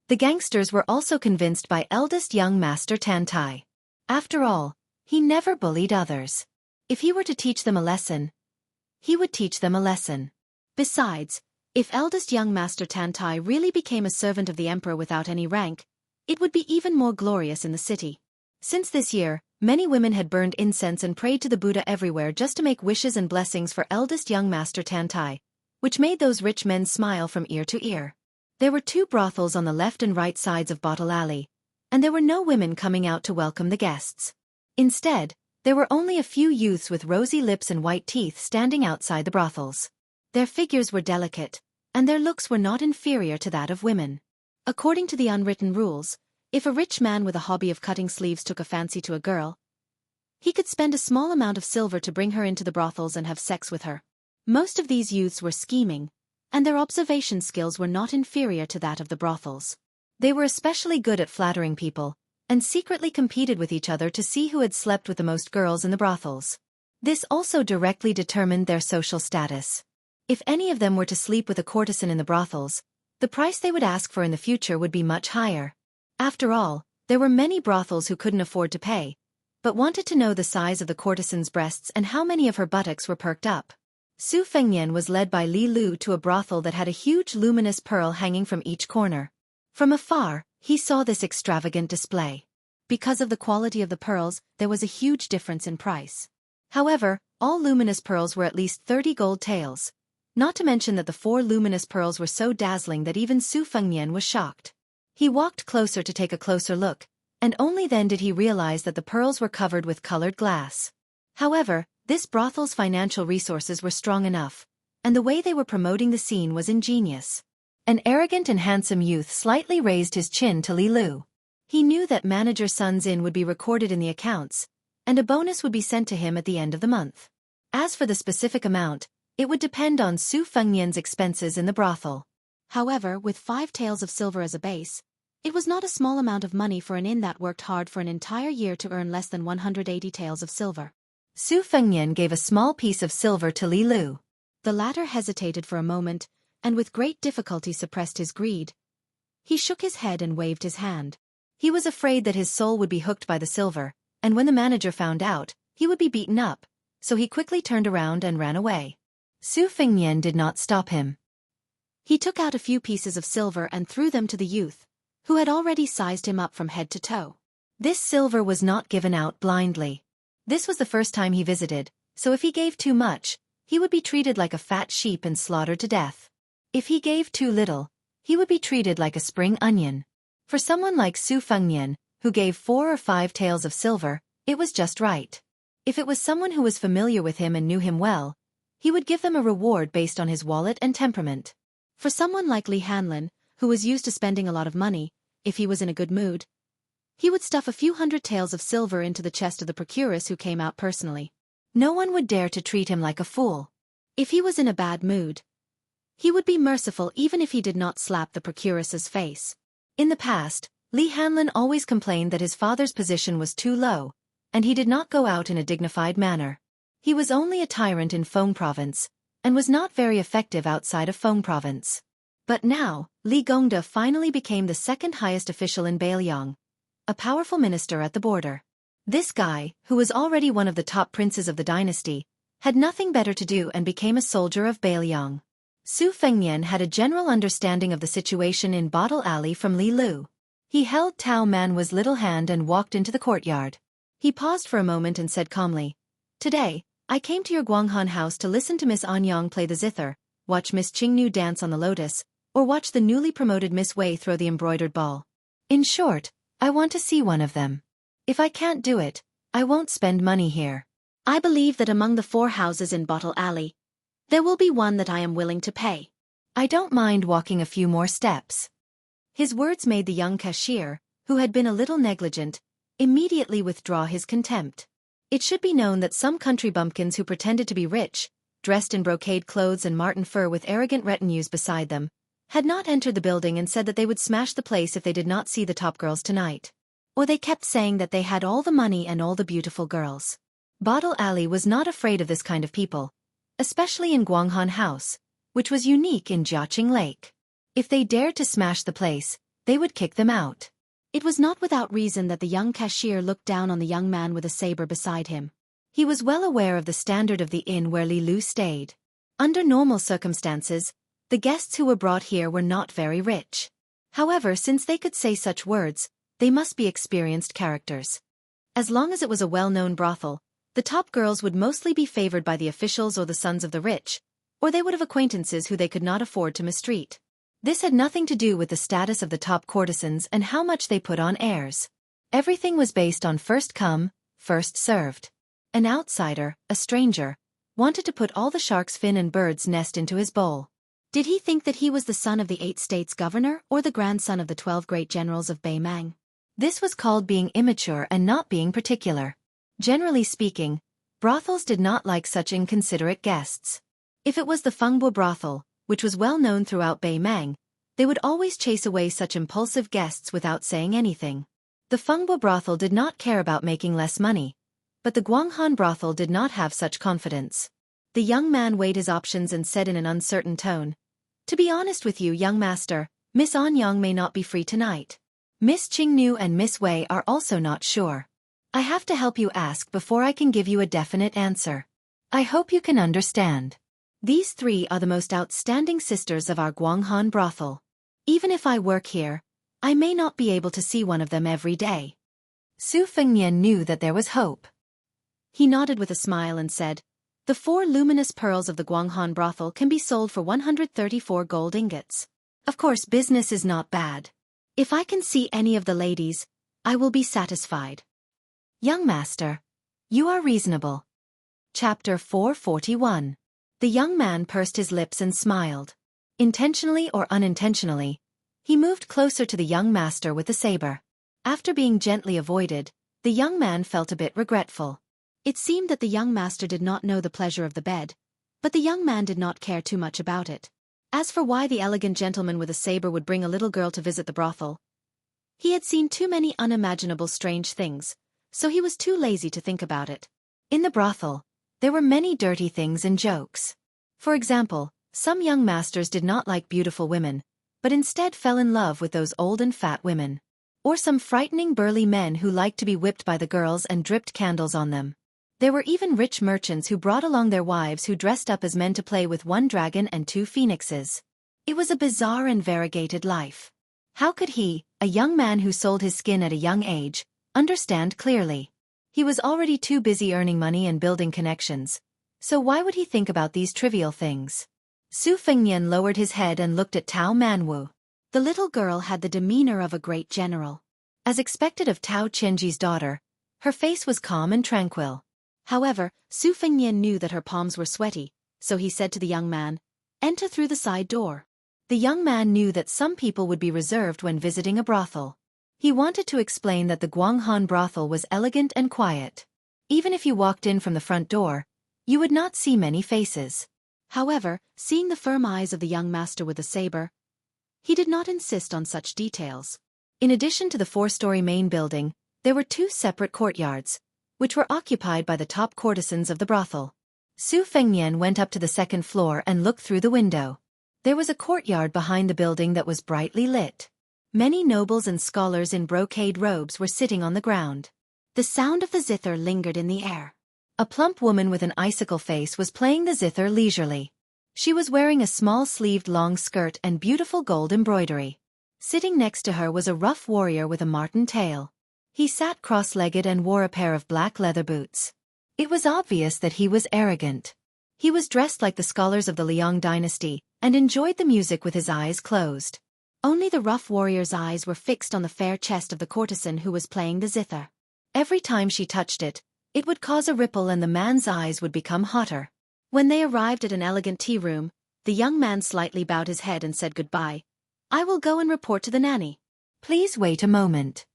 The gangsters were also convinced by eldest young Master Tantai. After all, he never bullied others. If he were to teach them a lesson, he would teach them a lesson. Besides, if eldest young Master Tantai really became a servant of the emperor without any rank, it would be even more glorious in the city. Since this year, many women had burned incense and prayed to the Buddha everywhere just to make wishes and blessings for eldest young Master Tantai, which made those rich men smile from ear to ear. There were 2 brothels on the left and right sides of Bottle Alley, and there were no women coming out to welcome the guests. Instead, there were only a few youths with rosy lips and white teeth standing outside the brothels. Their figures were delicate, and their looks were not inferior to that of women. According to the unwritten rules, if a rich man with a hobby of cutting sleeves took a fancy to a girl, he could spend a small amount of silver to bring her into the brothels and have sex with her. Most of these youths were scheming, and their observation skills were not inferior to that of the brothels. They were especially good at flattering people, and secretly competed with each other to see who had slept with the most girls in the brothels. This also directly determined their social status. If any of them were to sleep with a courtesan in the brothels, the price they would ask for in the future would be much higher. After all, there were many brothels who couldn't afford to pay, but wanted to know the size of the courtesan's breasts and how many of her buttocks were perked up. Su Fengnian was led by Li Lu to a brothel that had a huge luminous pearl hanging from each corner. From afar, he saw this extravagant display. Because of the quality of the pearls, there was a huge difference in price. However, all luminous pearls were at least 30 gold taels, not to mention that the 4 luminous pearls were so dazzling that even Su Fengnian was shocked. He walked closer to take a closer look, and only then did he realize that the pearls were covered with colored glass. However, this brothel's financial resources were strong enough, and the way they were promoting the scene was ingenious. An arrogant and handsome youth slightly raised his chin to Li Lu. He knew that manager Sun's Inn would be recorded in the accounts, and a bonus would be sent to him at the end of the month. As for the specific amount, it would depend on Su Fengnian's expenses in the brothel. However, with 5 taels of silver as a base, it was not a small amount of money for an inn that worked hard for an entire year to earn less than 180 taels of silver. Su Fengnian gave a small piece of silver to Li Lu. The latter hesitated for a moment, and with great difficulty suppressed his greed. He shook his head and waved his hand. He was afraid that his soul would be hooked by the silver, and when the manager found out, he would be beaten up, so he quickly turned around and ran away. Su Fengnian did not stop him. He took out a few pieces of silver and threw them to the youth, who had already sized him up from head to toe. This silver was not given out blindly. This was the first time he visited, so if he gave too much, he would be treated like a fat sheep and slaughtered to death. If he gave too little, he would be treated like a spring onion. For someone like Su Fengnian, who gave 4 or 5 taels of silver, it was just right. If it was someone who was familiar with him and knew him well, he would give them a reward based on his wallet and temperament. For someone like Li Hanlin, who was used to spending a lot of money, if he was in a good mood, he would stuff a few hundred taels of silver into the chest of the procuress who came out personally. No one would dare to treat him like a fool. If he was in a bad mood, he would be merciful even if he did not slap the procuress's face. In the past, Li Hanlin always complained that his father's position was too low, and he did not go out in a dignified manner. He was only a tyrant in Feng Province, and was not very effective outside of Feng Province. But now, Li Gongda finally became the second highest official in Bailiang, a powerful minister at the border. This guy, who was already one of the top princes of the dynasty, had nothing better to do and became a soldier of Bailiang. Su Fengnian had a general understanding of the situation in Bottle Alley from Li Lu. He held Tao Manwa's little hand and walked into the courtyard. He paused for a moment and said calmly, "Today, I came to your Guanghan house to listen to Miss Anyang play the zither, watch Miss Qingnu dance on the lotus, or watch the newly promoted Miss Wei throw the embroidered ball. In short, I want to see one of them. If I can't do it, I won't spend money here. I believe that among the 4 houses in Bottle Alley, there will be one that I am willing to pay. I don't mind walking a few more steps." His words made the young cashier, who had been a little negligent, immediately withdraw his contempt. It should be known that some country bumpkins who pretended to be rich, dressed in brocade clothes and marten fur with arrogant retinues beside them, had not entered the building and said that they would smash the place if they did not see the top girls tonight. Or they kept saying that they had all the money and all the beautiful girls. Bottle Alley was not afraid of this kind of people, especially in Guanghan House, which was unique in Jiaqing Lake. If they dared to smash the place, they would kick them out. It was not without reason that the young cashier looked down on the young man with a saber beside him. He was well aware of the standard of the inn where Li Lu stayed. Under normal circumstances, the guests who were brought here were not very rich. However, since they could say such words, they must be experienced characters. As long as it was a well-known brothel, the top girls would mostly be favored by the officials or the sons of the rich, or they would have acquaintances who they could not afford to mistreat. This had nothing to do with the status of the top courtesans and how much they put on airs. Everything was based on first come, first served. An outsider, a stranger, wanted to put all the shark's fin and bird's nest into his bowl. Did he think that he was the son of the 8 states governor or the grandson of the 12 great generals of Beimang? This was called being immature and not being particular. Generally speaking, brothels did not like such inconsiderate guests. If it was the Fengbo brothel, which was well known throughout Beimang, they would always chase away such impulsive guests without saying anything. The Fengbo brothel did not care about making less money, but the Guanghan brothel did not have such confidence. The young man weighed his options and said in an uncertain tone, "To be honest with you, young master, Miss Anyang may not be free tonight. Miss Qingnu and Miss Wei are also not sure. I have to help you ask before I can give you a definite answer. I hope you can understand. These 3 are the most outstanding sisters of our Guanghan brothel. Even if I work here, I may not be able to see one of them every day." Su Fengnian knew that there was hope. He nodded with a smile and said, "The 4 luminous pearls of the Guanghan brothel can be sold for 134 gold ingots. Of course, business is not bad. If I can see any of the ladies, I will be satisfied." "Young master, you are reasonable." Chapter 441. The young man pursed his lips and smiled. Intentionally or unintentionally, he moved closer to the young master with the saber. After being gently avoided, the young man felt a bit regretful. It seemed that the young master did not know the pleasure of the bed, but the young man did not care too much about it. As for why the elegant gentleman with a saber would bring a little girl to visit the brothel, he had seen too many unimaginable strange things, so he was too lazy to think about it. In the brothel, there were many dirty things and jokes. For example, some young masters did not like beautiful women, but instead fell in love with those old and fat women. Or some frightening burly men who liked to be whipped by the girls and dripped candles on them. There were even rich merchants who brought along their wives who dressed up as men to play with one dragon and two phoenixes. It was a bizarre and variegated life. How could he, a young man who sold his skin at a young age, understand clearly? He was already too busy earning money and building connections. So why would he think about these trivial things? Su Fengnian lowered his head and looked at Tao Manwu. The little girl had the demeanor of a great general. As expected of Tao Qianji's daughter, her face was calm and tranquil. However, Su Fengnian knew that her palms were sweaty, so he said to the young man, "Enter through the side door." The young man knew that some people would be reserved when visiting a brothel. He wanted to explain that the Guanghan brothel was elegant and quiet. Even if you walked in from the front door, you would not see many faces. However, seeing the firm eyes of the young master with the saber, he did not insist on such details. In addition to the four-story main building, there were two separate courtyards, which were occupied by the top courtesans of the brothel. Su Fengnian went up to the second floor and looked through the window. There was a courtyard behind the building that was brightly lit. Many nobles and scholars in brocade robes were sitting on the ground. The sound of the zither lingered in the air. A plump woman with an icicle face was playing the zither leisurely. She was wearing a small-sleeved long skirt and beautiful gold embroidery. Sitting next to her was a rough warrior with a marten tail. He sat cross-legged and wore a pair of black leather boots. It was obvious that he was arrogant. He was dressed like the scholars of the Liang dynasty, and enjoyed the music with his eyes closed. Only the rough warrior's eyes were fixed on the fair chest of the courtesan who was playing the zither. Every time she touched it, it would cause a ripple and the man's eyes would become hotter. When they arrived at an elegant tea room, the young man slightly bowed his head and said goodbye. "I will go and report to the nanny. Please wait a moment."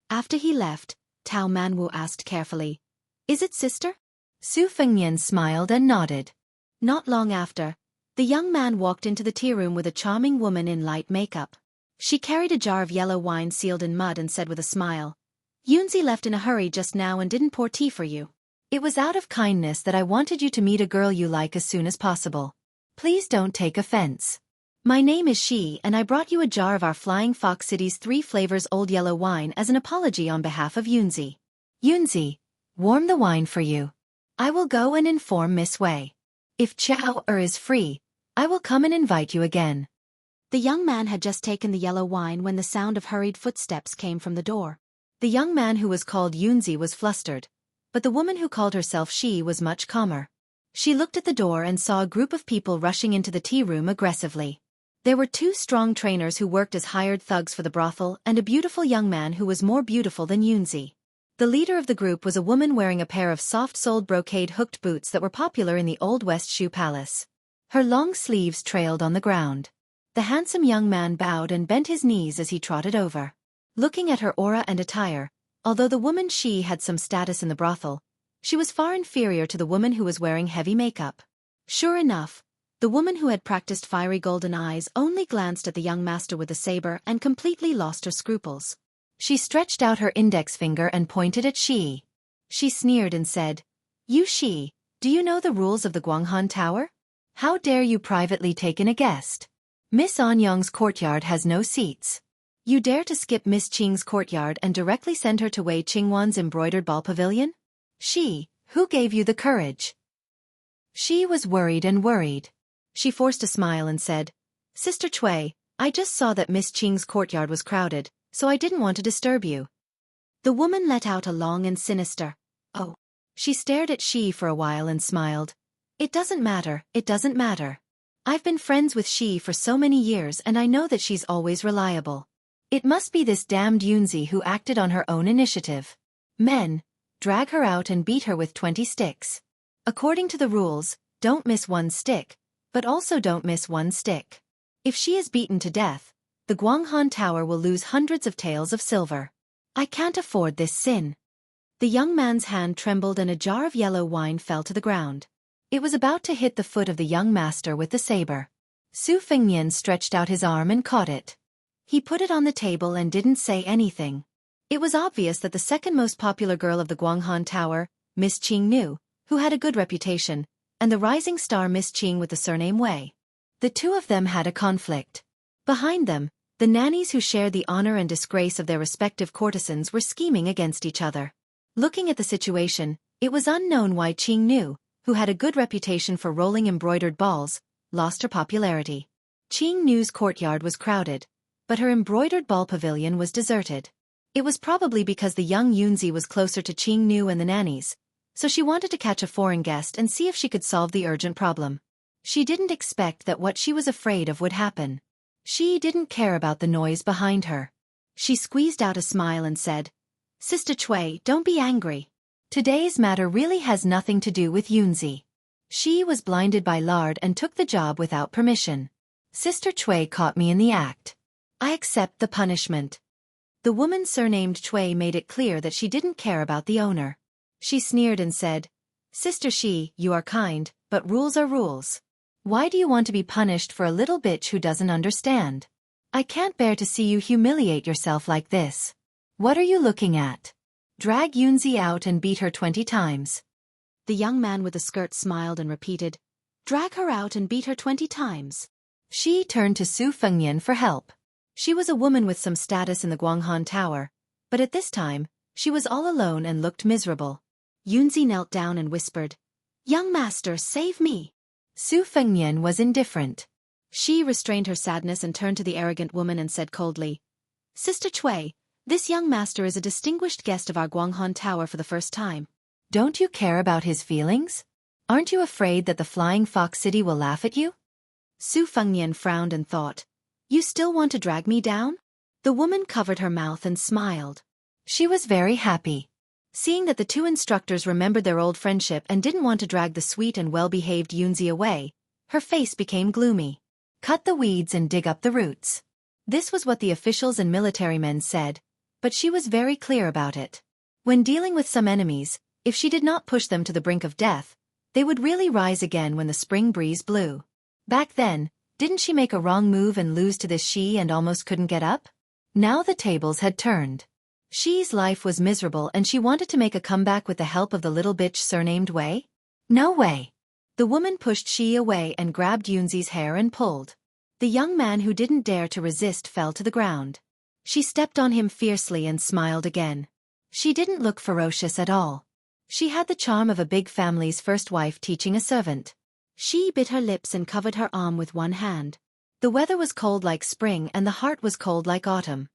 After he left, Tao Manwu asked carefully, "Is it sister?" Su Fengnian smiled and nodded. Not long after, the young man walked into the tea room with a charming woman in light makeup. She carried a jar of yellow wine sealed in mud and said with a smile, "Yunzi left in a hurry just now and didn't pour tea for you. It was out of kindness that I wanted you to meet a girl you like as soon as possible. Please don't take offense. My name is Shi and I brought you a jar of our Flying Fox City's 3 flavors old yellow wine as an apology on behalf of Yunzi. Yunzi, warm the wine for you. I will go and inform Miss Wei. If Chao is free, I will come and invite you again." The young man had just taken the yellow wine when the sound of hurried footsteps came from the door. The young man who was called Yunzi was flustered, but the woman who called herself Shi was much calmer. She looked at the door and saw a group of people rushing into the tea room aggressively. There were 2 strong trainers who worked as hired thugs for the brothel and a beautiful young man who was more beautiful than Yunzi. The leader of the group was a woman wearing a pair of soft-soled brocade hooked boots that were popular in the Old West Shoe Palace. Her long sleeves trailed on the ground. The handsome young man bowed and bent his knees as he trotted over. Looking at her aura and attire, although the woman Shi had some status in the brothel, she was far inferior to the woman who was wearing heavy makeup. Sure enough, the woman who had practiced fiery golden eyes only glanced at the young master with the saber and completely lost her scruples. She stretched out her index finger and pointed at Shi. She sneered and said, "You Shi, do you know the rules of the Guanghan Tower? How dare you privately take in a guest? Miss Anyang's courtyard has no seats. You dare to skip Miss Qing's courtyard and directly send her to Wei Qingwan's embroidered ball pavilion? Shi, who gave you the courage?" Shi was worried. She forced a smile and said, "Sister Cui, I just saw that Miss Qing's courtyard was crowded, so I didn't want to disturb you." The woman let out a long and sinister, "Oh." She stared at Shi for a while and smiled. It doesn't matter. I've been friends with Shi for so many years and I know that she's always reliable. It must be this damned Yunzi who acted on her own initiative. Men, drag her out and beat her with 20 sticks. According to the rules, don't miss 1 stick, but also don't miss 1 stick. If she is beaten to death, the Guanghan Tower will lose hundreds of taels of silver. I can't afford this sin." The young man's hand trembled and a jar of yellow wine fell to the ground. It was about to hit the foot of the young master with the saber. Su Fengnian stretched out his arm and caught it. He put it on the table and didn't say anything. It was obvious that the second most popular girl of the Guanghan Tower, Miss Qing knew, who had a good reputation, and the rising star Miss Qing with the surname Wei. The 2 of them had a conflict. Behind them, the nannies who shared the honor and disgrace of their respective courtesans were scheming against each other. Looking at the situation, It was unknown why Qing Nu, who had a good reputation for rolling embroidered balls, lost her popularity. Qing Nu's courtyard was crowded, but her embroidered ball pavilion was deserted. It was probably because the young Yunzi was closer to Qing Nu and the nannies, so she wanted to catch a foreign guest and see if she could solve the urgent problem. She didn't expect that what she was afraid of would happen. She didn't care about the noise behind her. She squeezed out a smile and said, "Sister Cui, don't be angry. Today's matter really has nothing to do with Yunzi. She was blinded by lard and took the job without permission. Sister Cui caught me in the act. I accept the punishment." The woman surnamed Cui made it clear that she didn't care about the owner. She sneered and said, "Sister Shi, you are kind, but rules are rules. Why do you want to be punished for a little bitch who doesn't understand? I can't bear to see you humiliate yourself like this. What are you looking at? Drag Yunzi out and beat her 20 times. The young man with the skirt smiled and repeated, "Drag her out and beat her 20 times. She turned to Su Fengnian for help. She was a woman with some status in the Guanghan Tower, but at this time, she was all alone and looked miserable. Yunzi knelt down and whispered, "Young master, save me." Su Fengnian was indifferent. She restrained her sadness and turned to the arrogant woman and said coldly, "Sister Cui, this young master is a distinguished guest of our Guanghan Tower for the first time. Don't you care about his feelings? Aren't you afraid that the Flying Fox City will laugh at you?" Su Fengnian frowned and thought, "You still want to drag me down?" The woman covered her mouth and smiled. She was very happy. Seeing that the two instructors remembered their old friendship and didn't want to drag the sweet and well-behaved Yunzi away, her face became gloomy. Cut the weeds and dig up the roots. This was what the officials and military men said, but she was very clear about it. When dealing with some enemies, if she did not push them to the brink of death, they would really rise again when the spring breeze blew. Back then, didn't she make a wrong move and lose to this Shi and almost couldn't get up? Now the tables had turned. Shi's life was miserable and she wanted to make a comeback with the help of the little bitch surnamed Wei? No way. The woman pushed Shi away and grabbed Yunzi's hair and pulled. The young man who didn't dare to resist fell to the ground. She stepped on him fiercely and smiled again. She didn't look ferocious at all. She had the charm of a big family's first wife teaching a servant. She bit her lips and covered her arm with one hand. The weather was cold like spring and the heart was cold like autumn.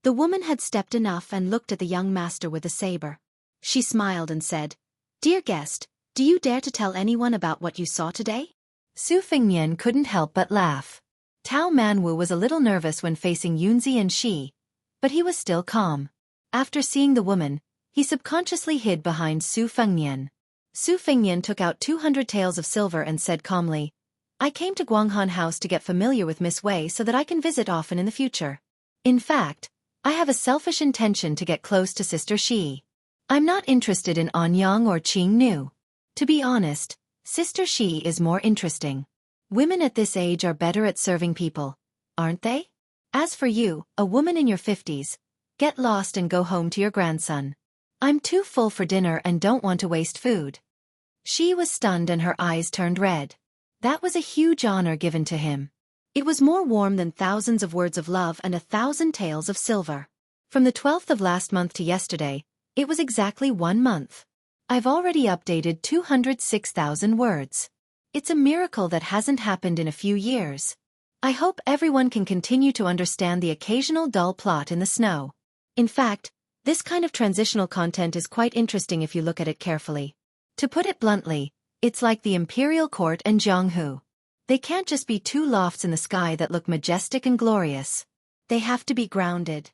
The woman had stepped enough and looked at the young master with a saber. She smiled and said, "Dear guest, do you dare to tell anyone about what you saw today?" Su Fengnian couldn't help but laugh. Tao Manwu was a little nervous when facing Yunzi and Shi, but he was still calm. After seeing the woman, he subconsciously hid behind Su Fengnian. Su Fengnian took out 200 taels of silver and said calmly, "I came to Guanghan House to get familiar with Miss Wei so that I can visit often in the future. In fact, I have a selfish intention to get close to Sister Shi. I'm not interested in Anyang or Qing Nu. To be honest, Sister Shi is more interesting. Women at this age are better at serving people, aren't they? As for you, a woman in your 50s, get lost and go home to your grandson. I'm too full for dinner and don't want to waste food." She was stunned and her eyes turned red. That was a huge honor given to him. It was more warm than thousands of words of love and 1,000 taels of silver. From the 12th of last month to yesterday, it was exactly 1 month. I've already updated 206,000 words. It's a miracle that hasn't happened in a few years. I hope everyone can continue to understand the occasional dull plot in the snow. In fact, this kind of transitional content is quite interesting if you look at it carefully. To put it bluntly, it's like the imperial court and Jianghu. They can't just be two lofts in the sky that look majestic and glorious. They have to be grounded.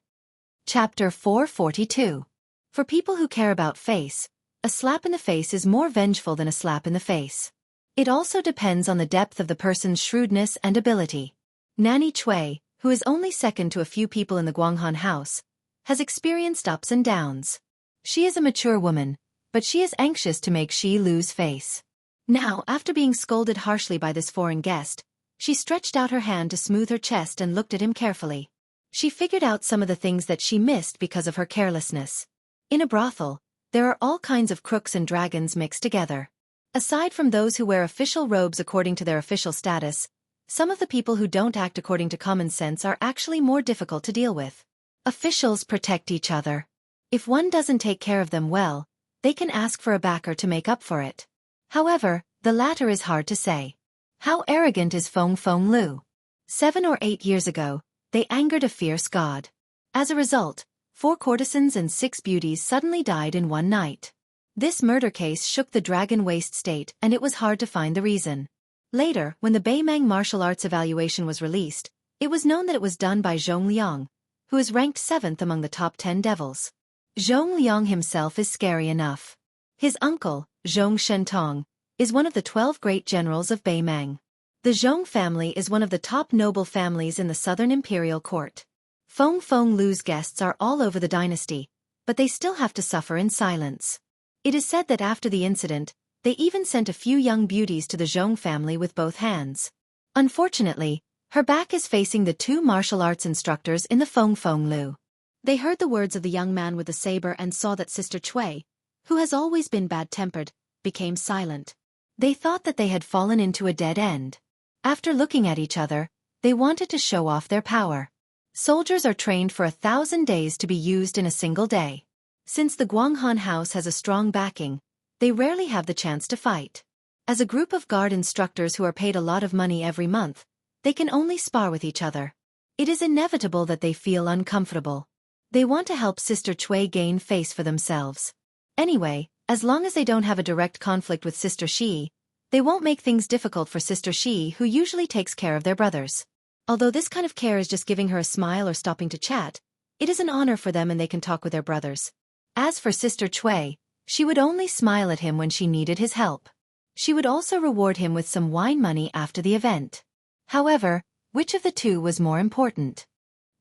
Chapter 442. For people who care about face, a slap in the face is more vengeful than a slap in the face. It also depends on the depth of the person's shrewdness and ability. Nanny Cui, who is only second to a few people in the Guanghan house, has experienced ups and downs. She is a mature woman, but she is anxious to make Shi lose face. Now, after being scolded harshly by this foreign guest, she stretched out her hand to smooth her chest and looked at him carefully. She figured out some of the things that she missed because of her carelessness. In a brothel, there are all kinds of crooks and dragons mixed together. Aside from those who wear official robes according to their official status, some of the people who don't act according to common sense are actually more difficult to deal with. Officials protect each other. If one doesn't take care of them well, they can ask for a backer to make up for it. However, the latter is hard to say. How arrogant is Feng Feng Lu? 7 or 8 years ago, they angered a fierce god. As a result, 4 courtesans and 6 beauties suddenly died in one night. This murder case shook the Dragon Waste state, and it was hard to find the reason. Later, when the Beimang martial arts evaluation was released, it was known that it was done by Zhong Liang, who is ranked 7th among the top 10 devils. Zhong Liang himself is scary enough. His uncle, Zhong Shentong, is one of the 12 great generals of Beimang. The Zhong family is one of the top noble families in the southern imperial court. Feng Feng Lu's guests are all over the dynasty, but they still have to suffer in silence. It is said that after the incident, they even sent a few young beauties to the Zhong family with both hands. Unfortunately, her back is facing the 2 martial arts instructors in the Feng Feng Lu. They heard the words of the young man with the saber and saw that Sister Cui, who has always been bad-tempered, became silent. They thought that they had fallen into a dead end. After looking at each other, they wanted to show off their power. Soldiers are trained for 1,000 days to be used in a single day. Since the Guanghan house has a strong backing, they rarely have the chance to fight. As a group of guard instructors who are paid a lot of money every month, they can only spar with each other. It is inevitable that they feel uncomfortable. They want to help Sister Cui gain face for themselves. Anyway, as long as they don't have a direct conflict with Sister Shi, they won't make things difficult for Sister Shi, who usually takes care of their brothers. Although this kind of care is just giving her a smile or stopping to chat, it is an honor for them and they can talk with their brothers. As for Sister Cui, she would only smile at him when she needed his help. She would also reward him with some wine money after the event. However, which of the 2 was more important?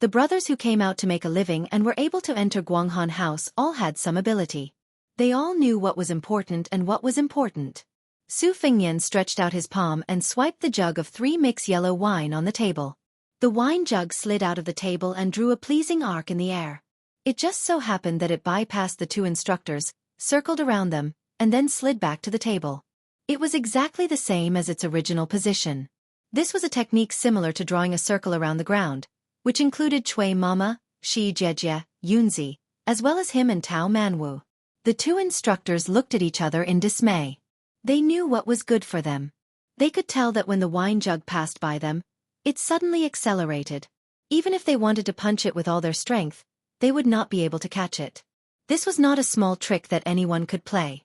The brothers who came out to make a living and were able to enter Guanghan House all had some ability. They all knew what was important and what was important. Su Fingyan stretched out his palm and swiped the jug of 3 mix yellow wine on the table. The wine jug slid out of the table and drew a pleasing arc in the air. It just so happened that it bypassed the 2 instructors, circled around them, and then slid back to the table. It was exactly the same as its original position. This was a technique similar to drawing a circle around the ground, which included Cui Mama, Shi Jejie, Yunzi, as well as him and Tao Manwu. The 2 instructors looked at each other in dismay. They knew what was good for them. They could tell that when the wine jug passed by them, it suddenly accelerated. Even if they wanted to punch it with all their strength, they would not be able to catch it. This was not a small trick that anyone could play.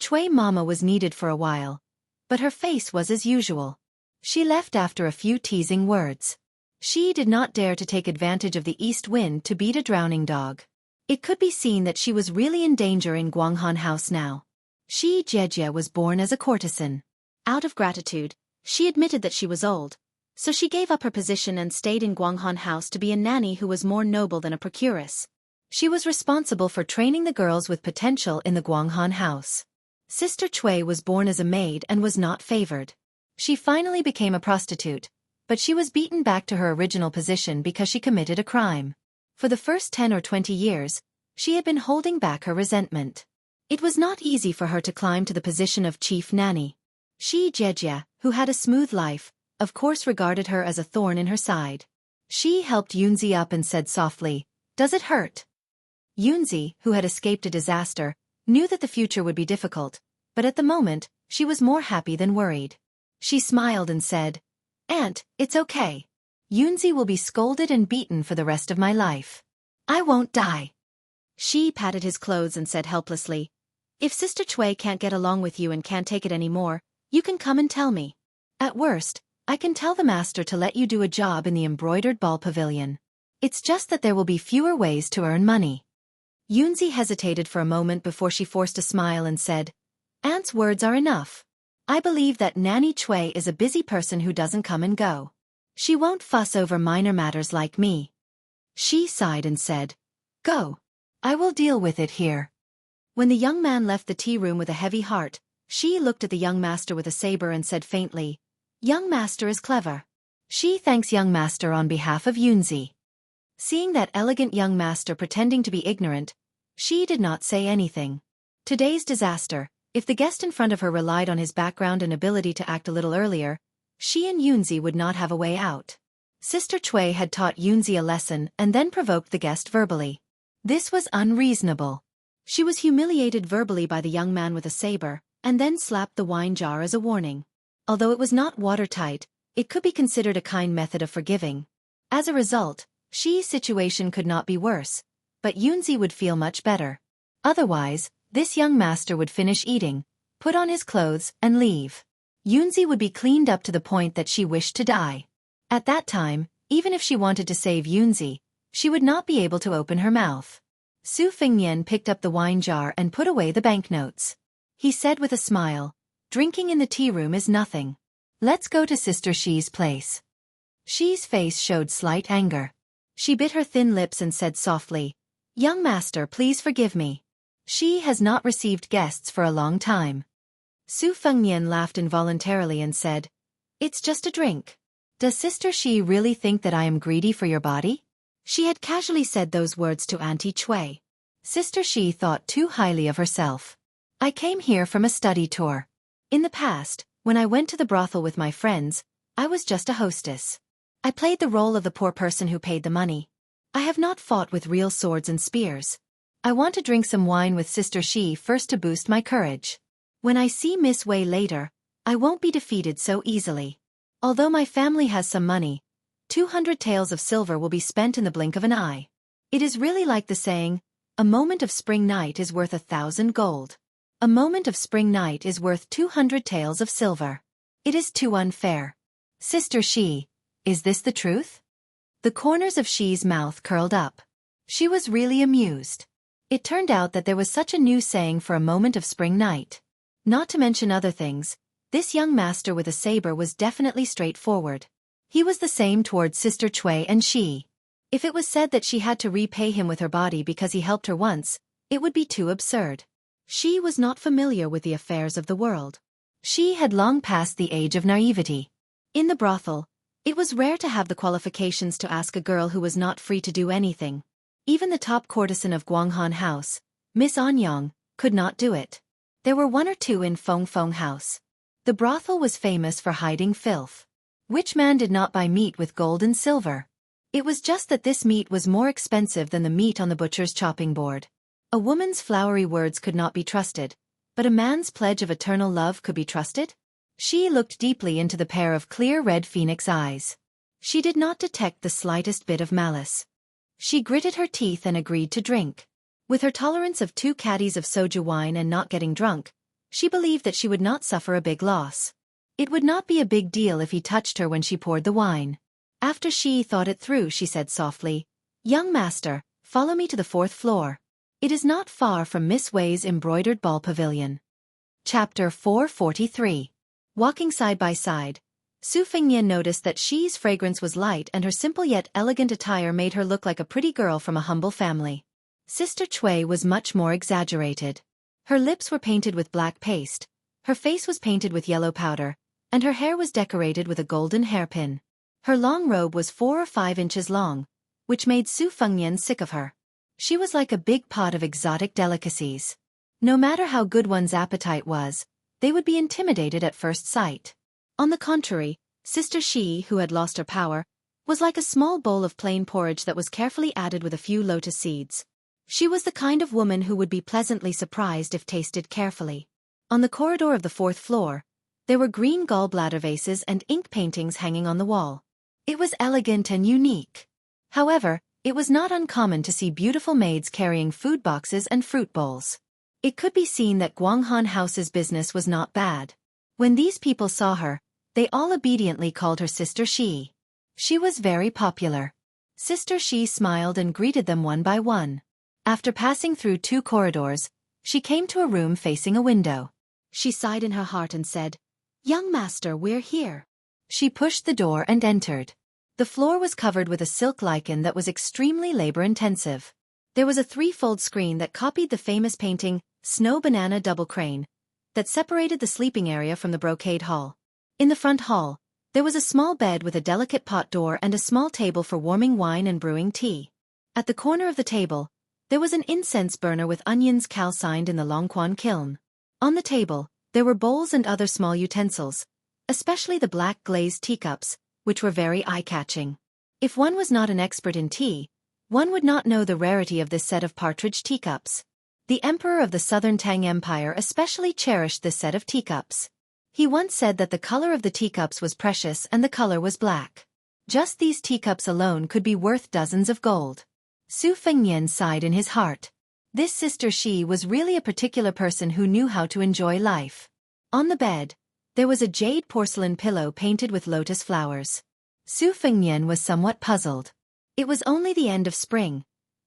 Cui Mama was needed for a while, but her face was as usual. She left after a few teasing words. She did not dare to take advantage of the east wind to beat a drowning dog. It could be seen that she was really in danger in Guanghan House now. Shi Jejie was born as a courtesan. Out of gratitude, she admitted that she was old, so she gave up her position and stayed in Guanghan House to be a nanny who was more noble than a procuress. She was responsible for training the girls with potential in the Guanghan House. Sister Cui was born as a maid and was not favored. She finally became a prostitute, but she was beaten back to her original position because she committed a crime. For the first 10 or 20 years, she had been holding back her resentment. It was not easy for her to climb to the position of chief nanny. Shi Jejie, who had a smooth life, of course regarded her as a thorn in her side. She helped Yunzi up and said softly, "Does it hurt?" Yunzi, who had escaped a disaster, knew that the future would be difficult, but at the moment, she was more happy than worried. She smiled and said, "Aunt, it's okay. Yunzi will be scolded and beaten for the rest of my life. I won't die." She patted his clothes and said helplessly, "If Sister Cui can't get along with you and can't take it anymore, you can come and tell me. At worst, I can tell the master to let you do a job in the embroidered ball pavilion. It's just that there will be fewer ways to earn money." Yunzi hesitated for a moment before she forced a smile and said, "Aunt's words are enough. I believe that Nanny Cui is a busy person who doesn't come and go. She won't fuss over minor matters like me." She sighed and said, "Go. I will deal with it here." When the young man left the tea room with a heavy heart, she looked at the young master with a saber and said faintly, "Young master is clever." She thanks young master on behalf of Yunzi. Seeing that elegant young master pretending to be ignorant, she did not say anything. Today's disaster, if the guest in front of her relied on his background and ability to act a little earlier, she and Yunzi would not have a way out. Sister Cui had taught Yunzi a lesson and then provoked the guest verbally. This was unreasonable. She was humiliated verbally by the young man with a saber, and then slapped the wine jar as a warning. Although it was not watertight, it could be considered a kind method of forgiving. As a result, Shi's situation could not be worse, but Yunzi would feel much better. Otherwise, this young master would finish eating, put on his clothes, and leave. Yunzi would be cleaned up to the point that she wished to die. At that time, even if she wanted to save Yunzi, she would not be able to open her mouth. Su Fengnian picked up the wine jar and put away the banknotes. He said with a smile, "Drinking in the tea room is nothing. Let's go to Sister Shi's place." Shi's face showed slight anger. She bit her thin lips and said softly, "Young master, please forgive me. Shi has not received guests for a long time." Su Fengnian laughed involuntarily and said, "It's just a drink. Does Sister Shi really think that I am greedy for your body?" She had casually said those words to Auntie Cui. Sister Shi thought too highly of herself. "I came here from a study tour. In the past, when I went to the brothel with my friends, I was just a hostess. I played the role of the poor person who paid the money. I have not fought with real swords and spears. I want to drink some wine with Sister Shi first to boost my courage. When I see Miss Wei later, I won't be defeated so easily. Although my family has some money, 200 taels of silver will be spent in the blink of an eye. It is really like the saying, a moment of spring night is worth 1,000 gold. A moment of spring night is worth 200 taels of silver. It is too unfair. Sister Shi, is this the truth?" The corners of Shi's mouth curled up. She was really amused. It turned out that there was such a new saying for a moment of spring night. Not to mention other things, this young master with a saber was definitely straightforward. He was the same towards Sister Cui and Shi. If it was said that she had to repay him with her body because he helped her once, it would be too absurd. Shi was not familiar with the affairs of the world. She had long passed the age of naivety. In the brothel, it was rare to have the qualifications to ask a girl who was not free to do anything. Even the top courtesan of Guanghan House, Miss Anyang, could not do it. There were one or two in Feng Feng House. The brothel was famous for hiding filth. Which man did not buy meat with gold and silver? It was just that this meat was more expensive than the meat on the butcher's chopping board. A woman's flowery words could not be trusted, but a man's pledge of eternal love could be trusted? She looked deeply into the pair of clear red phoenix eyes. She did not detect the slightest bit of malice. She gritted her teeth and agreed to drink. With her tolerance of 2 caddies of soju wine and not getting drunk, she believed that she would not suffer a big loss. It would not be a big deal if he touched her when she poured the wine. After she thought it through, she said softly, "Young master, follow me to the 4th floor. It is not far from Miss Wei's embroidered ball pavilion." Chapter 443. Walking side by side, Su Fengnian noticed that Shi's fragrance was light and her simple yet elegant attire made her look like a pretty girl from a humble family. Sister Cui was much more exaggerated. Her lips were painted with black paste, her face was painted with yellow powder, and her hair was decorated with a golden hairpin. Her long robe was 4 or 5 inches long, which made Su Fengnian sick of her. She was like a big pot of exotic delicacies. No matter how good one's appetite was, they would be intimidated at first sight. On the contrary, Sister Shi, who had lost her power, was like a small bowl of plain porridge that was carefully added with a few lotus seeds. She was the kind of woman who would be pleasantly surprised if tasted carefully. On the corridor of the 4th floor, there were green gallbladder vases and ink paintings hanging on the wall. It was elegant and unique. However, it was not uncommon to see beautiful maids carrying food boxes and fruit bowls. It could be seen that Guanghan House's business was not bad. When these people saw her, they all obediently called her Sister Shi. She was very popular. Sister Shi smiled and greeted them one by one. After passing through 2 corridors, she came to a room facing a window. She sighed in her heart and said, "Young master, we're here." She pushed the door and entered. The floor was covered with a silk lichen that was extremely labor-intensive. There was a 3-fold screen that copied the famous painting, Snow Banana Double Crane, that separated the sleeping area from the brocade hall. In the front hall, there was a small bed with a delicate pot door and a small table for warming wine and brewing tea. At the corner of the table, there was an incense burner with onions calcined in the Longquan kiln. On the table, there were bowls and other small utensils, especially the black glazed teacups, which were very eye-catching. If one was not an expert in tea, one would not know the rarity of this set of partridge teacups. The emperor of the Southern Tang Empire especially cherished this set of teacups. He once said that the color of the teacups was precious and the color was black. Just these teacups alone could be worth dozens of gold. Su Fengnian sighed in his heart. This Sister Shi was really a particular person who knew how to enjoy life. On the bed, there was a jade porcelain pillow painted with lotus flowers. Su Fengnian was somewhat puzzled. It was only the end of spring.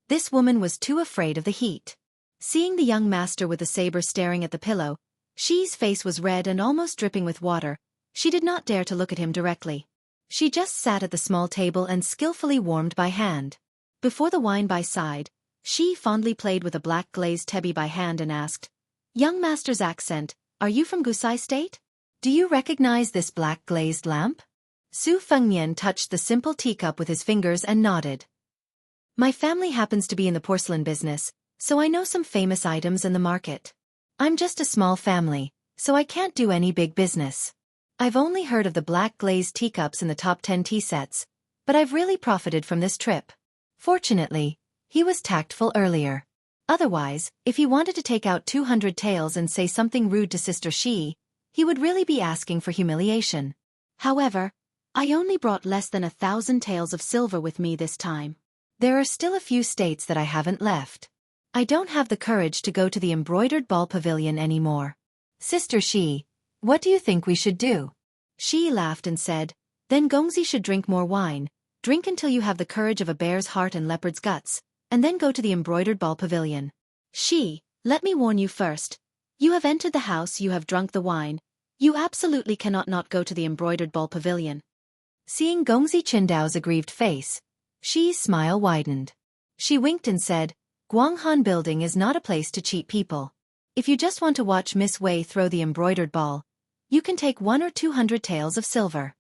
This woman was too afraid of the heat. Seeing the young master with the saber staring at the pillow, Shi's face was red and almost dripping with water. She did not dare to look at him directly. She just sat at the small table and skillfully warmed by hand. Before the wine by side, Shi fondly played with a black glazed tebby by hand and asked, "Young master's accent, are you from Gusai State? Do you recognize this black glazed lamp?" Su Fengnian touched the simple teacup with his fingers and nodded. "My family happens to be in the porcelain business, so I know some famous items in the market. I'm just a small family, so I can't do any big business. I've only heard of the black glazed teacups in the top 10 tea sets, but I've really profited from this trip." Fortunately, he was tactful earlier. Otherwise, if he wanted to take out 200 taels and say something rude to Sister Shi, he would really be asking for humiliation. "However, I only brought less than 1,000 taels of silver with me this time. There are still a few states that I haven't left. I don't have the courage to go to the embroidered ball pavilion anymore. Sister Shi, what do you think we should do?" Shi laughed and said, "Then Gongzi should drink more wine. Drink until you have the courage of a bear's heart and leopard's guts, and then go to the embroidered ball pavilion. Shi, let me warn you first. You have entered the house, you have drunk the wine. You absolutely cannot not go to the embroidered ball pavilion." Seeing Gongzi Qindao's aggrieved face, Shi's smile widened. She winked and said, "Guanghan Building is not a place to cheat people. If you just want to watch Miss Wei throw the embroidered ball, you can take 100 or 200 taels of silver."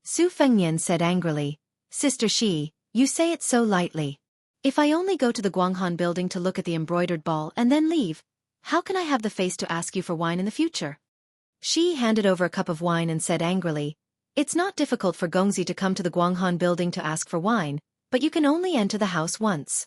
Su Fengnian said angrily, "Sister Shi, you say it so lightly. If I only go to the Guanghan Building to look at the embroidered ball and then leave, how can I have the face to ask you for wine in the future?" Shi handed over a cup of wine and said angrily, "It's not difficult for Gongzi to come to the Guanghan Building to ask for wine, but you can only enter the house once."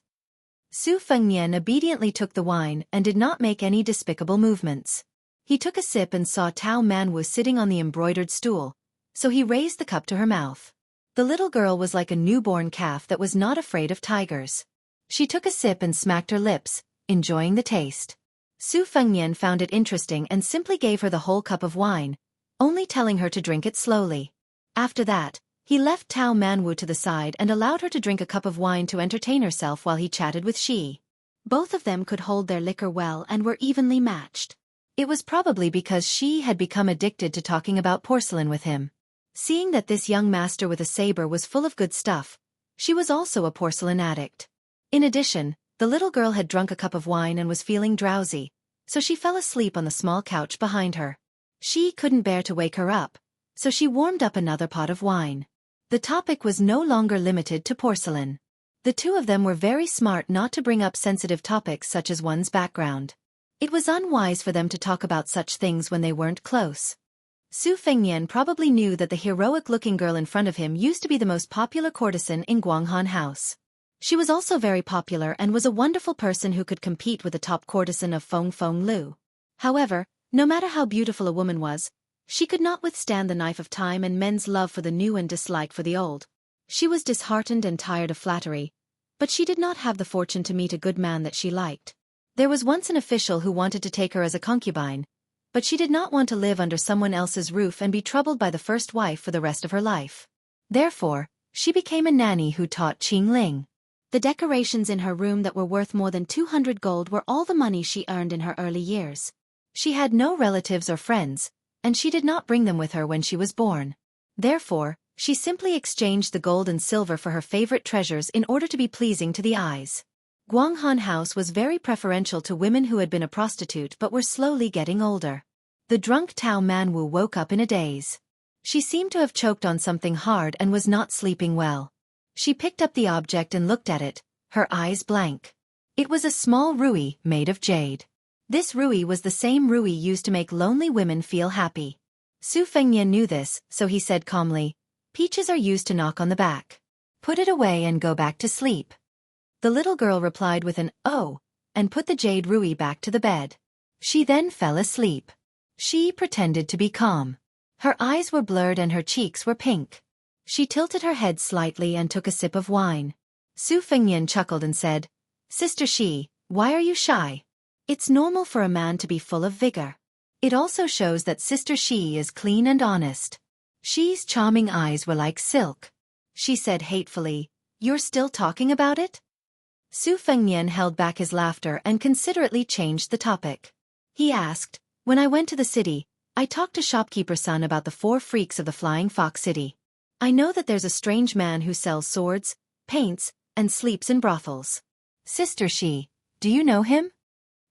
Su Fengnian obediently took the wine and did not make any despicable movements. He took a sip and saw Tao Manwu sitting on the embroidered stool, so he raised the cup to her mouth. The little girl was like a newborn calf that was not afraid of tigers. She took a sip and smacked her lips, enjoying the taste. Su Fengnian found it interesting and simply gave her the whole cup of wine, only telling her to drink it slowly. After that, he left Tao Manwu to the side and allowed her to drink a cup of wine to entertain herself while he chatted with Shi. Both of them could hold their liquor well and were evenly matched. It was probably because Shi had become addicted to talking about porcelain with him. Seeing that this young master with a saber was full of good stuff, she was also a porcelain addict. In addition, the little girl had drunk a cup of wine and was feeling drowsy, so she fell asleep on the small couch behind her. She couldn't bear to wake her up, so she warmed up another pot of wine. The topic was no longer limited to porcelain. The two of them were very smart not to bring up sensitive topics such as one's background. It was unwise for them to talk about such things when they weren't close. Su Fengnian probably knew that the heroic-looking girl in front of him used to be the most popular courtesan in Guanghan House. She was also very popular and was a wonderful person who could compete with the top courtesan of Feng Feng Lu. However, no matter how beautiful a woman was, she could not withstand the knife of time and men's love for the new and dislike for the old. She was disheartened and tired of flattery, but she did not have the fortune to meet a good man that she liked. There was once an official who wanted to take her as a concubine, but she did not want to live under someone else's roof and be troubled by the first wife for the rest of her life. Therefore, she became a nanny who taught Qing Ling. The decorations in her room that were worth more than 200 gold were all the money she earned in her early years. She had no relatives or friends, and she did not bring them with her when she was born. Therefore, she simply exchanged the gold and silver for her favorite treasures in order to be pleasing to the eyes. Guanghan House was very preferential to women who had been a prostitute but were slowly getting older. The drunk Tao Manwu woke up in a daze. She seemed to have choked on something hard and was not sleeping well. She picked up the object and looked at it, her eyes blank. It was a small ruyi made of jade. This ruyi was the same ruyi used to make lonely women feel happy. Su Fengnian knew this, so he said calmly, "Peaches are used to knock on the back. Put it away and go back to sleep." The little girl replied with an "oh," and put the jade ruby back to the bed. She then fell asleep. She pretended to be calm. Her eyes were blurred and her cheeks were pink. She tilted her head slightly and took a sip of wine. Su Fengnian chuckled and said, "Sister Shi, why are you shy? It's normal for a man to be full of vigor. It also shows that Sister Shi is clean and honest." Shi's charming eyes were like silk. She said hatefully, "You're still talking about it?" Su Fengnian held back his laughter and considerately changed the topic. He asked, "When I went to the city, I talked to shopkeeper-san about the 4 freaks of the Flying Fox City. I know that there's a strange man who sells swords, paints, and sleeps in brothels. Sister Shi, do you know him?"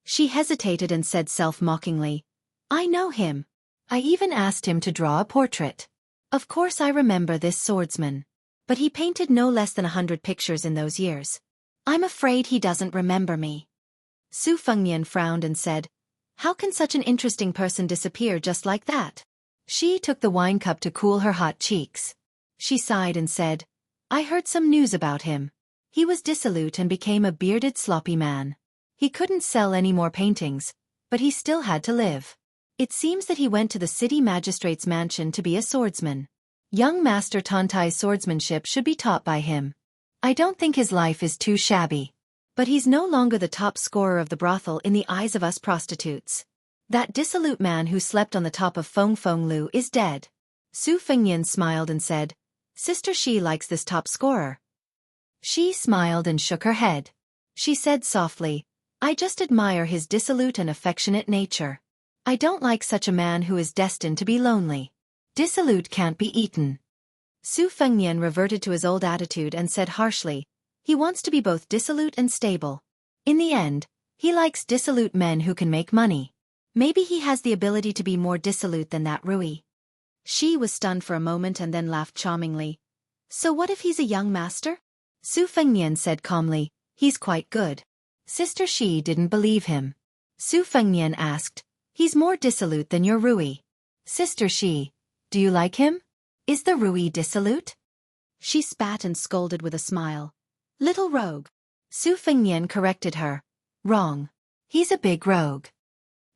She hesitated and said self-mockingly, "I know him. I even asked him to draw a portrait. Of course I remember this swordsman. But he painted no less than 100 pictures in those years. I'm afraid he doesn't remember me." Su Fengnian frowned and said, "How can such an interesting person disappear just like that?" She took the wine cup to cool her hot cheeks. She sighed and said, "I heard some news about him. He was dissolute and became a bearded sloppy man. He couldn't sell any more paintings, but he still had to live. It seems that he went to the city magistrate's mansion to be a swordsman. Young Master Tantai's swordsmanship should be taught by him. I don't think his life is too shabby. But he's no longer the top scorer of the brothel in the eyes of us prostitutes. That dissolute man who slept on the top of Feng Feng Lu is dead." Su Fengnian smiled and said, "Sister Shi likes this top scorer." She smiled and shook her head. She said softly, "I just admire his dissolute and affectionate nature. I don't like such a man who is destined to be lonely. Dissolute can't be eaten." Su Fengnian reverted to his old attitude and said harshly, "He wants to be both dissolute and stable. In the end, he likes dissolute men who can make money. Maybe he has the ability to be more dissolute than that Rui." She was stunned for a moment and then laughed charmingly. "So what if he's a young master?" Su Fengnian said calmly, "He's quite good." Sister Shi didn't believe him. Su Fengnian asked, "He's more dissolute than your Rui. Sister Shi, do you like him? Is the Rui dissolute?" She spat and scolded with a smile. "Little rogue." Su Fengnian corrected her. "Wrong. He's a big rogue."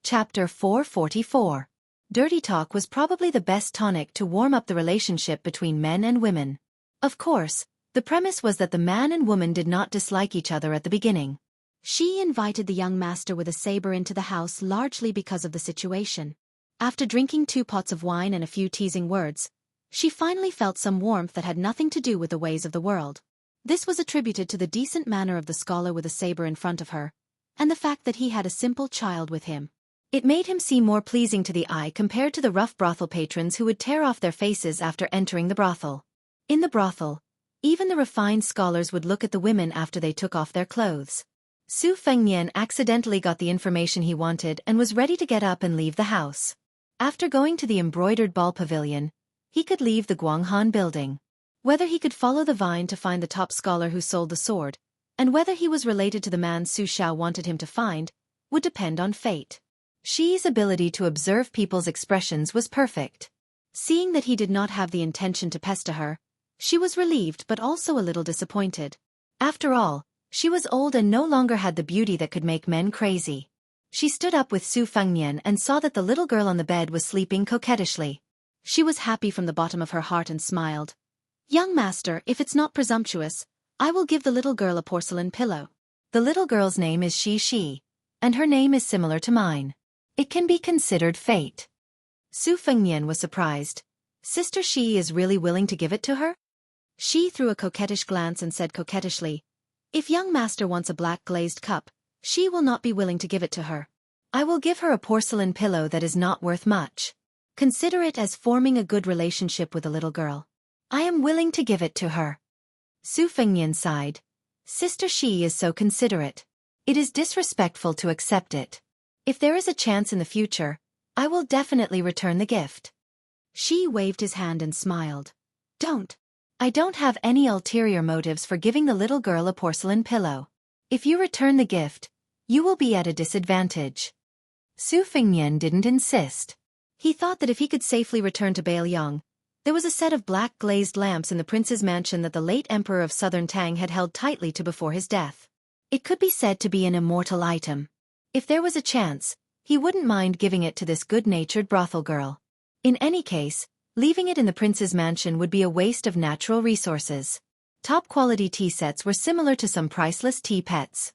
Chapter 444. Dirty talk was probably the best tonic to warm up the relationship between men and women. Of course, the premise was that the man and woman did not dislike each other at the beginning. She invited the young master with a saber into the house largely because of the situation. After drinking 2 pots of wine and a few teasing words, she finally felt some warmth that had nothing to do with the ways of the world. This was attributed to the decent manner of the scholar with a saber in front of her, and the fact that he had a simple child with him. It made him seem more pleasing to the eye compared to the rough brothel patrons who would tear off their faces after entering the brothel. In the brothel, even the refined scholars would look at the women after they took off their clothes. Su Fengnian accidentally got the information he wanted and was ready to get up and leave the house. After going to the embroidered ball pavilion, he could leave the Guanghan building. Whether he could follow the vine to find the top scholar who sold the sword, and whether he was related to the man Su Xiao wanted him to find, would depend on fate. Shi's ability to observe people's expressions was perfect. Seeing that he did not have the intention to pester her, she was relieved but also a little disappointed. After all, she was old and no longer had the beauty that could make men crazy. She stood up with Su Fengnian and saw that the little girl on the bed was sleeping coquettishly. She was happy from the bottom of her heart and smiled. "Young master, if it's not presumptuous, I will give the little girl a porcelain pillow. The little girl's name is Shi, and her name is similar to mine. It can be considered fate." Su Fengnian was surprised. Sister Shi is really willing to give it to her? She threw a coquettish glance and said coquettishly, "If young master wants a black glazed cup, she will not be willing to give it to her. I will give her a porcelain pillow that is not worth much. Consider it as forming a good relationship with the little girl. I am willing to give it to her." Su Fengnian sighed. Sister Shi is so considerate. It is disrespectful to accept it. If there is a chance in the future, I will definitely return the gift. She waved his hand and smiled. "Don't. I don't have any ulterior motives for giving the little girl a porcelain pillow. If you return the gift, you will be at a disadvantage." Su Fengnian didn't insist. He thought that if he could safely return to Bailiang, there was a set of black glazed lamps in the prince's mansion that the late emperor of southern Tang had held tightly to before his death. It could be said to be an immortal item. If there was a chance, he wouldn't mind giving it to this good-natured brothel girl. In any case, leaving it in the prince's mansion would be a waste of natural resources. Top-quality tea sets were similar to some priceless tea pets.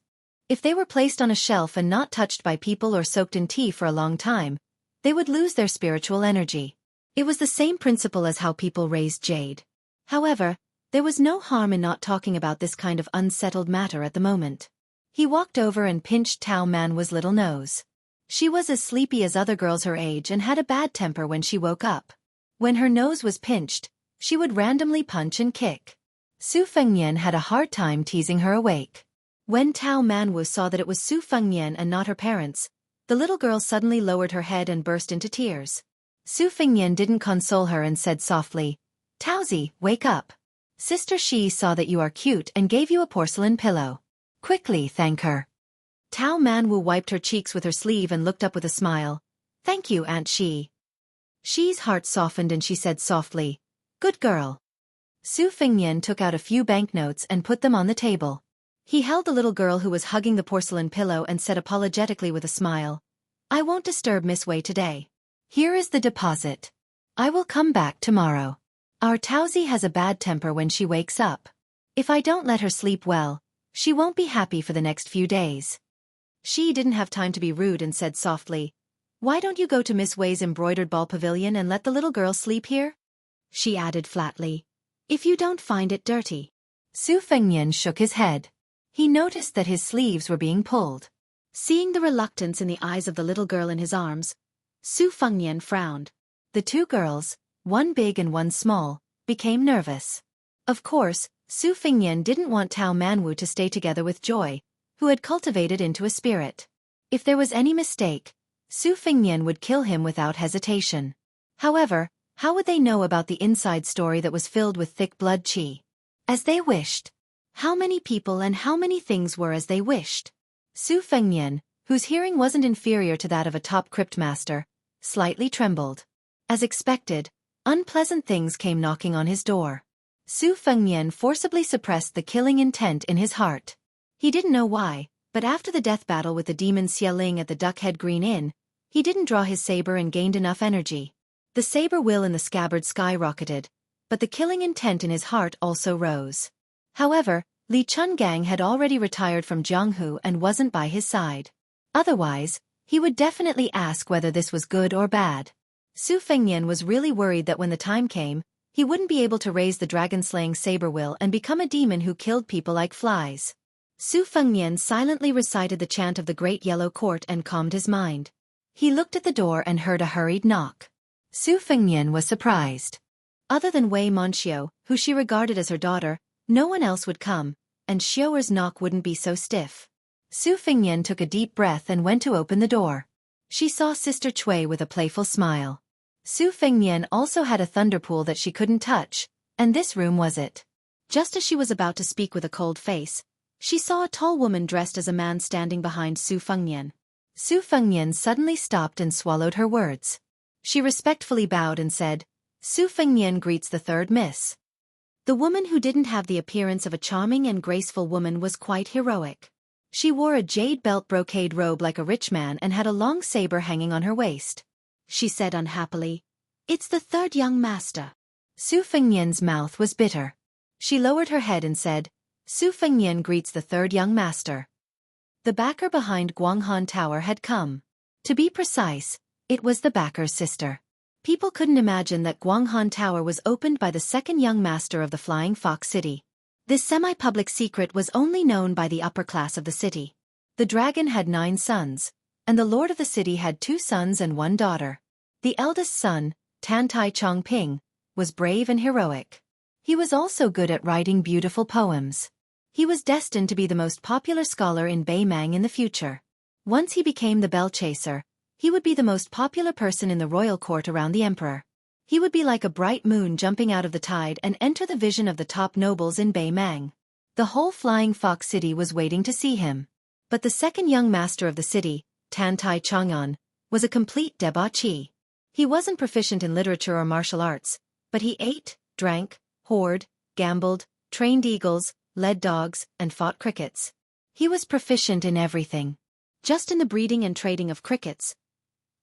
If they were placed on a shelf and not touched by people or soaked in tea for a long time, they would lose their spiritual energy. It was the same principle as how people raised jade. However, there was no harm in not talking about this kind of unsettled matter at the moment. He walked over and pinched Tao Manwu's little nose. She was as sleepy as other girls her age and had a bad temper when she woke up. When her nose was pinched, she would randomly punch and kick. Su Fengnian had a hard time teasing her awake. When Tao Manwu saw that it was Su Fengnian and not her parents, the little girl suddenly lowered her head and burst into tears. Su Fengnian didn't console her and said softly, "Taozi, wake up. Sister Shi saw that you are cute and gave you a porcelain pillow. Quickly thank her." Tao Manwu wiped her cheeks with her sleeve and looked up with a smile. "Thank you, Aunt Shi." Shi's heart softened and she said softly, "Good girl." Su Fengnian took out a few banknotes and put them on the table. He held the little girl who was hugging the porcelain pillow and said apologetically with a smile, "I won't disturb Miss Wei today. Here is the deposit. I will come back tomorrow. Our Taozi has a bad temper when she wakes up. If I don't let her sleep well, she won't be happy for the next few days." She didn't have time to be rude and said softly, "Why don't you go to Miss Wei's embroidered ball pavilion and let the little girl sleep here?" She added flatly, "If you don't find it dirty." Su Fengnian shook his head. He noticed that his sleeves were being pulled. Seeing the reluctance in the eyes of the little girl in his arms, Su Fengnian frowned. The two girls, one big and one small, became nervous. Of course, Su Fengnian didn't want Tao Manwu to stay together with Joy, who had cultivated into a spirit. If there was any mistake, Su Fengnian would kill him without hesitation. However, how would they know about the inside story that was filled with thick blood qi? As they wished. How many people and how many things were as they wished? Su Fengnian, whose hearing wasn't inferior to that of a top crypt master, slightly trembled. As expected, unpleasant things came knocking on his door. Su Fengnian forcibly suppressed the killing intent in his heart. He didn't know why, but after the death battle with the demon Xia Ling at the Duckhead Green Inn, he didn't draw his saber and gained enough energy. The saber will in the scabbard skyrocketed, but the killing intent in his heart also rose. However, Li Chungang had already retired from Jianghu and wasn't by his side. Otherwise, he would definitely ask whether this was good or bad. Su Fengnian was really worried that when the time came, he wouldn't be able to raise the dragon-slaying saber will and become a demon who killed people like flies. Su Fengnian silently recited the chant of the Great Yellow Court and calmed his mind. He looked at the door and heard a hurried knock. Su Fengnian was surprised. Other than Wei Monxiu, who she regarded as her daughter, no one else would come, and Xiuer's knock wouldn't be so stiff. Su Fengnian took a deep breath and went to open the door. She saw Sister Cui with a playful smile. Su Fengnian also had a thunderpool that she couldn't touch, and this room was it. Just as she was about to speak with a cold face, she saw a tall woman dressed as a man standing behind Su Fengnian. Su Fengnian suddenly stopped and swallowed her words. She respectfully bowed and said, "Su Fengnian greets the third miss." The woman who didn't have the appearance of a charming and graceful woman was quite heroic. She wore a jade belt brocade robe like a rich man and had a long saber hanging on her waist. She said unhappily, "It's the third young master." Su Fengnian's mouth was bitter. She lowered her head and said, "Su Fengnian greets the third young master." The backer behind Guanghan Tower had come. To be precise, it was the backer's sister. People couldn't imagine that Guanghan Tower was opened by the second young master of the Flying Fox City. This semi-public secret was only known by the upper class of the city. The dragon had 9 sons, and the lord of the city had 2 sons and 1 daughter. The eldest son, Tan Tai Chongping, was brave and heroic. He was also good at writing beautiful poems. He was destined to be the most popular scholar in Beimang in the future. Once he became the bell chaser, he would be the most popular person in the royal court around the emperor. He would be like a bright moon jumping out of the tide and enter the vision of the top nobles in Beimang. The whole Flying Fox City was waiting to see him. But the second young master of the city, Tan Tai Chang'an, was a complete debauchee. He wasn't proficient in literature or martial arts, but he ate, drank, whored, gambled, trained eagles, led dogs, and fought crickets. He was proficient in everything. Just in the breeding and trading of crickets,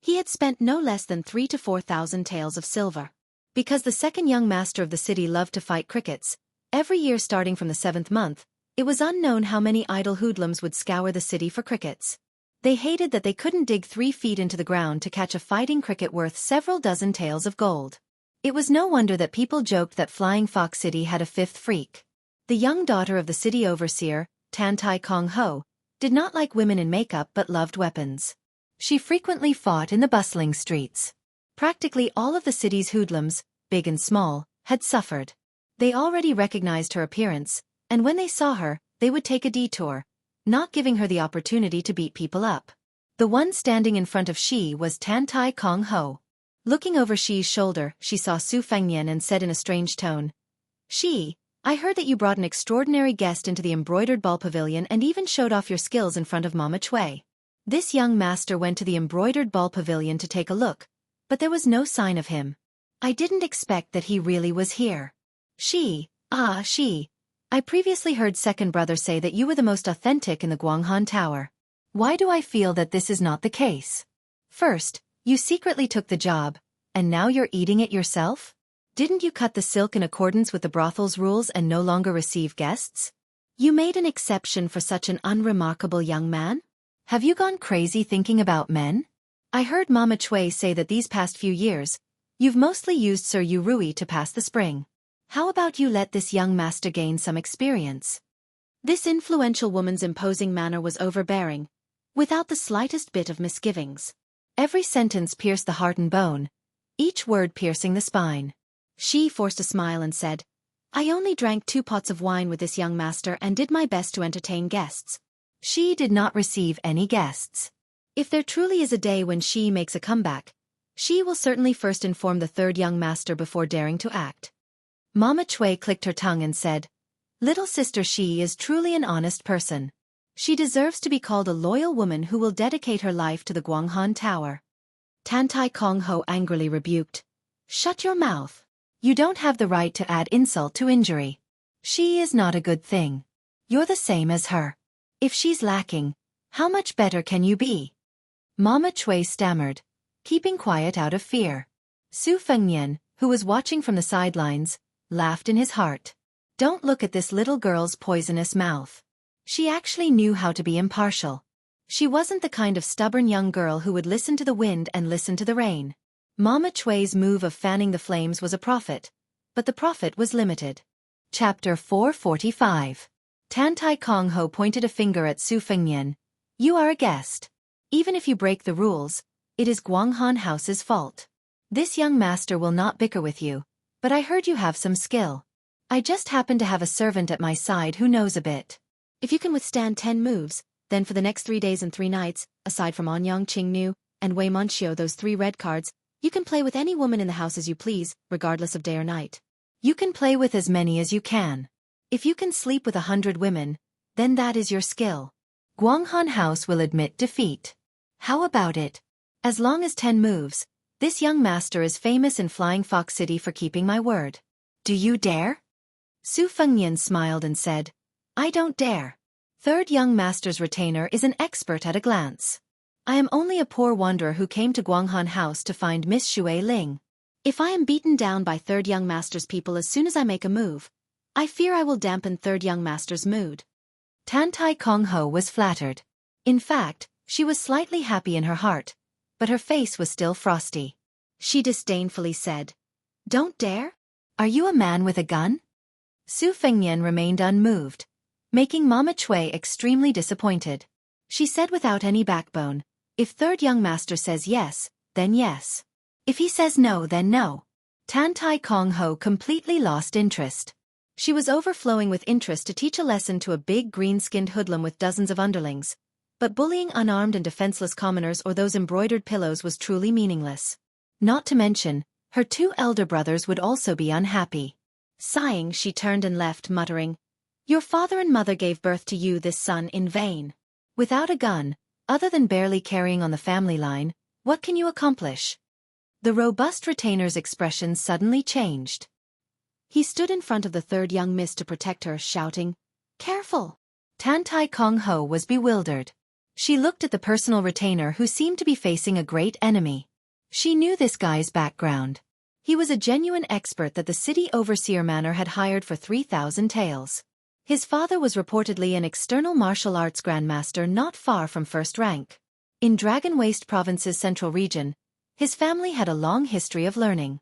he had spent no less than 3,000 to 4,000 taels of silver. Because the second young master of the city loved to fight crickets, every year starting from the 7th month, it was unknown how many idle hoodlums would scour the city for crickets. They hated that they couldn't dig 3 feet into the ground to catch a fighting cricket worth several dozen taels of gold. It was no wonder that people joked that Flying Fox City had a 5th freak. The young daughter of the city overseer, Tan Tai Kong Ho, did not like women in makeup but loved weapons. She frequently fought in the bustling streets. Practically all of the city's hoodlums, big and small, had suffered. They already recognized her appearance, and when they saw her, they would take a detour, not giving her the opportunity to beat people up. The one standing in front of Shi was Tan Tai Kong Ho. Looking over Shi's shoulder, she saw Su Fengnian and said in a strange tone, "Shi, I heard that you brought an extraordinary guest into the embroidered ball pavilion and even showed off your skills in front of Mama Cui." This young master went to the embroidered ball pavilion to take a look, but there was no sign of him. "I didn't expect that he really was here." Shi, I previously heard second brother say that you were the most authentic in the Guanghan Tower. Why do I feel that this is not the case? First, you secretly took the job, and now you're eating it yourself? Didn't you cut the silk in accordance with the brothel's rules and no longer receive guests? You made an exception for such an unremarkable young man? Have you gone crazy thinking about men? I heard Mama Cui say that these past few years, you've mostly used Sir Yu Rui to pass the spring. How about you let this young master gain some experience? This influential woman's imposing manner was overbearing, without the slightest bit of misgivings. Every sentence pierced the heart and bone, each word piercing the spine. She forced a smile and said, "I only drank 2 pots of wine with this young master and did my best to entertain guests." She did not receive any guests. If there truly is a day when she makes a comeback, she will certainly first inform the third young master before daring to act. Mama Cui clicked her tongue and said, "Little sister Shi is truly an honest person. She deserves to be called a loyal woman who will dedicate her life to the Guanghan Tower." Tan Tai Kong Ho angrily rebuked, "Shut your mouth. You don't have the right to add insult to injury. She is not a good thing. You're the same as her. If she's lacking, how much better can you be?" Mama Cui stammered, keeping quiet out of fear. Su Fengnian, who was watching from the sidelines, laughed in his heart. Don't look at this little girl's poisonous mouth. She actually knew how to be impartial. She wasn't the kind of stubborn young girl who would listen to the wind and listen to the rain. Mama Cui's move of fanning the flames was a profit, but the profit was limited. Chapter 445. Tan Tai Kong Ho pointed a finger at Su Fengnian. "You are a guest. Even if you break the rules, it is Guanghan House's fault. This young master will not bicker with you, but I heard you have some skill. I just happen to have a servant at my side who knows a bit. If you can withstand 10 moves, then for the next 3 days and 3 nights, aside from Anyang Qingnu and Wei Monxiu, those 3 red cards, you can play with any woman in the house as you please, regardless of day or night. You can play with as many as you can. If you can sleep with 100 women, then that is your skill. Guanghan House will admit defeat. How about it? As long as 10 moves, this young master is famous in Flying Fox City for keeping my word. Do you dare?" Su Fengnian smiled and said, "I don't dare. Third young master's retainer is an expert at a glance. I am only a poor wanderer who came to Guanghan House to find Miss Xue Ling. If I am beaten down by third young master's people as soon as I make a move, I fear I will dampen third young master's mood." Tan Tai Kong Ho was flattered. In fact, she was slightly happy in her heart, but her face was still frosty. She disdainfully said, "Don't dare? Are you a man with a gun?" Su Fengnian remained unmoved, making Mama Cui extremely disappointed. She said without any backbone, "If third young master says yes, then yes. If he says no, then no." Tan Tai Kong Ho completely lost interest. She was overflowing with interest to teach a lesson to a big green-skinned hoodlum with dozens of underlings, but bullying unarmed and defenseless commoners or those embroidered pillows was truly meaningless. Not to mention, her 2 elder brothers would also be unhappy. Sighing, she turned and left, muttering, "Your father and mother gave birth to you this son in vain. Without a gun, other than barely carrying on the family line, what can you accomplish?" The robust retainer's expression suddenly changed. He stood in front of the third young miss to protect her, shouting, "Careful! Tan Tai Kong Ho was bewildered. She looked at the personal retainer who seemed to be facing a great enemy. She knew this guy's background. He was a genuine expert that the city overseer manor had hired for 3,000 taels. His father was reportedly an external martial arts grandmaster not far from first rank. In Dragon Waste Province's central region, his family had a long history of learning.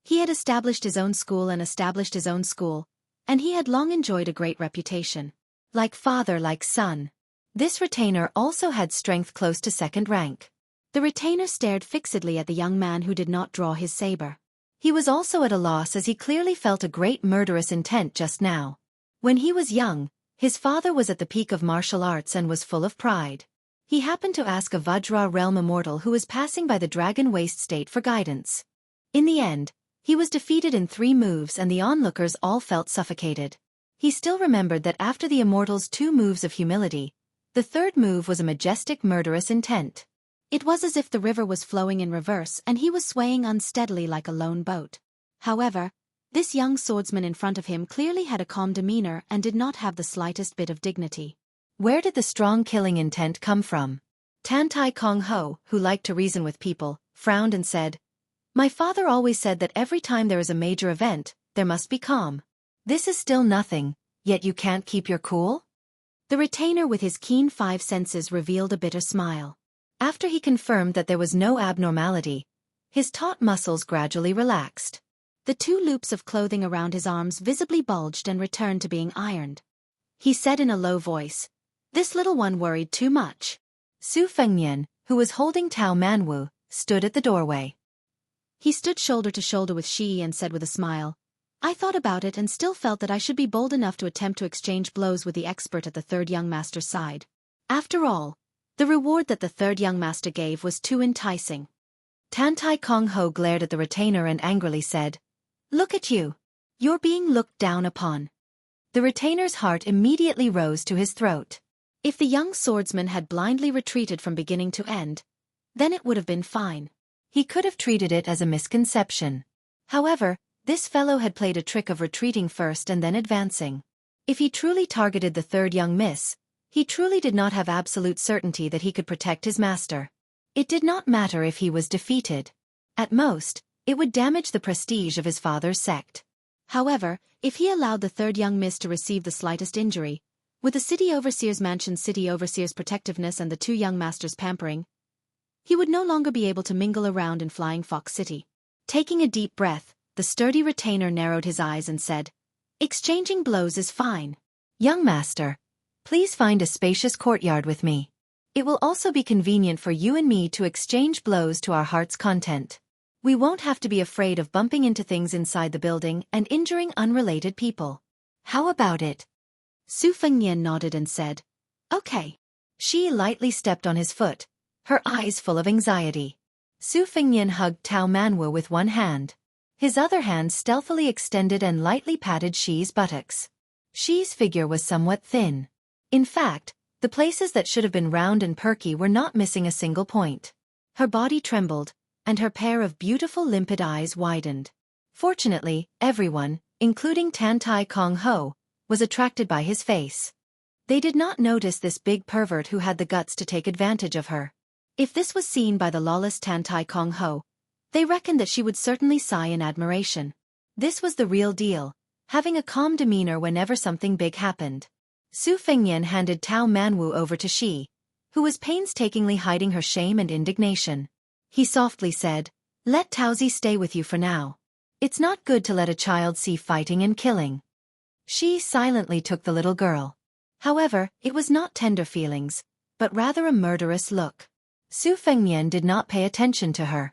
He had established his own school, and he had long enjoyed a great reputation. Like father, like son. This retainer also had strength close to second rank. The retainer stared fixedly at the young man who did not draw his saber. He was also at a loss as he clearly felt a great murderous intent just now. When he was young, his father was at the peak of martial arts and was full of pride. He happened to ask a Vajra realm immortal who was passing by the Dragon Waste State for guidance. In the end, he was defeated in 3 moves and the onlookers all felt suffocated. He still remembered that after the immortal's 2 moves of humility, the 3rd move was a majestic murderous intent. It was as if the river was flowing in reverse and he was swaying unsteadily like a lone boat. However, this young swordsman in front of him clearly had a calm demeanor and did not have the slightest bit of dignity. Where did the strong killing intent come from? Tan Tai Kong Ho, who liked to reason with people, frowned and said, "My father always said that every time there is a major event, there must be calm. This is still nothing, yet you can't keep your cool?" The retainer with his keen 5 senses revealed a bitter smile. After he confirmed that there was no abnormality, his taut muscles gradually relaxed. The 2 loops of clothing around his arms visibly bulged and returned to being ironed. He said in a low voice, "This little one worried too much." Su Fengnian, who was holding Tao Manwu, stood at the doorway. He stood shoulder to shoulder with Shi and said with a smile, "I thought about it and still felt that I should be bold enough to attempt to exchange blows with the expert at the 3rd young master's side. After all, the reward that the 3rd young master gave was too enticing." Tan Tai Kong Ho glared at the retainer and angrily said, "Look at you. You're being looked down upon." The retainer's heart immediately rose to his throat. If the young swordsman had blindly retreated from beginning to end, then it would have been fine. He could have treated it as a misconception. However, this fellow had played a trick of retreating first and then advancing. If he truly targeted the 3rd young miss, he truly did not have absolute certainty that he could protect his master. It did not matter if he was defeated. At most, it would damage the prestige of his father's sect. However, if he allowed the 3rd young miss to receive the slightest injury, with the city overseer's mansion's city overseer's protectiveness and the 2 young masters' pampering, he would no longer be able to mingle around in Flying Fox City. Taking a deep breath, the sturdy retainer narrowed his eyes and said, "Exchanging blows is fine. Young master, please find a spacious courtyard with me. It will also be convenient for you and me to exchange blows to our heart's content. We won't have to be afraid of bumping into things inside the building and injuring unrelated people. How about it?" Su Fengnian nodded and said, "Okay." She lightly stepped on his foot, her eyes full of anxiety. Su Fengnian hugged Tao Manwu with one hand. His other hand stealthily extended and lightly patted Shi's buttocks. Shi's figure was somewhat thin. In fact, the places that should have been round and perky were not missing a single point. Her body trembled, and her pair of beautiful limpid eyes widened. Fortunately, everyone, including Tan Tai Kong Ho, was attracted by his face. They did not notice this big pervert who had the guts to take advantage of her. If this was seen by the lawless Tan Tai Kong Ho, they reckoned that she would certainly sigh in admiration. This was the real deal, having a calm demeanor whenever something big happened. Su Fengnian handed Tao Manwu over to Shi, who was painstakingly hiding her shame and indignation. He softly said, "Let Taozi stay with you for now. It's not good to let a child see fighting and killing." She silently took the little girl. However, it was not tender feelings, but rather a murderous look. Su Fengnian did not pay attention to her.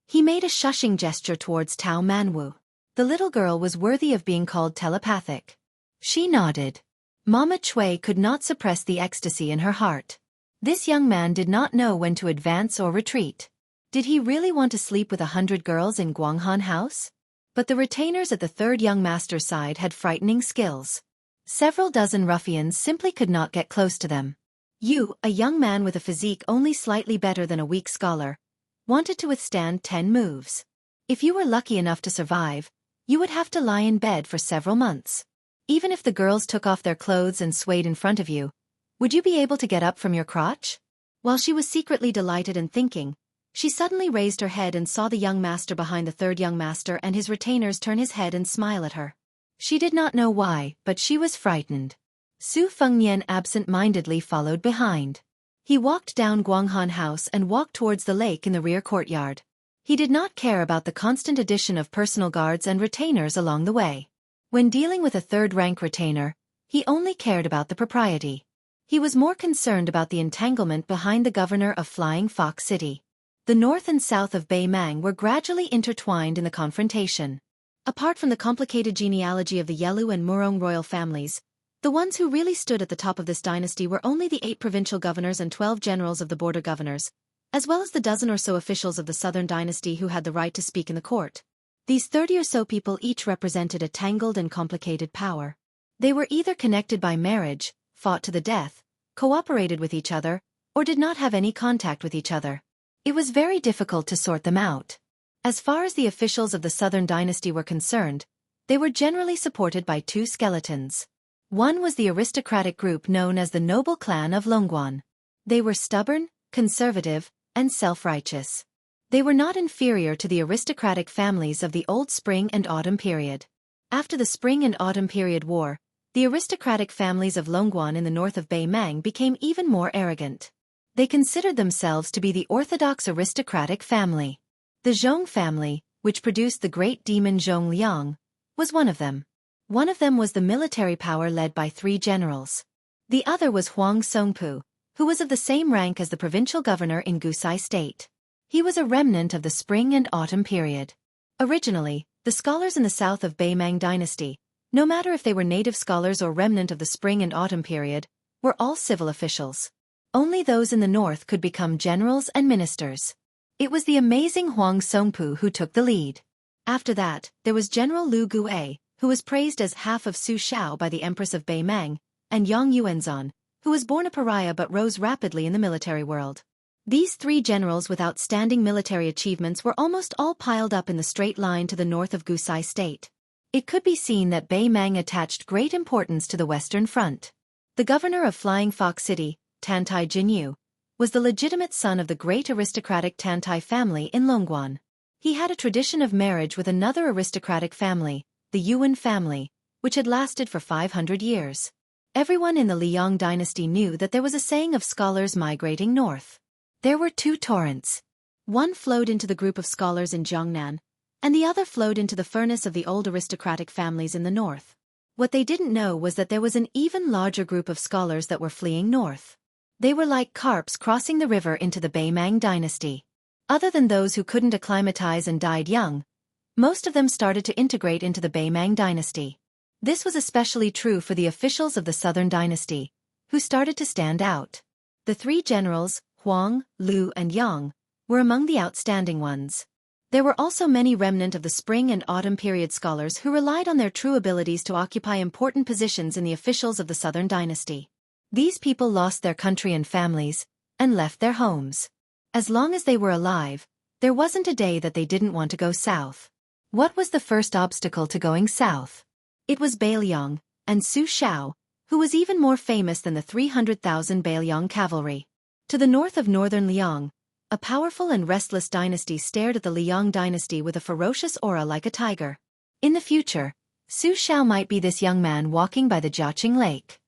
He made a shushing gesture towards Tao Manwu. The little girl was worthy of being called telepathic. She nodded. Mama Chui could not suppress the ecstasy in her heart. This young man did not know when to advance or retreat. Did he really want to sleep with 100 girls in Guanghan House? But the retainers at the 3rd young master's side had frightening skills. Several dozen ruffians simply could not get close to them. You, a young man with a physique only slightly better than a weak scholar, wanted to withstand 10 moves. If you were lucky enough to survive, you would have to lie in bed for several months. Even if the girls took off their clothes and swayed in front of you, would you be able to get up from your crotch? While she was secretly delighted and thinking, she suddenly raised her head and saw the young master behind the third young master and his retainers turn his head and smile at her. She did not know why, but she was frightened. Su Fengnian absent-mindedly followed behind. He walked down Guanghan House and walked towards the lake in the rear courtyard. He did not care about the constant addition of personal guards and retainers along the way. When dealing with a third-rank retainer, he only cared about the propriety. He was more concerned about the entanglement behind the governor of Flying Fox City. The north and south of Bei Mang were gradually intertwined in the confrontation. Apart from the complicated genealogy of the Yelu and Murong royal families, the ones who really stood at the top of this dynasty were only the 8 provincial governors and 12 generals of the border governors, as well as the dozen or so officials of the southern dynasty who had the right to speak in the court. These 30 or so people each represented a tangled and complicated power. They were either connected by marriage, fought to the death, cooperated with each other, or did not have any contact with each other. It was very difficult to sort them out. As far as the officials of the southern dynasty were concerned, they were generally supported by 2 skeletons. One was the aristocratic group known as the noble clan of Longguan. They were stubborn, conservative, and self-righteous. They were not inferior to the aristocratic families of the old Spring and Autumn period. After the Spring and Autumn period war, the aristocratic families of Longguan in the north of Bei Mang became even more arrogant. They considered themselves to be the orthodox aristocratic family. The Zhong family, which produced the great demon Zhong Liang, was one of them. One of them was the military power led by 3 generals. The other was Huang Songpu, who was of the same rank as the provincial governor in Gusai State. He was a remnant of the Spring and Autumn period. Originally, the scholars in the south of Bei Mang dynasty, no matter if they were native scholars or remnant of the Spring and Autumn period, were all civil officials. Only those in the north could become generals and ministers. It was the amazing Huang Songpu who took the lead. After that, there was General Lu Guai, who was praised as half of Su Shao by the Empress of Bei Mang, and Yang Yuanzan, who was born a pariah but rose rapidly in the military world. These 3 generals with outstanding military achievements were almost all piled up in the straight line to the north of Gusai State. It could be seen that Bei Mang attached great importance to the Western Front. The governor of Flying Fox City, Tantai Jinyu, was the legitimate son of the great aristocratic Tantai family in Longguan. He had a tradition of marriage with another aristocratic family, the Yuan family, which had lasted for 500 years. Everyone in the Liang dynasty knew that there was a saying of scholars migrating north. There were 2 torrents. One flowed into the group of scholars in Jiangnan, and the other flowed into the furnace of the old aristocratic families in the north. What they didn't know was that there was an even larger group of scholars that were fleeing north. They were like carps crossing the river into the Bei Mang dynasty. Other than those who couldn't acclimatize and died young, most of them started to integrate into the Bei Mang dynasty. This was especially true for the officials of the southern dynasty, who started to stand out. The 3 generals, Huang, Lu and Yang, were among the outstanding ones. There were also many remnant of the Spring and Autumn period scholars who relied on their true abilities to occupy important positions in the officials of the southern dynasty. These people lost their country and families, and left their homes. As long as they were alive, there wasn't a day that they didn't want to go south. What was the first obstacle to going south? It was Bailiang, and Su Shao, who was even more famous than the 300,000 Bailiang cavalry. To the north of northern Liang, a powerful and restless dynasty stared at the Liang dynasty with a ferocious aura like a tiger. In the future, Su Shao might be this young man walking by the Jiaqing Lake.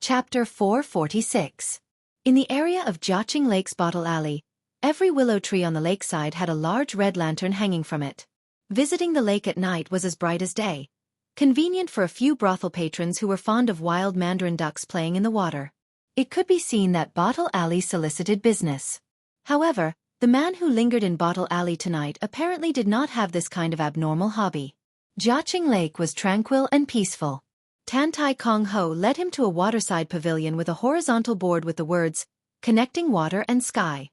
Chapter 446. In the area of Jiaqing Lake's Bottle Alley, every willow tree on the lakeside had a large red lantern hanging from it. Visiting the lake at night was as bright as day, convenient for a few brothel patrons who were fond of wild mandarin ducks playing in the water. It could be seen that Bottle Alley solicited business. However, the man who lingered in Bottle Alley tonight apparently did not have this kind of abnormal hobby. Jiaqing Lake was tranquil and peaceful. Tantai Kong Ho led him to a waterside pavilion with a horizontal board with the words, "Connecting Water and Sky."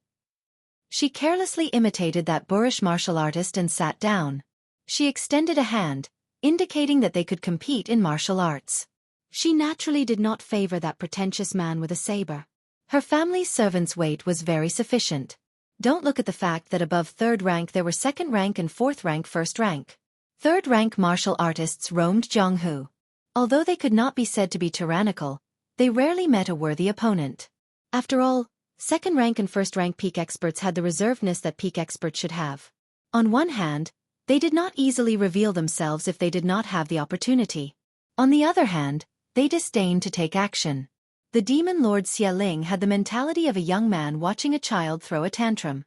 She carelessly imitated that boorish martial artist and sat down. She extended a hand, indicating that they could compete in martial arts. She naturally did not favor that pretentious man with a saber. Her family's servants' weight was very sufficient. Don't look at the fact that above 3rd rank there were 2nd rank and 4th rank 1st rank. 3rd rank martial artists roamed Jianghu. Although they could not be said to be tyrannical, they rarely met a worthy opponent. After all, second-rank and first-rank peak experts had the reservedness that peak experts should have. On one hand, they did not easily reveal themselves if they did not have the opportunity. On the other hand, they disdained to take action. The demon lord Xia Ling had the mentality of a young man watching a child throw a tantrum.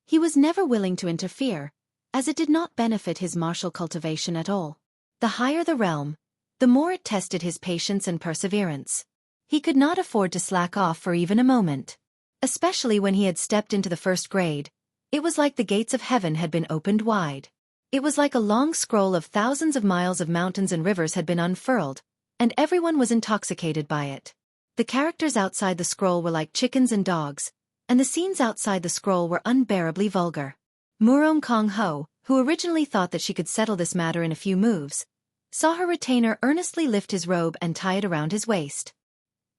He was never willing to interfere, as it did not benefit his martial cultivation at all. The higher the realm, the more it tested his patience and perseverance. He could not afford to slack off for even a moment. Especially when he had stepped into the first grade, it was like the gates of heaven had been opened wide. It was like a long scroll of thousands of miles of mountains and rivers had been unfurled, and everyone was intoxicated by it. The characters outside the scroll were like chickens and dogs, and the scenes outside the scroll were unbearably vulgar. Murong Kong Ho, who originally thought that she could settle this matter in a few moves, saw her retainer earnestly lift his robe and tie it around his waist.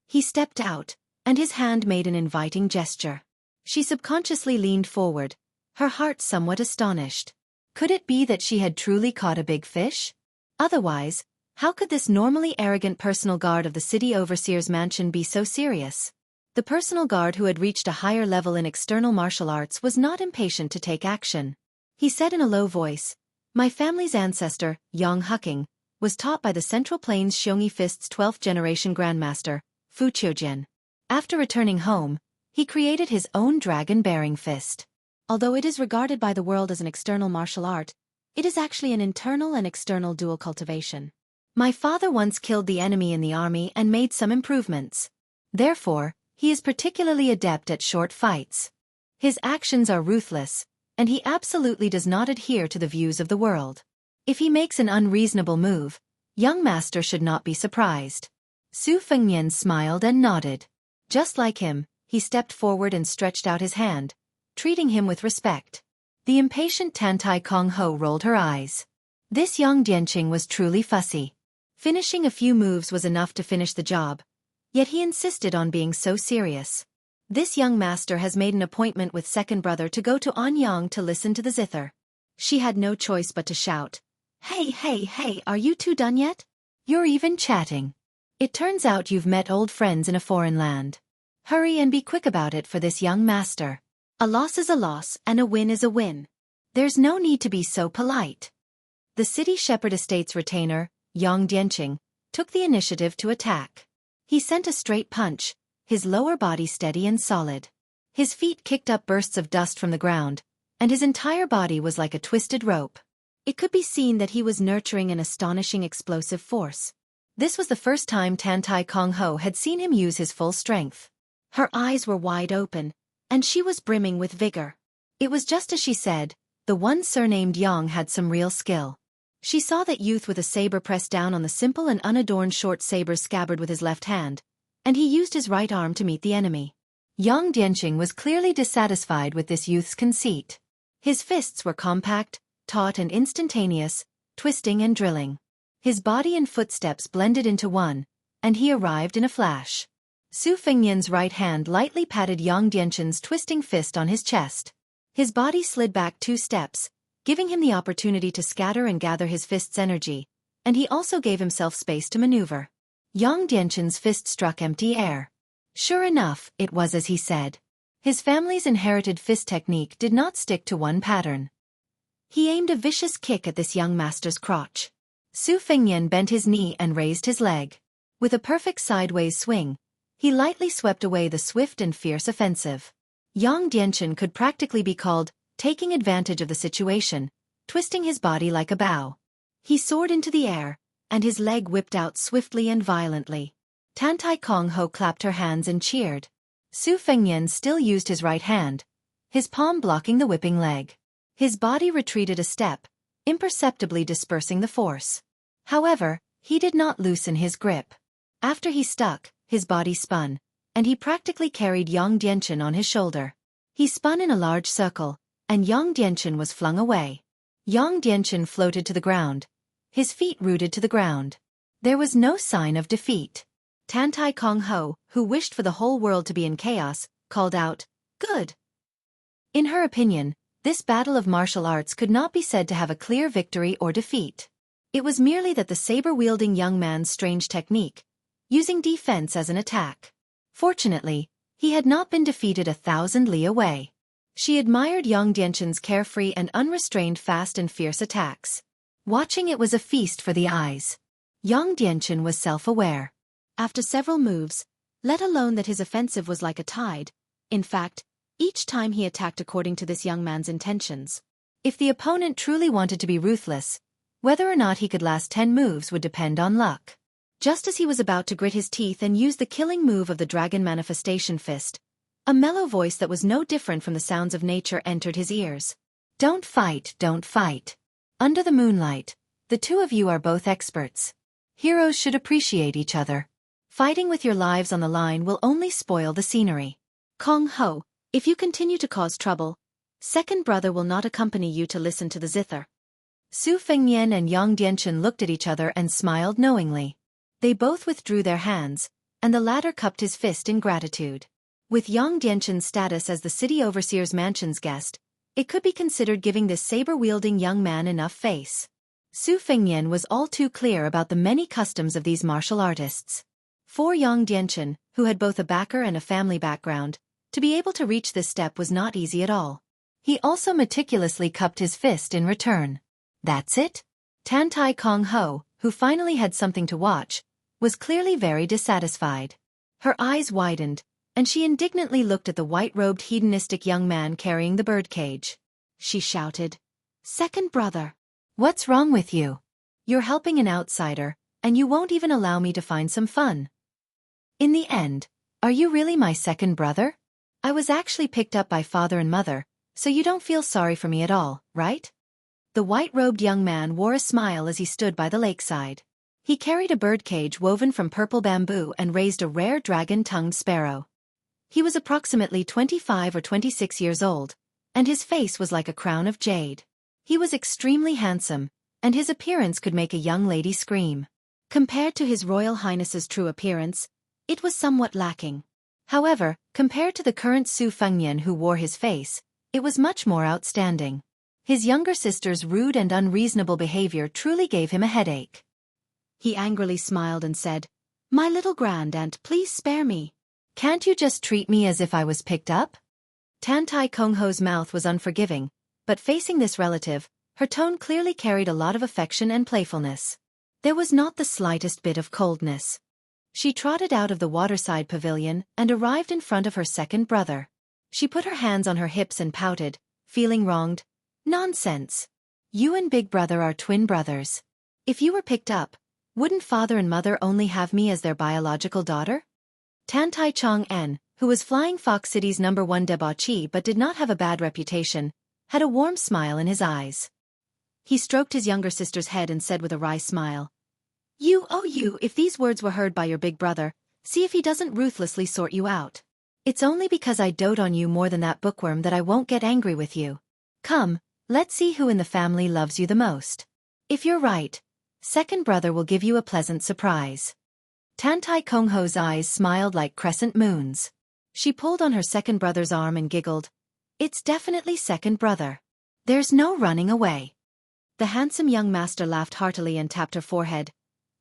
He stepped out, and his hand made an inviting gesture. She subconsciously leaned forward, her heart somewhat astonished. Could it be that she had truly caught a big fish? Otherwise, how could this normally arrogant personal guard of the city overseer's mansion be so serious? The personal guard who had reached a higher level in external martial arts was not impatient to take action. He said in a low voice, "My family's ancestor, Yang Hucking, was taught by the Central Plains Xiongyi Fist's 12th generation grandmaster, Fu Qiujian. After returning home, he created his own dragon-bearing fist. Although it is regarded by the world as an external martial art, it is actually an internal and external dual cultivation. My father once killed the enemy in the army and made some improvements. Therefore, he is particularly adept at short fights. His actions are ruthless, and he absolutely does not adhere to the views of the world. If he makes an unreasonable move, young master should not be surprised." Su Fengnian smiled and nodded. Just like him, he stepped forward and stretched out his hand, treating him with respect. The impatient Tantai Kong Ho rolled her eyes. This young Dianqing was truly fussy. Finishing a few moves was enough to finish the job, yet he insisted on being so serious. This young master has made an appointment with second brother to go to Anyang to listen to the zither. She had no choice but to shout, "Hey, hey, hey, are you two done yet? You're even chatting. It turns out you've met old friends in a foreign land. Hurry and be quick about it for this young master. A loss is a loss and a win is a win. There's no need to be so polite." The city shepherd estate's retainer, Yang Dianqing, took the initiative to attack. He sent a straight punch, his lower body steady and solid. His feet kicked up bursts of dust from the ground, and his entire body was like a twisted rope. It could be seen that he was nurturing an astonishing explosive force. This was the first time Tantai Kong Ho had seen him use his full strength. Her eyes were wide open, and she was brimming with vigor. It was just as she said, the one surnamed Yang had some real skill. She saw that youth with a saber pressed down on the simple and unadorned short saber scabbard with his left hand, and he used his right arm to meet the enemy. Yang Dianqing was clearly dissatisfied with this youth's conceit. His fists were compact, taut and instantaneous, twisting and drilling. His body and footsteps blended into one, and he arrived in a flash. Su Fengnian's right hand lightly patted Yang Dianqing's twisting fist on his chest. His body slid back 2 steps, giving him the opportunity to scatter and gather his fist's energy, and he also gave himself space to maneuver. Yang Dianqing's fist struck empty air. Sure enough, it was as he said. His family's inherited fist technique did not stick to one pattern. He aimed a vicious kick at this young master's crotch. Su Fengnian bent his knee and raised his leg. With a perfect sideways swing, he lightly swept away the swift and fierce offensive. Yang Dianqing could practically be called taking advantage of the situation, twisting his body like a bow. He soared into the air, and his leg whipped out swiftly and violently. Tantai Kong Ho clapped her hands and cheered. Su Fengnian still used his right hand, his palm blocking the whipping leg. His body retreated a step, imperceptibly dispersing the force. However, he did not loosen his grip. After he stuck, his body spun, and he practically carried Yang Dianqing on his shoulder. He spun in a large circle, and Yang Dianqing was flung away. Yang Dianqing floated to the ground, his feet rooted to the ground. There was no sign of defeat. Tantai Kong Ho, who wished for the whole world to be in chaos, called out, "Good." In her opinion, this battle of martial arts could not be said to have a clear victory or defeat. It was merely that the saber-wielding young man's strange technique, using defense as an attack. Fortunately, he had not been defeated 1,000 li away. She admired Yang Dianchen's carefree and unrestrained fast and fierce attacks. Watching it was a feast for the eyes. Yang Dianchen was self-aware. After several moves, let alone that his offensive was like a tide, in fact, each time he attacked according to this young man's intentions. If the opponent truly wanted to be ruthless, whether or not he could last 10 moves would depend on luck. Just as he was about to grit his teeth and use the killing move of the dragon manifestation fist, a mellow voice that was no different from the sounds of nature entered his ears. Don't fight, don't fight. Under the moonlight, the two of you are both experts. Heroes should appreciate each other. Fighting with your lives on the line will only spoil the scenery. Kong Ho, if you continue to cause trouble, second brother will not accompany you to listen to the zither. Su Fengnian and Yang Dianchen looked at each other and smiled knowingly. They both withdrew their hands, and the latter cupped his fist in gratitude. With Yang Dianchen's status as the city overseer's mansion's guest, it could be considered giving this saber-wielding young man enough face. Su Fengnian was all too clear about the many customs of these martial artists. For Yang Dianchen, who had both a backer and a family background, to be able to reach this step was not easy at all. He also meticulously cupped his fist in return. That's it? Tantai Kong Ho, who finally had something to watch, was clearly very dissatisfied. Her eyes widened, and she indignantly looked at the white-robed hedonistic young man carrying the birdcage. She shouted, "Second brother! What's wrong with you? You're helping an outsider, and you won't even allow me to find some fun. In the end, are you really my second brother? I was actually picked up by father and mother, so you don't feel sorry for me at all, right?" The white-robed young man wore a smile as he stood by the lakeside. He carried a birdcage woven from purple bamboo and raised a rare dragon-tongued sparrow. He was approximately 25 or 26 years old, and his face was like a crown of jade. He was extremely handsome, and his appearance could make a young lady scream. Compared to His Royal Highness's true appearance, it was somewhat lacking. However, compared to the current Su Fengnian who wore his face, it was much more outstanding. His younger sister's rude and unreasonable behavior truly gave him a headache. He angrily smiled and said, "My little grandaunt, please spare me. Can't you just treat me as if I was picked up?" Tantai Kong Ho's mouth was unforgiving, but facing this relative, her tone clearly carried a lot of affection and playfulness. There was not the slightest bit of coldness. She trotted out of the waterside pavilion and arrived in front of her second brother. She put her hands on her hips and pouted, feeling wronged. "Nonsense. You and big brother are twin brothers. If you were picked up, wouldn't father and mother only have me as their biological daughter?" Tantai Chong En, who was Flying Fox City's #1 debauchee but did not have a bad reputation, had a warm smile in his eyes. He stroked his younger sister's head and said with a wry smile, "You, if these words were heard by your big brother, see if he doesn't ruthlessly sort you out. It's only because I dote on you more than that bookworm that I won't get angry with you. Come, let's see who in the family loves you the most. If you're right, second brother will give you a pleasant surprise." Tantai Kong Ho's eyes smiled like crescent moons. She pulled on her second brother's arm and giggled. "It's definitely second brother. There's no running away." The handsome young master laughed heartily and tapped her forehead.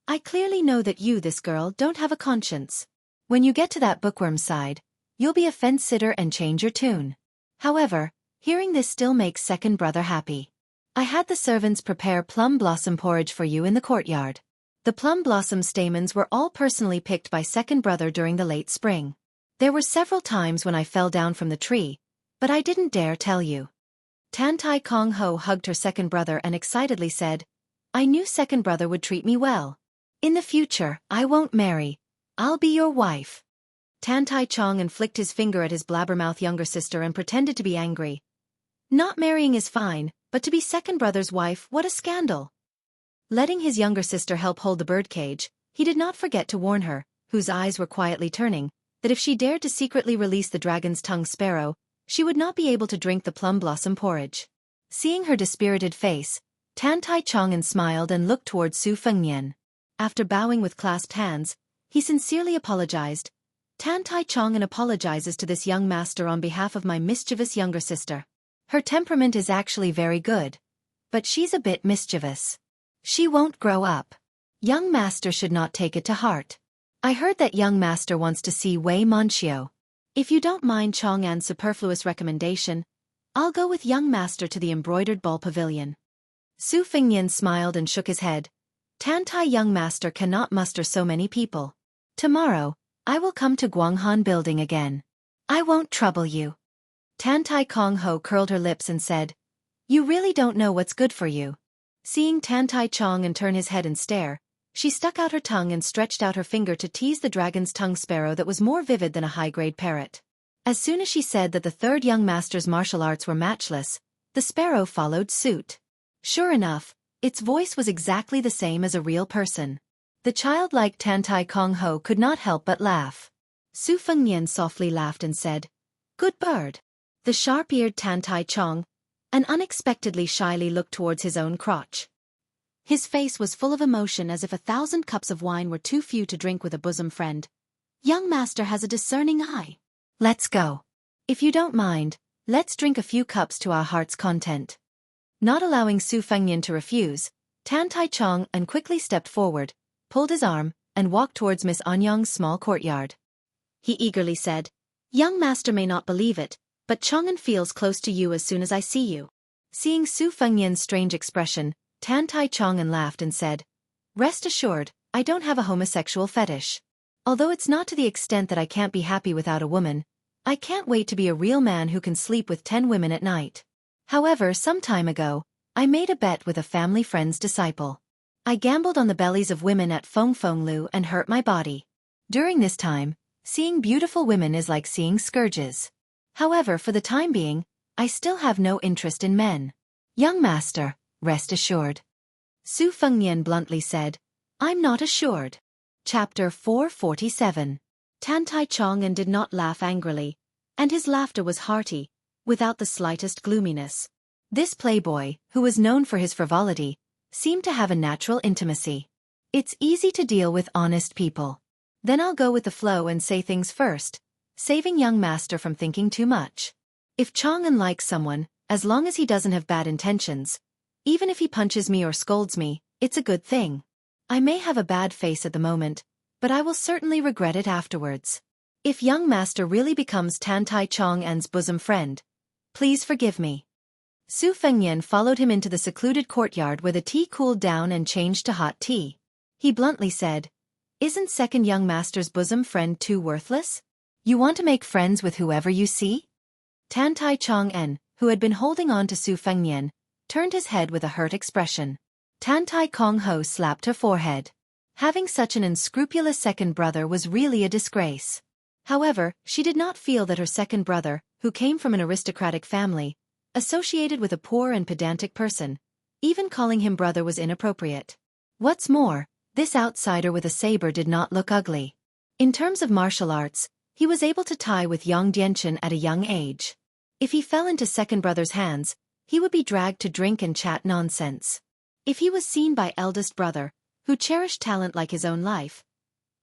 "I clearly know that you, this girl, don't have a conscience. When you get to that bookworm side, you'll be a fence-sitter and change your tune. However, hearing this still makes second brother happy. I had the servants prepare plum blossom porridge for you in the courtyard. The plum blossom stamens were all personally picked by second brother during the late spring. There were several times when I fell down from the tree, but I didn't dare tell you." Tantai Kong Ho hugged her second brother and excitedly said, "I knew second brother would treat me well. In the future, I won't marry. I'll be your wife." Tantai Chong En flicked his finger at his blabbermouth younger sister and pretended to be angry. "Not marrying is fine, but to be second brother's wife, what a scandal." Letting his younger sister help hold the birdcage, he did not forget to warn her, whose eyes were quietly turning, that if she dared to secretly release the dragon's tongue sparrow, she would not be able to drink the plum blossom porridge. Seeing her dispirited face, Tantai Chong En smiled and looked toward Su Fengnian. After bowing with clasped hands, he sincerely apologized. "Tantai Chong En apologizes to this young master on behalf of my mischievous younger sister. Her temperament is actually very good, but she's a bit mischievous. She won't grow up. Young master should not take it to heart. I heard that young master wants to see Wei Monchio. If you don't mind Chang'an's superfluous recommendation, I'll go with young master to the embroidered ball pavilion. Su Fengnian smiled and shook his head. Tantai young master cannot muster so many people. Tomorrow, I will come to Guanghan building again. I won't trouble you. Tantai Kong Ho curled her lips and said, You really don't know what's good for you. Seeing Tantai Chong and turn his head and stare, she stuck out her tongue and stretched out her finger to tease the dragon's tongue sparrow that was more vivid than a high-grade parrot. As soon as she said that the third young master's martial arts were matchless, the sparrow followed suit. Sure enough, its voice was exactly the same as a real person. The childlike Tantai Kong Ho could not help but laugh. Su Fengnian softly laughed and said, Good bird. The sharp-eared Tantai Chong, and unexpectedly shyly looked towards his own crotch. His face was full of emotion as if 1,000 cups of wine were too few to drink with a bosom friend. Young master has a discerning eye. Let's go. If you don't mind, let's drink a few cups to our heart's content. Not allowing Su Fengnian to refuse, Tantai Chong and quickly stepped forward, pulled his arm, and walked towards Miss Anyang's small courtyard. He eagerly said, Young master may not believe it, but Chang'an feels close to you as soon as I see you. Seeing Su Fengnian's strange expression, Tantai Chang'an laughed and said, Rest assured, I don't have a homosexual fetish. Although it's not to the extent that I can't be happy without a woman, I can't wait to be a real man who can sleep with 10 women at night. However, some time ago, I made a bet with a family friend's disciple. I gambled on the bellies of women at Feng Feng Lu and hurt my body. During this time, seeing beautiful women is like seeing scourges. However, for the time being, I still have no interest in men. Young master, rest assured. Su Fengnian bluntly said, I'm not assured. Chapter 447. Tantai Chang'an did not laugh angrily, and his laughter was hearty, without the slightest gloominess. This playboy, who was known for his frivolity, seemed to have a natural intimacy. It's easy to deal with honest people. Then I'll go with the flow and say things first, saving young master from thinking too much. If Chang'an likes someone, as long as he doesn't have bad intentions, even if he punches me or scolds me, it's a good thing. I may have a bad face at the moment, but I will certainly regret it afterwards. If young master really becomes Tantai Chang'an's bosom friend, please forgive me. Su Fengnian followed him into the secluded courtyard where the tea cooled down and changed to hot tea. He bluntly said, Isn't second young master's bosom friend too worthless? You want to make friends with whoever you see? Tantai Chang'an, who had been holding on to Su Fengnian, turned his head with a hurt expression. Tantai Kong Ho slapped her forehead. Having such an unscrupulous second brother was really a disgrace. However, she did not feel that her second brother, who came from an aristocratic family, associated with a poor and pedantic person, even calling him brother was inappropriate. What's more, this outsider with a saber did not look ugly. In terms of martial arts, he was able to tie with Yang Dianchen at a young age. If he fell into second brother's hands, he would be dragged to drink and chat nonsense. If he was seen by eldest brother, who cherished talent like his own life,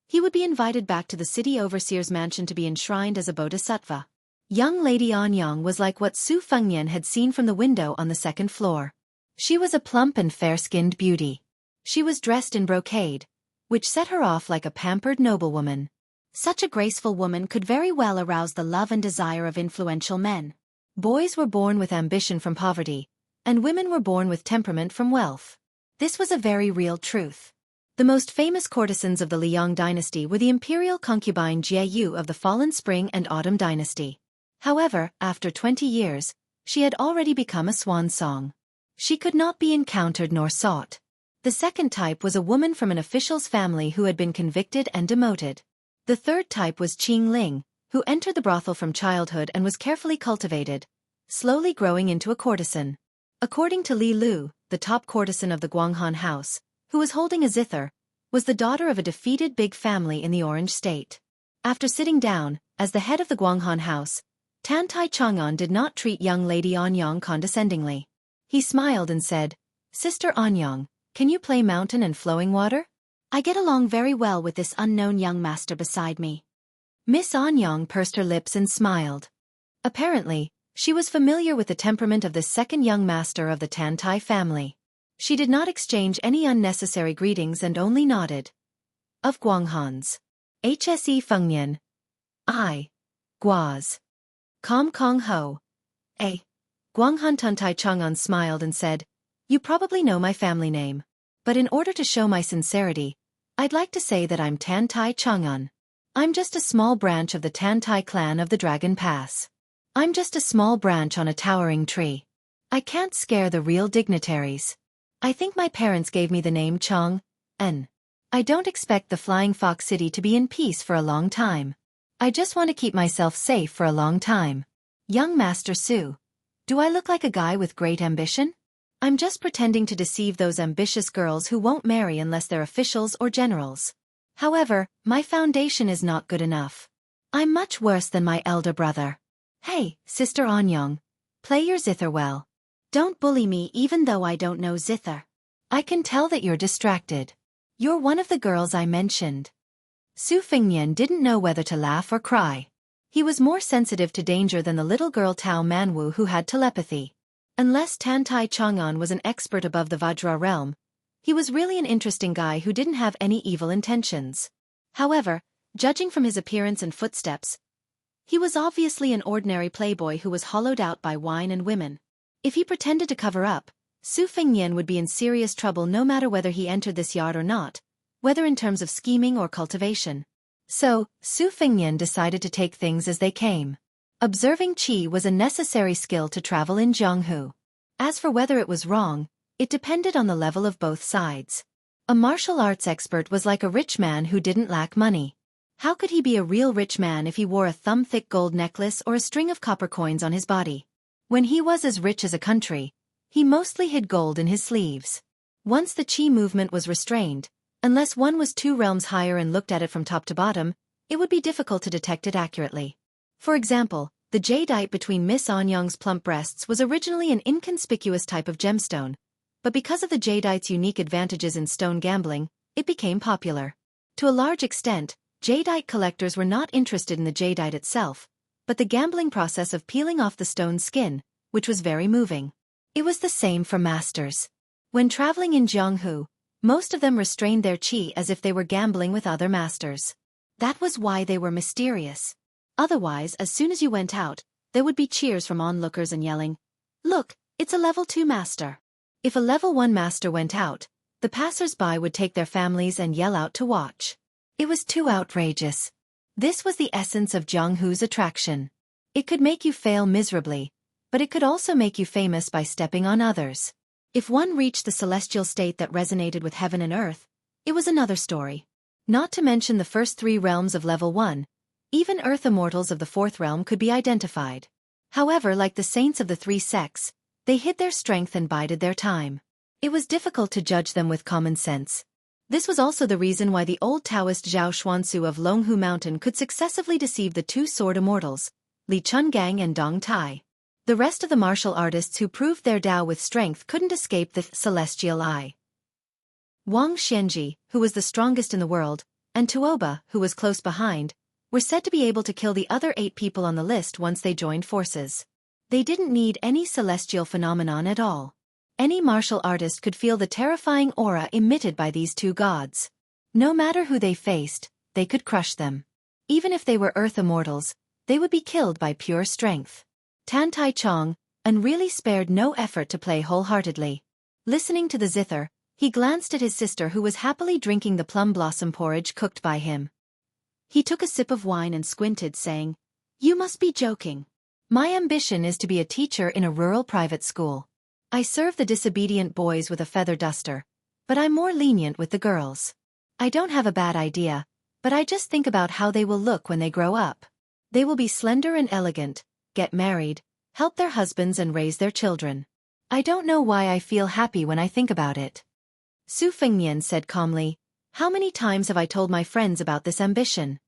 he would be invited back to the city overseer's mansion to be enshrined as a bodhisattva. Young Lady Anyang was like what Su Fengnian had seen from the window on the second floor. She was a plump and fair-skinned beauty. She was dressed in brocade, which set her off like a pampered noblewoman. Such a graceful woman could very well arouse the love and desire of influential men. Boys were born with ambition from poverty, and women were born with temperament from wealth. This was a very real truth. The most famous courtesans of the Liang dynasty were the imperial concubine Jie Yu of the fallen Spring and Autumn dynasty. However, after 20 years, she had already become a swan song. She could not be encountered nor sought. The second type was a woman from an official's family who had been convicted and demoted. The third type was Qing Ling, who entered the brothel from childhood and was carefully cultivated, slowly growing into a courtesan. According to Li Lu, the top courtesan of the Guanghan house, who was holding a zither, was the daughter of a defeated big family in the Orange State. After sitting down, as the head of the Guanghan house, Tantai Chang'an did not treat young Lady Anyang condescendingly. He smiled and said, Sister Anyang, can you play mountain and flowing water? I get along very well with this unknown young master beside me. Miss Anyang pursed her lips and smiled. Apparently, she was familiar with the temperament of this second young master of the Tantai family. She did not exchange any unnecessary greetings and only nodded. Of Guanghans. HSE Fengnian. I. Guaz. Com Kong Ho. A. Guanghan Tuntai Chang'an smiled and said, "You probably know my family name. But in order to show my sincerity, I'd like to say that I'm Tantai Chang'an. I'm just a small branch of the Tantai clan of the Dragon Pass. I'm just a small branch on a towering tree. I can't scare the real dignitaries. I think my parents gave me the name Chang-en. I don't expect the Flying Fox City to be in peace for a long time. I just want to keep myself safe for a long time. Young Master Su. Do I look like a guy with great ambition? I'm just pretending to deceive those ambitious girls who won't marry unless they're officials or generals. However, my foundation is not good enough. I'm much worse than my elder brother. Hey, Sister Anyong. Play your zither well. Don't bully me even though I don't know zither. I can tell that you're distracted. You're one of the girls I mentioned." Su Fengnian didn't know whether to laugh or cry. He was more sensitive to danger than the little girl Tao Manwu who had telepathy. Unless Tantai Chang'an was an expert above the Vajra realm, he was really an interesting guy who didn't have any evil intentions. However, judging from his appearance and footsteps, he was obviously an ordinary playboy who was hollowed out by wine and women. If he pretended to cover up, Su Fengnian would be in serious trouble no matter whether he entered this yard or not, whether in terms of scheming or cultivation. So, Su Fengnian decided to take things as they came. Observing qi was a necessary skill to travel in Jianghu. As for whether it was wrong, it depended on the level of both sides. A martial arts expert was like a rich man who didn't lack money. How could he be a real rich man if he wore a thumb-thick gold necklace or a string of copper coins on his body? When he was as rich as a country, he mostly hid gold in his sleeves. Once the qi movement was restrained, unless one was 2 realms higher and looked at it from top to bottom, it would be difficult to detect it accurately. For example, the jadeite between Miss Anyong's plump breasts was originally an inconspicuous type of gemstone, but because of the jadeite's unique advantages in stone gambling, it became popular. To a large extent, jadeite collectors were not interested in the jadeite itself, but the gambling process of peeling off the stone's skin, which was very moving. It was the same for masters. When traveling in Jianghu, most of them restrained their qi as if they were gambling with other masters. That was why they were mysterious. Otherwise, as soon as you went out, there would be cheers from onlookers and yelling, "Look, it's a level 2 master." If a level 1 master went out, the passers-by would take their families and yell out to watch. It was too outrageous. This was the essence of Jianghu's attraction. It could make you fail miserably, but it could also make you famous by stepping on others. If one reached the celestial state that resonated with heaven and earth, it was another story. Not to mention the first 3 realms of level 1, even earth immortals of the 4th realm could be identified. However, like the saints of the 3 sects, they hid their strength and bided their time. It was difficult to judge them with common sense. This was also the reason why the old Taoist Zhao Xuansu of Longhu Mountain could successively deceive the 2 sword immortals, Li Chungang and Dong Tai. The rest of the martial artists who proved their Tao with strength couldn't escape the celestial eye. Wang Xianji, who was the strongest in the world, and Tuoba, who was close behind, were said to be able to kill the other 8 people on the list once they joined forces. They didn't need any celestial phenomenon at all. Any martial artist could feel the terrifying aura emitted by these 2 gods. No matter who they faced, they could crush them. Even if they were earth immortals, they would be killed by pure strength. Tan Tai Chong, really spared no effort to play wholeheartedly. Listening to the zither, he glanced at his sister who was happily drinking the plum blossom porridge cooked by him. He took a sip of wine and squinted, saying, "You must be joking. My ambition is to be a teacher in a rural private school. I serve the disobedient boys with a feather duster, but I'm more lenient with the girls. I don't have a bad idea, but I just think about how they will look when they grow up. They will be slender and elegant, get married, help their husbands and raise their children. I don't know why I feel happy when I think about it." Su Fengnian said calmly, "How many times have I told my friends about this ambition?"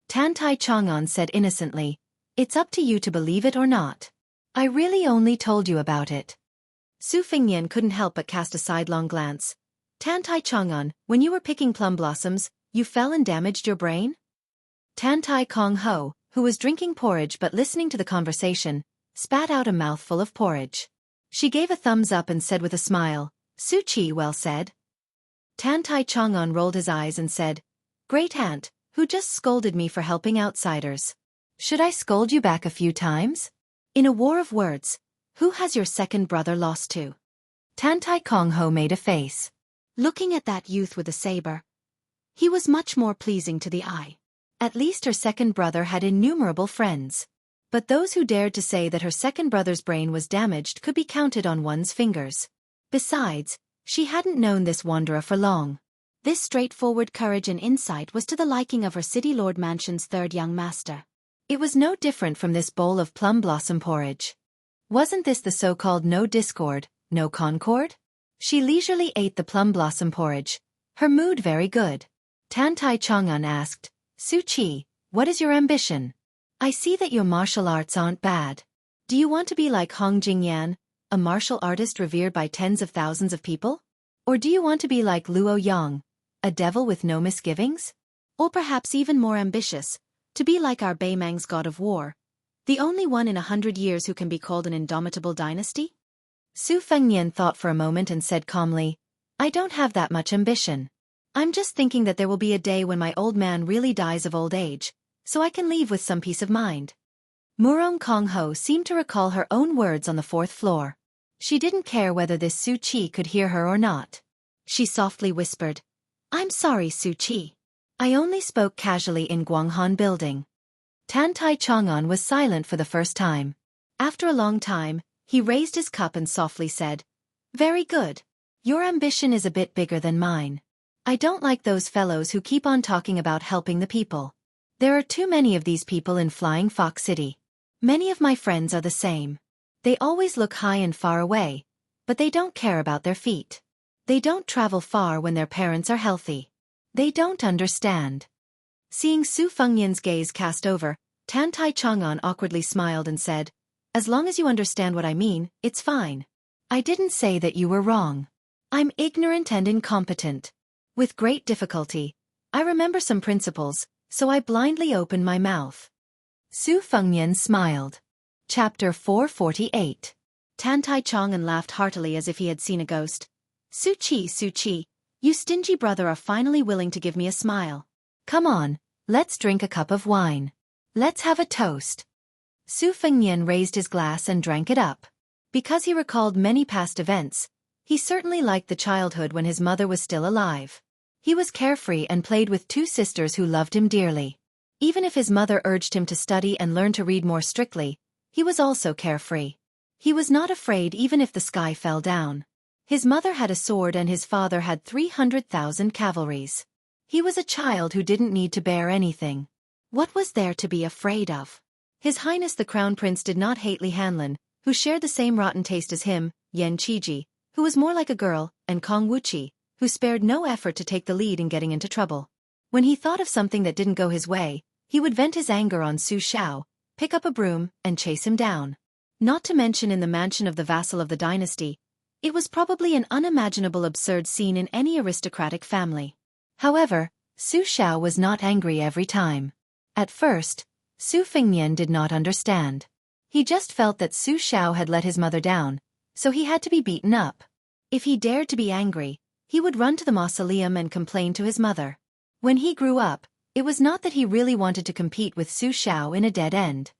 Tantai Chang'an said innocently, "It's up to you to believe it or not. I really only told you about it." Su Fengnian couldn't help but cast a sidelong glance. "Tantai Chang'an, when you were picking plum blossoms, you fell and damaged your brain?" Tantai Kong Ho, who was drinking porridge but listening to the conversation, spat out a mouthful of porridge. She gave a thumbs up and said with a smile, Su Chi well said. Tantai Chang'an rolled his eyes and said, Great aunt, who just scolded me for helping outsiders. Should I scold you back a few times? In a war of words, who has your second brother lost to? Tantai Kong Ho made a face. Looking at that youth with a saber, he was much more pleasing to the eye. At least her second brother had innumerable friends. But those who dared to say that her second brother's brain was damaged could be counted on one's fingers. Besides, she hadn't known this wanderer for long. This straightforward courage and insight was to the liking of her City Lord Mansion's third young master. It was no different from this bowl of plum blossom porridge. Wasn't this the so-called no discord, no concord? She leisurely ate the plum blossom porridge, her mood very good. Tantai Chang'an asked, Su Chi, what is your ambition? I see that your martial arts aren't bad. Do you want to be like Hong Jingyan, a martial artist revered by tens of thousands of people? Or do you want to be like Luo Yang, a devil with no misgivings? Or perhaps even more ambitious, to be like our Beimang's god of war, the only one in 100 years who can be called an indomitable dynasty? Su Fengnian thought for a moment and said calmly, I don't have that much ambition. I'm just thinking that there will be a day when my old man really dies of old age, so I can leave with some peace of mind. Murong Kong Ho seemed to recall her own words on the 4th floor. She didn't care whether this Su Chi could hear her or not. She softly whispered, I'm sorry, Su Chi. I only spoke casually in Guanghan Building. Tantai Chang'an was silent for the first time. After a long time, he raised his cup and softly said, Very good. Your ambition is a bit bigger than mine. I don't like those fellows who keep on talking about helping the people. There are too many of these people in Flying Fox City. Many of my friends are the same. They always look high and far away, but they don't care about their feet. They don't travel far when their parents are healthy. They don't understand. Seeing Su Fengnian's gaze cast over, Tantai Chang'an awkwardly smiled and said, As long as you understand what I mean, it's fine. I didn't say that you were wrong. I'm ignorant and incompetent. With great difficulty, I remember some principles, so I blindly opened my mouth. Su Fengnian smiled. Chapter 448. Tantai Chang'an laughed heartily as if he had seen a ghost. Su Chi, you stingy brother are finally willing to give me a smile. Come on, let's drink a cup of wine. Let's have a toast. Su Fengnian raised his glass and drank it up. Because he recalled many past events, he certainly liked the childhood when his mother was still alive. He was carefree and played with 2 sisters who loved him dearly. Even if his mother urged him to study and learn to read more strictly, he was also carefree. He was not afraid even if the sky fell down. His mother had a sword and his father had 300,000 cavalries. He was a child who didn't need to bear anything. What was there to be afraid of? His Highness the Crown Prince did not hate Li Hanlin, who shared the same rotten taste as him, Yen Qiji, who was more like a girl, and Kong Wuqi, who spared no effort to take the lead in getting into trouble. When he thought of something that didn't go his way, he would vent his anger on Su Xiao, pick up a broom, and chase him down. Not to mention in the mansion of the vassal of the dynasty, it was probably an unimaginable absurd scene in any aristocratic family. However, Su Xiao was not angry every time. At first, Su Fengnian did not understand. He just felt that Su Xiao had let his mother down, so he had to be beaten up. If he dared to be angry, he would run to the mausoleum and complain to his mother. When he grew up, it was not that he really wanted to compete with Su Xiao in a dead end.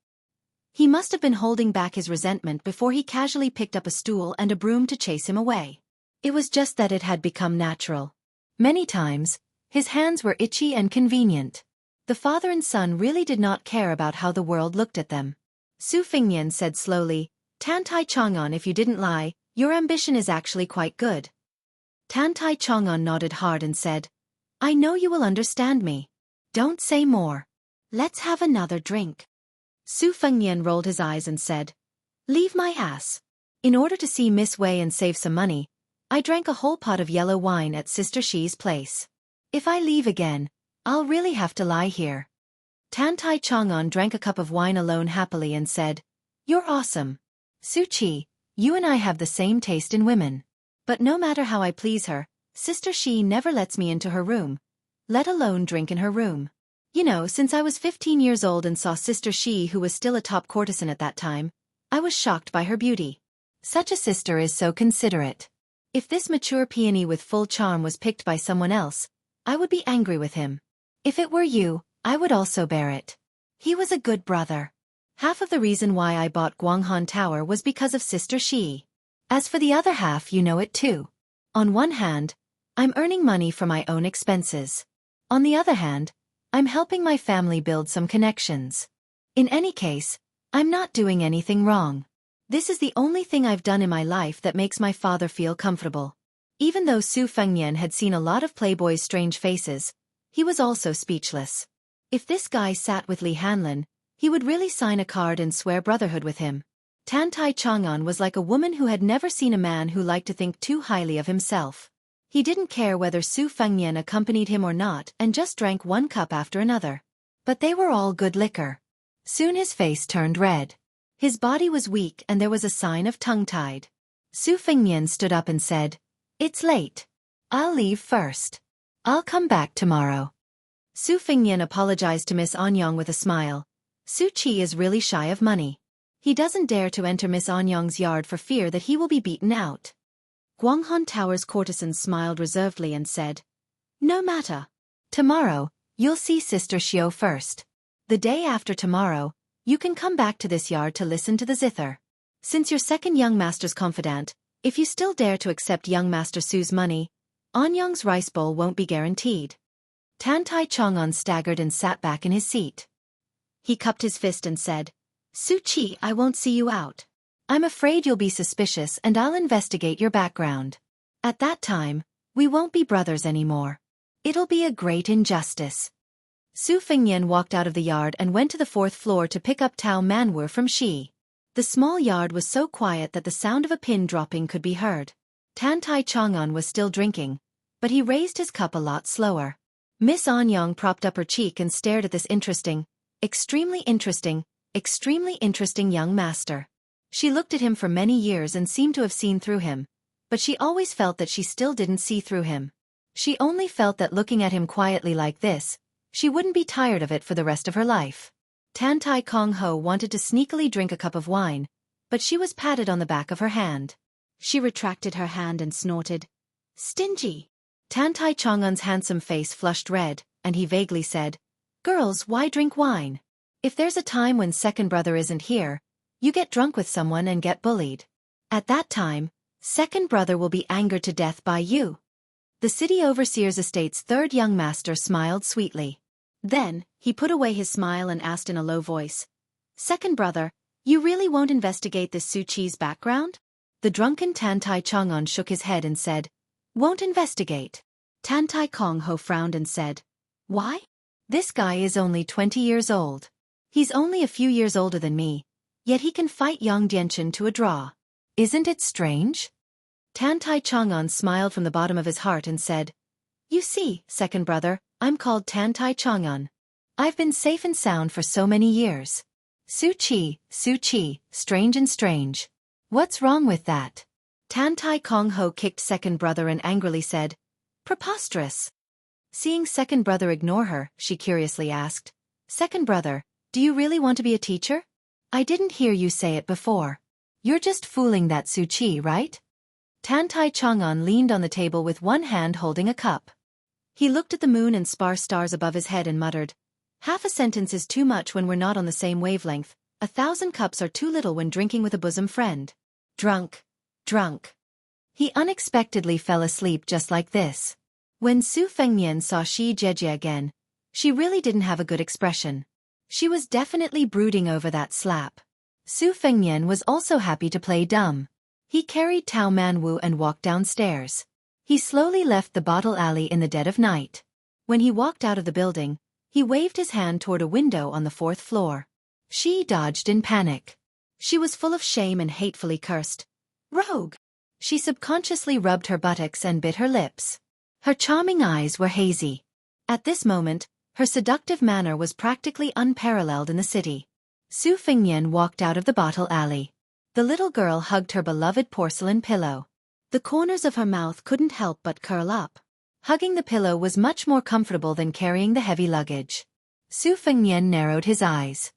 He must have been holding back his resentment before he casually picked up a stool and a broom to chase him away. It was just that it had become natural. Many times, his hands were itchy and convenient. The father and son really did not care about how the world looked at them. Su Fengnian said slowly, Tantai Chang'an, if you didn't lie, your ambition is actually quite good. Tantai Chang'an nodded hard and said, I know you will understand me. Don't say more. Let's have another drink. Su Fengnian rolled his eyes and said, Leave my ass. In order to see Miss Wei and save some money, I drank a whole pot of yellow wine at Sister Shi's place. If I leave again, I'll really have to lie here. Tantai Chang'an drank a cup of wine alone happily and said, You're awesome. Su Chi, you and I have the same taste in women. But no matter how I please her, Sister Shi never lets me into her room, let alone drink in her room. You know, since I was 15 years old and saw Sister Shi, who was still a top courtesan at that time, I was shocked by her beauty. Such a sister is so considerate. If this mature peony with full charm was picked by someone else, I would be angry with him. If it were you, I would also bear it. He was a good brother. Half of the reason why I bought Guanghan Tower was because of Sister Shi. As for the other half, you know it too. On one hand, I'm earning money for my own expenses. On the other hand, I'm helping my family build some connections. In any case, I'm not doing anything wrong. This is the only thing I've done in my life that makes my father feel comfortable. Even though Su Fengnian had seen a lot of Playboy's strange faces, he was also speechless. If this guy sat with Li Hanlin, he would really sign a card and swear brotherhood with him. Tan Tai Chang'an was like a woman who had never seen a man who liked to think too highly of himself. He didn't care whether Su Fengnian accompanied him or not and just drank one cup after another. But they were all good liquor. Soon his face turned red. His body was weak and there was a sign of tongue-tied. Su Fengnian stood up and said, "It's late. I'll leave first. I'll come back tomorrow." Su Fengnian apologized to Miss Anyang with a smile. Su Qi is really shy of money. He doesn't dare to enter Miss Anyang's yard for fear that he will be beaten out. Guanghan Tower's courtesan smiled reservedly and said, "No matter. Tomorrow, you'll see Sister Xiao first. The day after tomorrow, you can come back to this yard to listen to the zither. Since you're second young master's confidant, if you still dare to accept young master Su's money, Anyang's rice bowl won't be guaranteed." Tan Tai Chang'an staggered and sat back in his seat. He cupped his fist and said, "Su Qi, I won't see you out. I'm afraid you'll be suspicious and I'll investigate your background. At that time, we won't be brothers anymore. It'll be a great injustice." Su Fengnian walked out of the yard and went to the 4th floor to pick up Tao Manwu from Shi. The small yard was so quiet that the sound of a pin dropping could be heard. Tan Tai Chang'an was still drinking, but he raised his cup a lot slower. Miss Anyang propped up her cheek and stared at this extremely interesting young master. She looked at him for many years and seemed to have seen through him, but she always felt that she still didn't see through him. She only felt that looking at him quietly like this, she wouldn't be tired of it for the rest of her life. Tan Tai Kong Ho wanted to sneakily drink a cup of wine, but she was patted on the back of her hand. She retracted her hand and snorted, "Stingy." Tan Tai Chang'an's handsome face flushed red, and he vaguely said, "Girls, why drink wine? If there's a time when second brother isn't here, you get drunk with someone and get bullied. At that time, second brother will be angered to death by you." The city overseer's estate's third young master smiled sweetly. Then, he put away his smile and asked in a low voice, "Second brother, you really won't investigate this Su Qi's background?" The drunken Tan Tai Chang'an shook his head and said, "Won't investigate." Tan Tai Kong Ho frowned and said, "Why? This guy is only 20 years old. He's only a few years older than me, yet he can fight Yang Dianchen to a draw. Isn't it strange?" Tan Tai Chang'an smiled from the bottom of his heart and said, "You see, second brother, I'm called Tan Tai Chang'an. I've been safe and sound for so many years. Su Qi, strange and strange. What's wrong with that?" Tan Tai Kong Ho kicked second brother and angrily said, "Preposterous." Seeing second brother ignore her, she curiously asked, "Second brother, do you really want to be a teacher? I didn't hear you say it before. You're just fooling that Su Qi, right?" Tan Tai Chang'an leaned on the table with one hand holding a cup. He looked at the moon and sparse stars above his head and muttered, "Half a sentence is too much when we're not on the same wavelength. 1,000 cups are too little when drinking with a bosom friend. Drunk. He unexpectedly fell asleep just like this. When Su Fengnian saw Shi Jejie again, she really didn't have a good expression. She was definitely brooding over that slap. Su Fengnian was also happy to play dumb. He carried Tao Manwu and walked downstairs. He slowly left the bottle alley in the dead of night. When he walked out of the building, he waved his hand toward a window on the 4th floor. She dodged in panic. She was full of shame and hatefully cursed, "Rogue!" She subconsciously rubbed her buttocks and bit her lips. Her charming eyes were hazy. At this moment, her seductive manner was practically unparalleled in the city. Su Fengnian walked out of the bottle alley. The little girl hugged her beloved porcelain pillow. The corners of her mouth couldn't help but curl up. Hugging the pillow was much more comfortable than carrying the heavy luggage. Su Fengnian narrowed his eyes.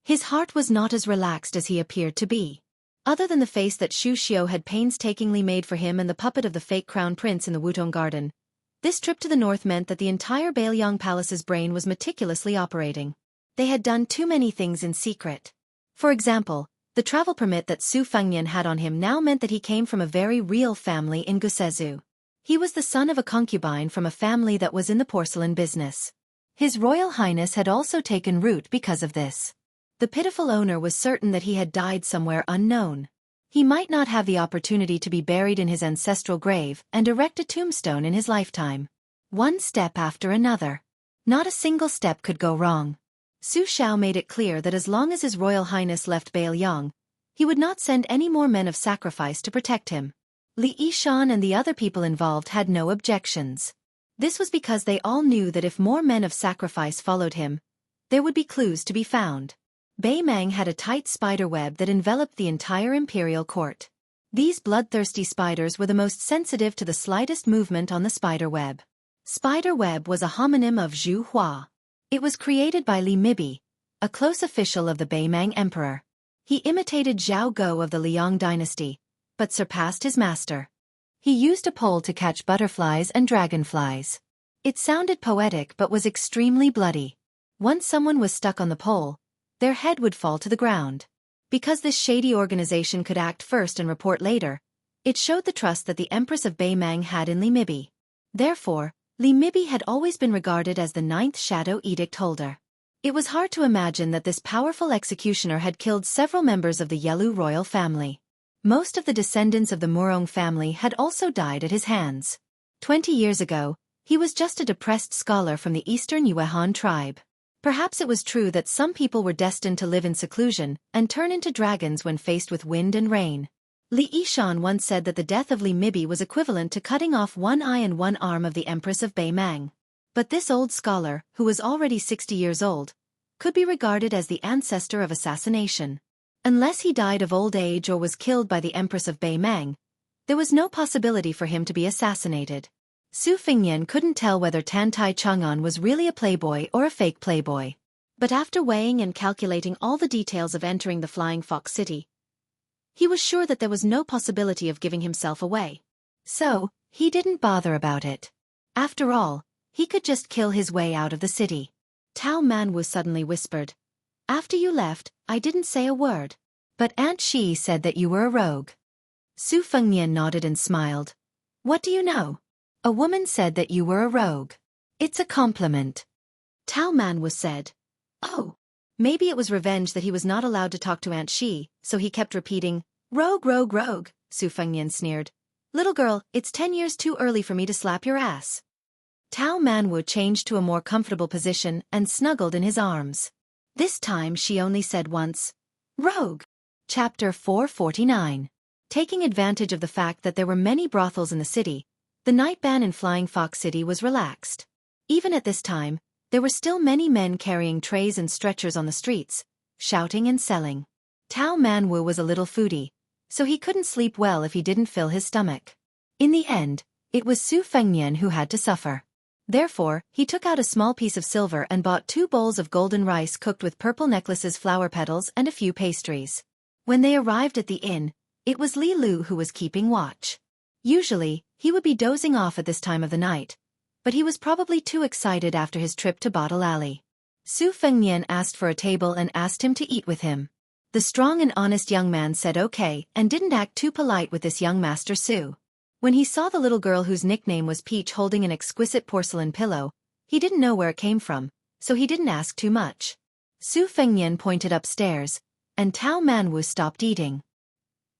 His heart was not as relaxed as he appeared to be. Other than the face that Shu Xiu had painstakingly made for him and the puppet of the fake crown prince in the Wutong garden, this trip to the north meant that the entire Bailiang Palace's brain was meticulously operating. They had done too many things in secret. For example, the travel permit that Su Fengnian had on him now meant that he came from a very real family in Gusezu. He was the son of a concubine from a family that was in the porcelain business. His Royal Highness had also taken root because of this. The pitiful owner was certain that he had died somewhere unknown. He might not have the opportunity to be buried in his ancestral grave and erect a tombstone in his lifetime. One step after another. Not a single step could go wrong. Su Xiao made it clear that as long as His Royal Highness left Bailiang, he would not send any more men of sacrifice to protect him. Li Yishan and the other people involved had no objections. This was because they all knew that if more men of sacrifice followed him, there would be clues to be found. Bei Mang had a tight spider web that enveloped the entire imperial court. These bloodthirsty spiders were the most sensitive to the slightest movement on the spider web. Spider web was a homonym of Zhu Hua. It was created by Li Mibi, a close official of the Bei Mang emperor. He imitated Zhao Go of the Liang dynasty, but surpassed his master. He used a pole to catch butterflies and dragonflies. It sounded poetic but was extremely bloody. Once someone was stuck on the pole, their head would fall to the ground. Because this shady organization could act first and report later, it showed the trust that the Empress of Bei Mang had in Li Mibi. Therefore, Li Mibi had always been regarded as the ninth shadow edict holder. It was hard to imagine that this powerful executioner had killed several members of the Yelu royal family. Most of the descendants of the Murong family had also died at his hands. 20 years ago, he was just a depressed scholar from the eastern Yuehan tribe. Perhaps it was true that some people were destined to live in seclusion and turn into dragons when faced with wind and rain. Li Yishan once said that the death of Li Mibi was equivalent to cutting off one eye and one arm of the Empress of Bei Mang. But this old scholar, who was already 60 years old, could be regarded as the ancestor of assassination. Unless he died of old age or was killed by the Empress of Bei Mang, there was no possibility for him to be assassinated. Su Fengnian couldn't tell whether Tan Tai Chang'an was really a playboy or a fake playboy. But after weighing and calculating all the details of entering the Flying Fox City, he was sure that there was no possibility of giving himself away. So, he didn't bother about it. After all, he could just kill his way out of the city. Tao Manwu suddenly whispered, "After you left, I didn't say a word. But Aunt Shi said that you were a rogue." Su Fengnian nodded and smiled. "What do you know? A woman said that you were a rogue. It's a compliment." Tao Manwu said, "Oh, maybe it was revenge that he was not allowed to talk to Aunt Shi, so he kept repeating, 'Rogue, rogue, rogue,'" Su Fengnian sneered. "Little girl, it's 10 years too early for me to slap your ass." Tao Manwu changed to a more comfortable position and snuggled in his arms. This time she only said once, "Rogue." Chapter 449. Taking advantage of the fact that there were many brothels in the city, the night ban in Flying Fox City was relaxed. Even at this time, there were still many men carrying trays and stretchers on the streets, shouting and selling. Tao Manwu was a little foodie, so he couldn't sleep well if he didn't fill his stomach. In the end, it was Su Fengnian who had to suffer. Therefore, he took out a small piece of silver and bought 2 bowls of golden rice cooked with purple necklaces, flower petals, and a few pastries. When they arrived at the inn, it was Li Lu who was keeping watch. Usually, he would be dozing off at this time of the night, but he was probably too excited after his trip to Bottle Alley. Su Fengnian asked for a table and asked him to eat with him. The strong and honest young man said okay and didn't act too polite with this young Master Su. When he saw the little girl whose nickname was Peach holding an exquisite porcelain pillow, he didn't know where it came from, so he didn't ask too much. Su Fengnian pointed upstairs, and Tao Manwu stopped eating.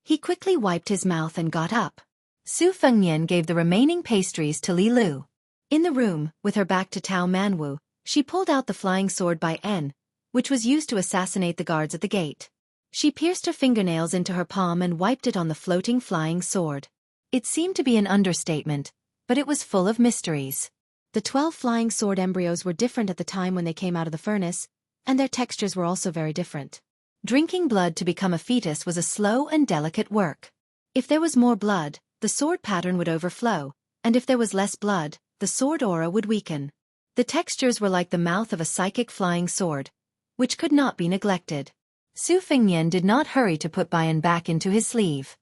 He quickly wiped his mouth and got up. Su Fengnian gave the remaining pastries to Li Lu. In the room, with her back to Tao Manwu, she pulled out the flying sword by N, which was used to assassinate the guards at the gate. She pierced her fingernails into her palm and wiped it on the floating flying sword. It seemed to be an understatement, but it was full of mysteries. The 12 flying sword embryos were different at the time when they came out of the furnace, and their textures were also very different. Drinking blood to become a fetus was a slow and delicate work. If there was more blood, the sword pattern would overflow, and if there was less blood, the sword aura would weaken. The textures were like the mouth of a psychic flying sword, which could not be neglected. Su Fengnian did not hurry to put Bayan back into his sleeve.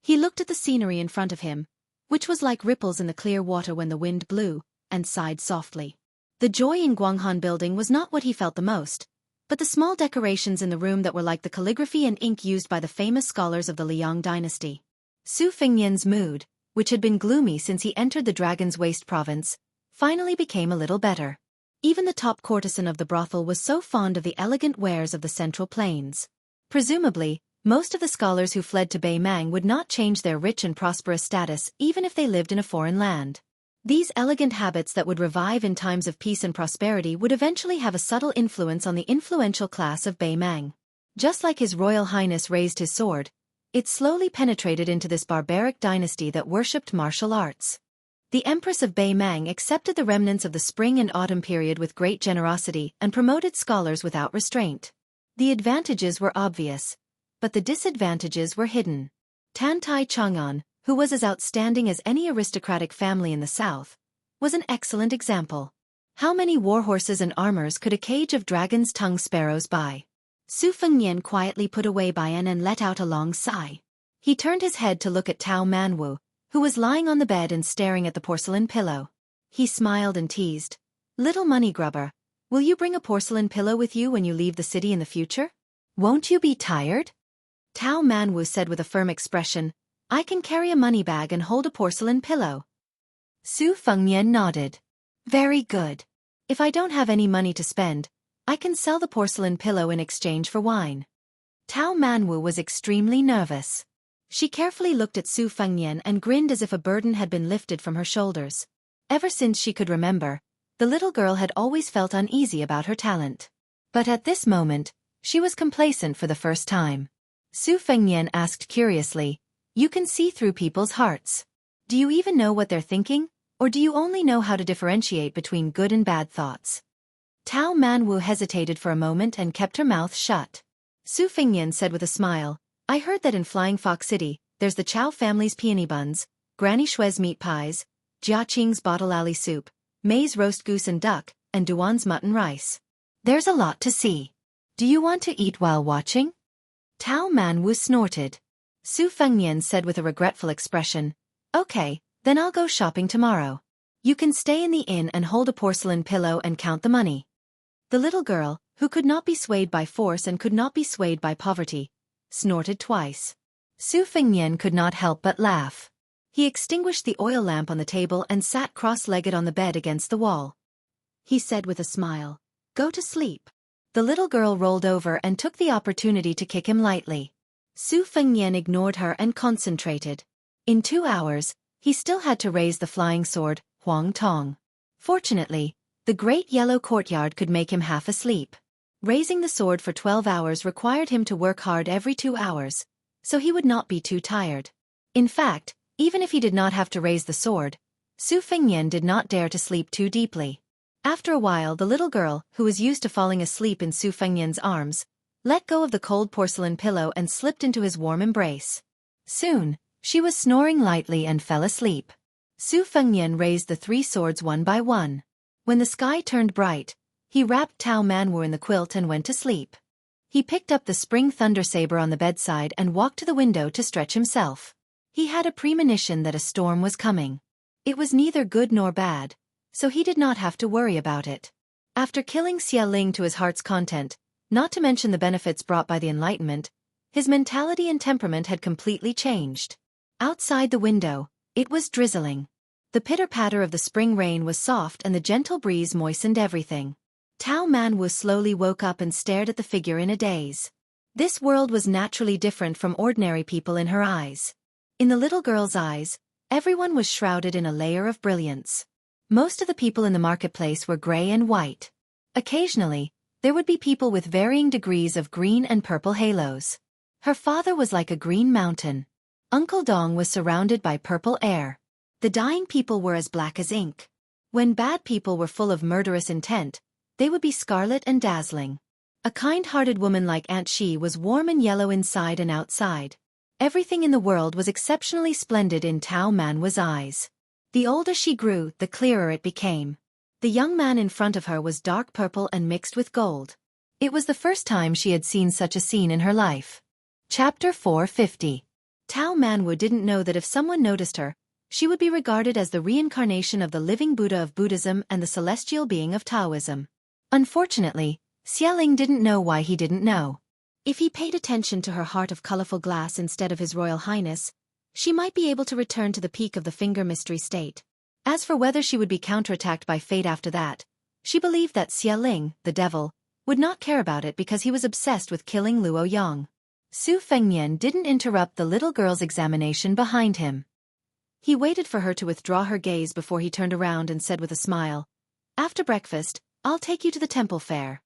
He looked at the scenery in front of him, which was like ripples in the clear water when the wind blew, and sighed softly. The joy in Guanghan building was not what he felt the most, but the small decorations in the room that were like the calligraphy and ink used by the famous scholars of the Liang dynasty. Su Fengnian's mood, which had been gloomy since he entered the Dragon's Waste province, finally became a little better. Even the top courtesan of the brothel was so fond of the elegant wares of the Central Plains. Presumably, most of the scholars who fled to Bai Mang would not change their rich and prosperous status even if they lived in a foreign land. These elegant habits that would revive in times of peace and prosperity would eventually have a subtle influence on the influential class of Bai Mang. Just like His Royal Highness raised his sword, it slowly penetrated into this barbaric dynasty that worshipped martial arts. The Empress of Bai Mang accepted the remnants of the spring and autumn period with great generosity and promoted scholars without restraint. The advantages were obvious, but the disadvantages were hidden. Tantai Chang'an, who was as outstanding as any aristocratic family in the south, was an excellent example. How many warhorses and armors could a cage of dragon's tongue sparrows buy? Su Fengnian quietly put away Bayan and let out a long sigh. He turned his head to look at Tao Manwu, who was lying on the bed and staring at the porcelain pillow. He smiled and teased. "Little money grubber, will you bring a porcelain pillow with you when you leave the city in the future? Won't you be tired?" Tao Manwu said with a firm expression, "I can carry a money bag and hold a porcelain pillow." Su Fengnian nodded. "Very good. If I don't have any money to spend, I can sell the porcelain pillow in exchange for wine." Tao Manwu was extremely nervous. She carefully looked at Su Fengnian and grinned as if a burden had been lifted from her shoulders. Ever since she could remember, the little girl had always felt uneasy about her talent. But at this moment, she was complacent for the first time. Su Fengnian asked curiously, "You can see through people's hearts. Do you even know what they're thinking, or do you only know how to differentiate between good and bad thoughts?" Tao Manwu hesitated for a moment and kept her mouth shut. Su Fengnian said with a smile, "I heard that in Flying Fox City, there's the Chow family's peony buns, Granny Shue's meat pies, Jia Qing's bottle alley soup, May's roast goose and duck, and Duan's mutton rice. There's a lot to see. Do you want to eat while watching?" Tao Manwu snorted. Su Fengnian said with a regretful expression, "Okay, then I'll go shopping tomorrow. You can stay in the inn and hold a porcelain pillow and count the money." The little girl, who could not be swayed by force and could not be swayed by poverty, snorted twice. Su Fengnian could not help but laugh. He extinguished the oil lamp on the table and sat cross-legged on the bed against the wall. He said with a smile, "Go to sleep." The little girl rolled over and took the opportunity to kick him lightly. Su Fengnian ignored her and concentrated. In 2 hours, he still had to raise the flying sword, Huang Tong. Fortunately, the great yellow courtyard could make him half asleep. Raising the sword for 12 hours required him to work hard every 2 hours, so he would not be too tired. In fact, even if he did not have to raise the sword, Su Fengnian did not dare to sleep too deeply. After a while, the little girl, who was used to falling asleep in Su Fengnian's arms, let go of the cold porcelain pillow and slipped into his warm embrace. Soon, she was snoring lightly and fell asleep. Su Fengnian raised the 3 swords one by one. When the sky turned bright, he wrapped Tao Manwu in the quilt and went to sleep. He picked up the spring thunder saber on the bedside and walked to the window to stretch himself. He had a premonition that a storm was coming. It was neither good nor bad, so he did not have to worry about it. After killing Xia Ling to his heart's content, not to mention the benefits brought by the Enlightenment, his mentality and temperament had completely changed. Outside the window, it was drizzling. The pitter-patter of the spring rain was soft and the gentle breeze moistened everything. Tao Manwu slowly woke up and stared at the figure in a daze. This world was naturally different from ordinary people in her eyes. In the little girl's eyes, everyone was shrouded in a layer of brilliance. Most of the people in the marketplace were gray and white. Occasionally, there would be people with varying degrees of green and purple halos. Her father was like a green mountain. Uncle Dong was surrounded by purple air. The dying people were as black as ink. When bad people were full of murderous intent, they would be scarlet and dazzling. A kind-hearted woman like Aunt Shi was warm and yellow inside and outside. Everything in the world was exceptionally splendid in Tao Manwu's eyes. The older she grew, the clearer it became. The young man in front of her was dark purple and mixed with gold. It was the first time she had seen such a scene in her life. Chapter 450. Tao Manwu didn't know that if someone noticed her, she would be regarded as the reincarnation of the living Buddha of Buddhism and the celestial being of Taoism. Unfortunately, Xialing didn't know why he didn't know. If he paid attention to her heart of colorful glass instead of His Royal Highness, she might be able to return to the peak of the finger mystery state. As for whether she would be counterattacked by fate after that, she believed that Xialing, the devil, would not care about it because he was obsessed with killing Luo Yang. Su Fengnian didn't interrupt the little girl's examination behind him. He waited for her to withdraw her gaze before he turned around and said with a smile, "After breakfast, I'll take you to the temple fair."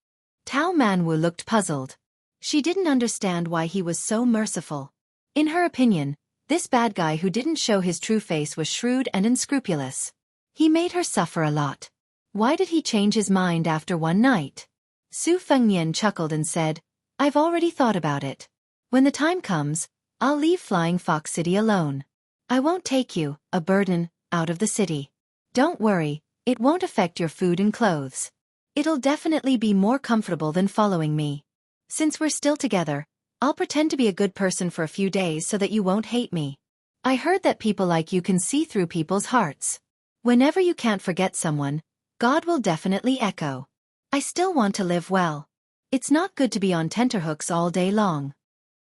Tao Manwu looked puzzled. She didn't understand why he was so merciful. In her opinion, this bad guy who didn't show his true face was shrewd and unscrupulous. He made her suffer a lot. Why did he change his mind after one night? Su Fengnian chuckled and said, "I've already thought about it. When the time comes, I'll leave Flying Fox City alone. I won't take you, a burden, out of the city. Don't worry, it won't affect your food and clothes. It'll definitely be more comfortable than following me. Since we're still together, I'll pretend to be a good person for a few days so that you won't hate me. I heard that people like you can see through people's hearts. Whenever you can't forget someone, God will definitely echo. I still want to live well. It's not good to be on tenterhooks all day long."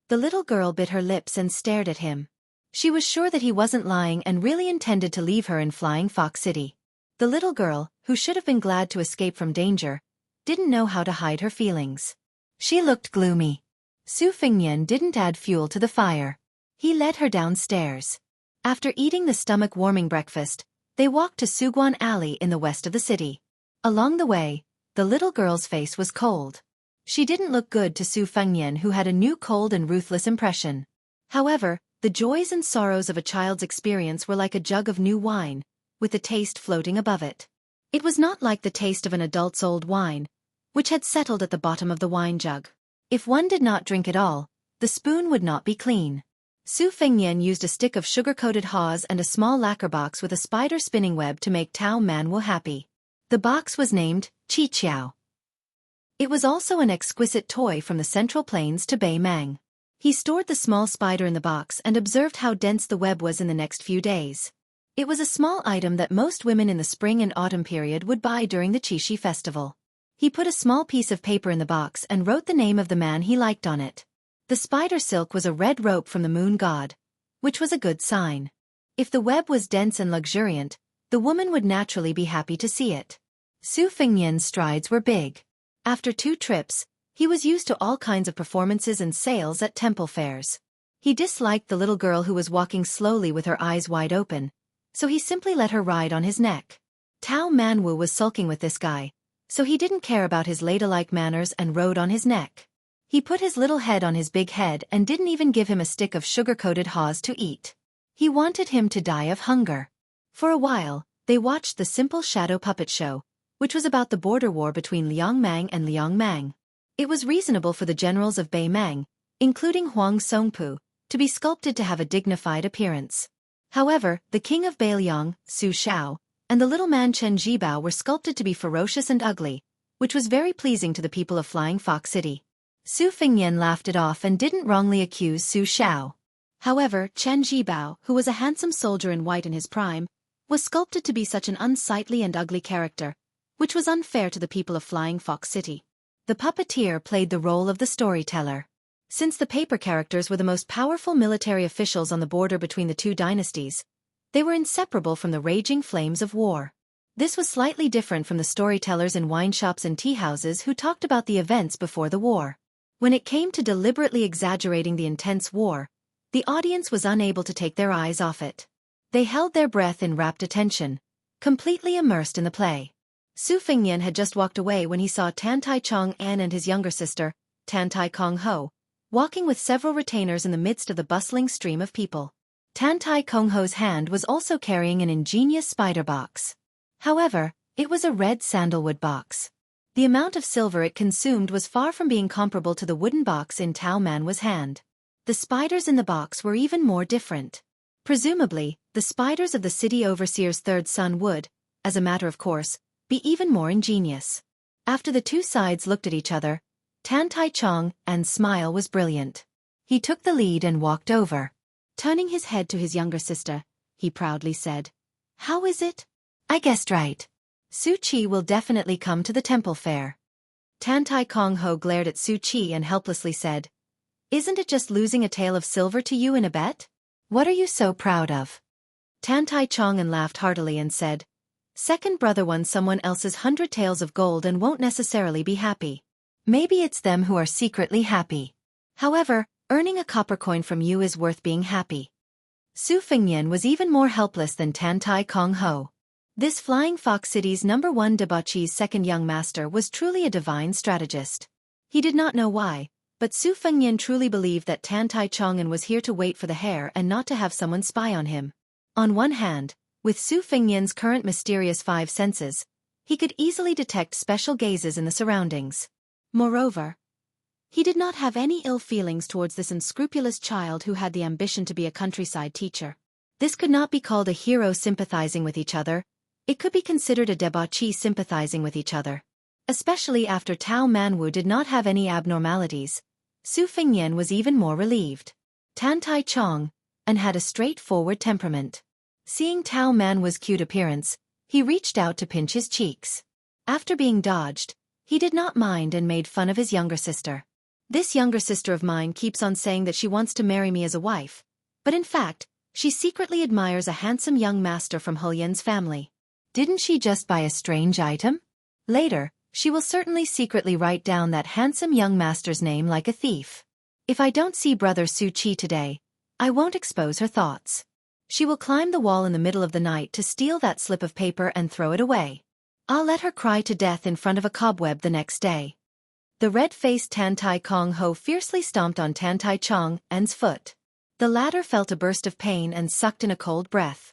The little girl bit her lips and stared at him. She was sure that he wasn't lying and really intended to leave her in Flying Fox City. The little girl, who should have been glad to escape from danger, didn't know how to hide her feelings. She looked gloomy. Su Fengnian didn't add fuel to the fire. He led her downstairs. After eating the stomach-warming breakfast, they walked to Suguan Alley in the west of the city. Along the way, the little girl's face was cold. She didn't look good to Su Fengnian, who had a new cold and ruthless impression. However, the joys and sorrows of a child's experience were like a jug of new wine, with the taste floating above it. It was not like the taste of an adult's old wine, which had settled at the bottom of the wine jug. If one did not drink it all, the spoon would not be clean. Su Fengnian used a stick of sugar-coated haws and a small lacquer box with a spider spinning web to make Tao Manwu happy. The box was named Chi Chiao. It was also an exquisite toy from the Central Plains to Bei Mang. He stored the small spider in the box and observed how dense the web was in the next few days. It was a small item that most women in the spring and autumn period would buy during the Qixi festival. He put a small piece of paper in the box and wrote the name of the man he liked on it. The spider silk was a red rope from the moon god, which was a good sign. If the web was dense and luxuriant, the woman would naturally be happy to see it. Su Fengnian's strides were big. After 2 trips, he was used to all kinds of performances and sales at temple fairs. He disliked the little girl who was walking slowly with her eyes wide open, so he simply let her ride on his neck. Tao Manwu was sulking with this guy, so he didn't care about his ladylike manners and rode on his neck. He put his little head on his big head and didn't even give him a stick of sugar-coated haws to eat. He wanted him to die of hunger. For a while, they watched the simple shadow puppet show, which was about the border war between Liang Mang and Liang Mang. It was reasonable for the generals of Bei Mang, including Huang Songpu, to be sculpted to have a dignified appearance. However, the king of Beiliang, Su Shao, and the little man Chen Jibao were sculpted to be ferocious and ugly, which was very pleasing to the people of Flying Fox City. Su Fengnian laughed it off and didn't wrongly accuse Su Shao. However, Chen Jibao, who was a handsome soldier in white in his prime, was sculpted to be such an unsightly and ugly character, which was unfair to the people of Flying Fox City. The puppeteer played the role of the storyteller. Since the paper characters were the most powerful military officials on the border between the 2 dynasties, they were inseparable from the raging flames of war. This was slightly different from the storytellers in wine shops and tea houses who talked about the events before the war. When it came to deliberately exaggerating the intense war, the audience was unable to take their eyes off it. They held their breath in rapt attention, completely immersed in the play. Su Fengnian had just walked away when he saw Tan Tai Chong An and his younger sister, Tan Tai Kong Ho, walking with several retainers in the midst of the bustling stream of people. Tan Tai Kong Ho's hand was also carrying an ingenious spider box. However, it was a red sandalwood box. The amount of silver it consumed was far from being comparable to the wooden box in Tao Manwu's hand. The spiders in the box were even more different. Presumably, the spiders of the city overseer's third son would, as a matter of course, be even more ingenious. After the 2 sides looked at each other, Tan Tai Chong and smile was brilliant. He took the lead and walked over. Turning his head to his younger sister, he proudly said, "How is it?" "I guessed right. Su Chi will definitely come to the temple fair." Tan Tai Kong Ho glared at Su Chi and helplessly said, "Isn't it just losing a tail of silver to you in a bet? What are you so proud of?" Tan Tai Chong and laughed heartily and said, "Second brother won someone else's 100 taels of gold and won't necessarily be happy. Maybe it's them who are secretly happy. However, earning a copper coin from you is worth being happy." Su Fengnian was even more helpless than Tan Tai Kong Ho. This Flying Fox City's #1 debauchee's second young master was truly a divine strategist. He did not know why, but Su Fengnian truly believed that Tan Tai Chongan was here to wait for the hare and not to have someone spy on him. On one hand, with Su Fengnian's current mysterious 5 senses, he could easily detect special gazes in the surroundings. Moreover, he did not have any ill feelings towards this unscrupulous child who had the ambition to be a countryside teacher. This could not be called a hero sympathizing with each other. It could be considered a debauchee sympathizing with each other. Especially after Tao Manwu did not have any abnormalities, Su Fengnian was even more relieved. Tan Tai Chong, and had a straightforward temperament. Seeing Tao Manwu's cute appearance, he reached out to pinch his cheeks. After being dodged, he did not mind and made fun of his younger sister. "This younger sister of mine keeps on saying that she wants to marry me as a wife, but in fact, she secretly admires a handsome young master from Hulyen's family. Didn't she just buy a strange item? Later, she will certainly secretly write down that handsome young master's name like a thief. If I don't see brother Su Chi today, I won't expose her thoughts. She will climb the wall in the middle of the night to steal that slip of paper and throw it away. I'll let her cry to death in front of a cobweb the next day." The red-faced Tan Tai Kong Ho fiercely stomped on Tan Tai Chong and's foot. The latter felt a burst of pain and sucked in a cold breath.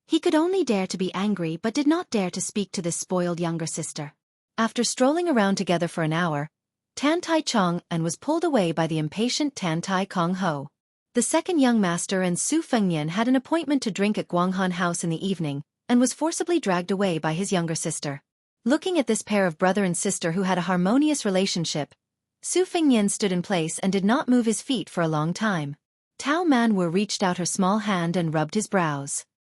He could only dare to be angry but did not dare to speak to this spoiled younger sister. After strolling around together for an hour, Tan Tai Chong and was pulled away by the impatient Tan Tai Kong Ho. The second young master and Su Fengnian had an appointment to drink at Guanghan House in the evening, and was forcibly dragged away by his younger sister. Looking at this pair of brother and sister who had a harmonious relationship, Su Fengnian stood in place and did not move his feet for a long time. Tao Manwu reached out her small hand and rubbed his brows.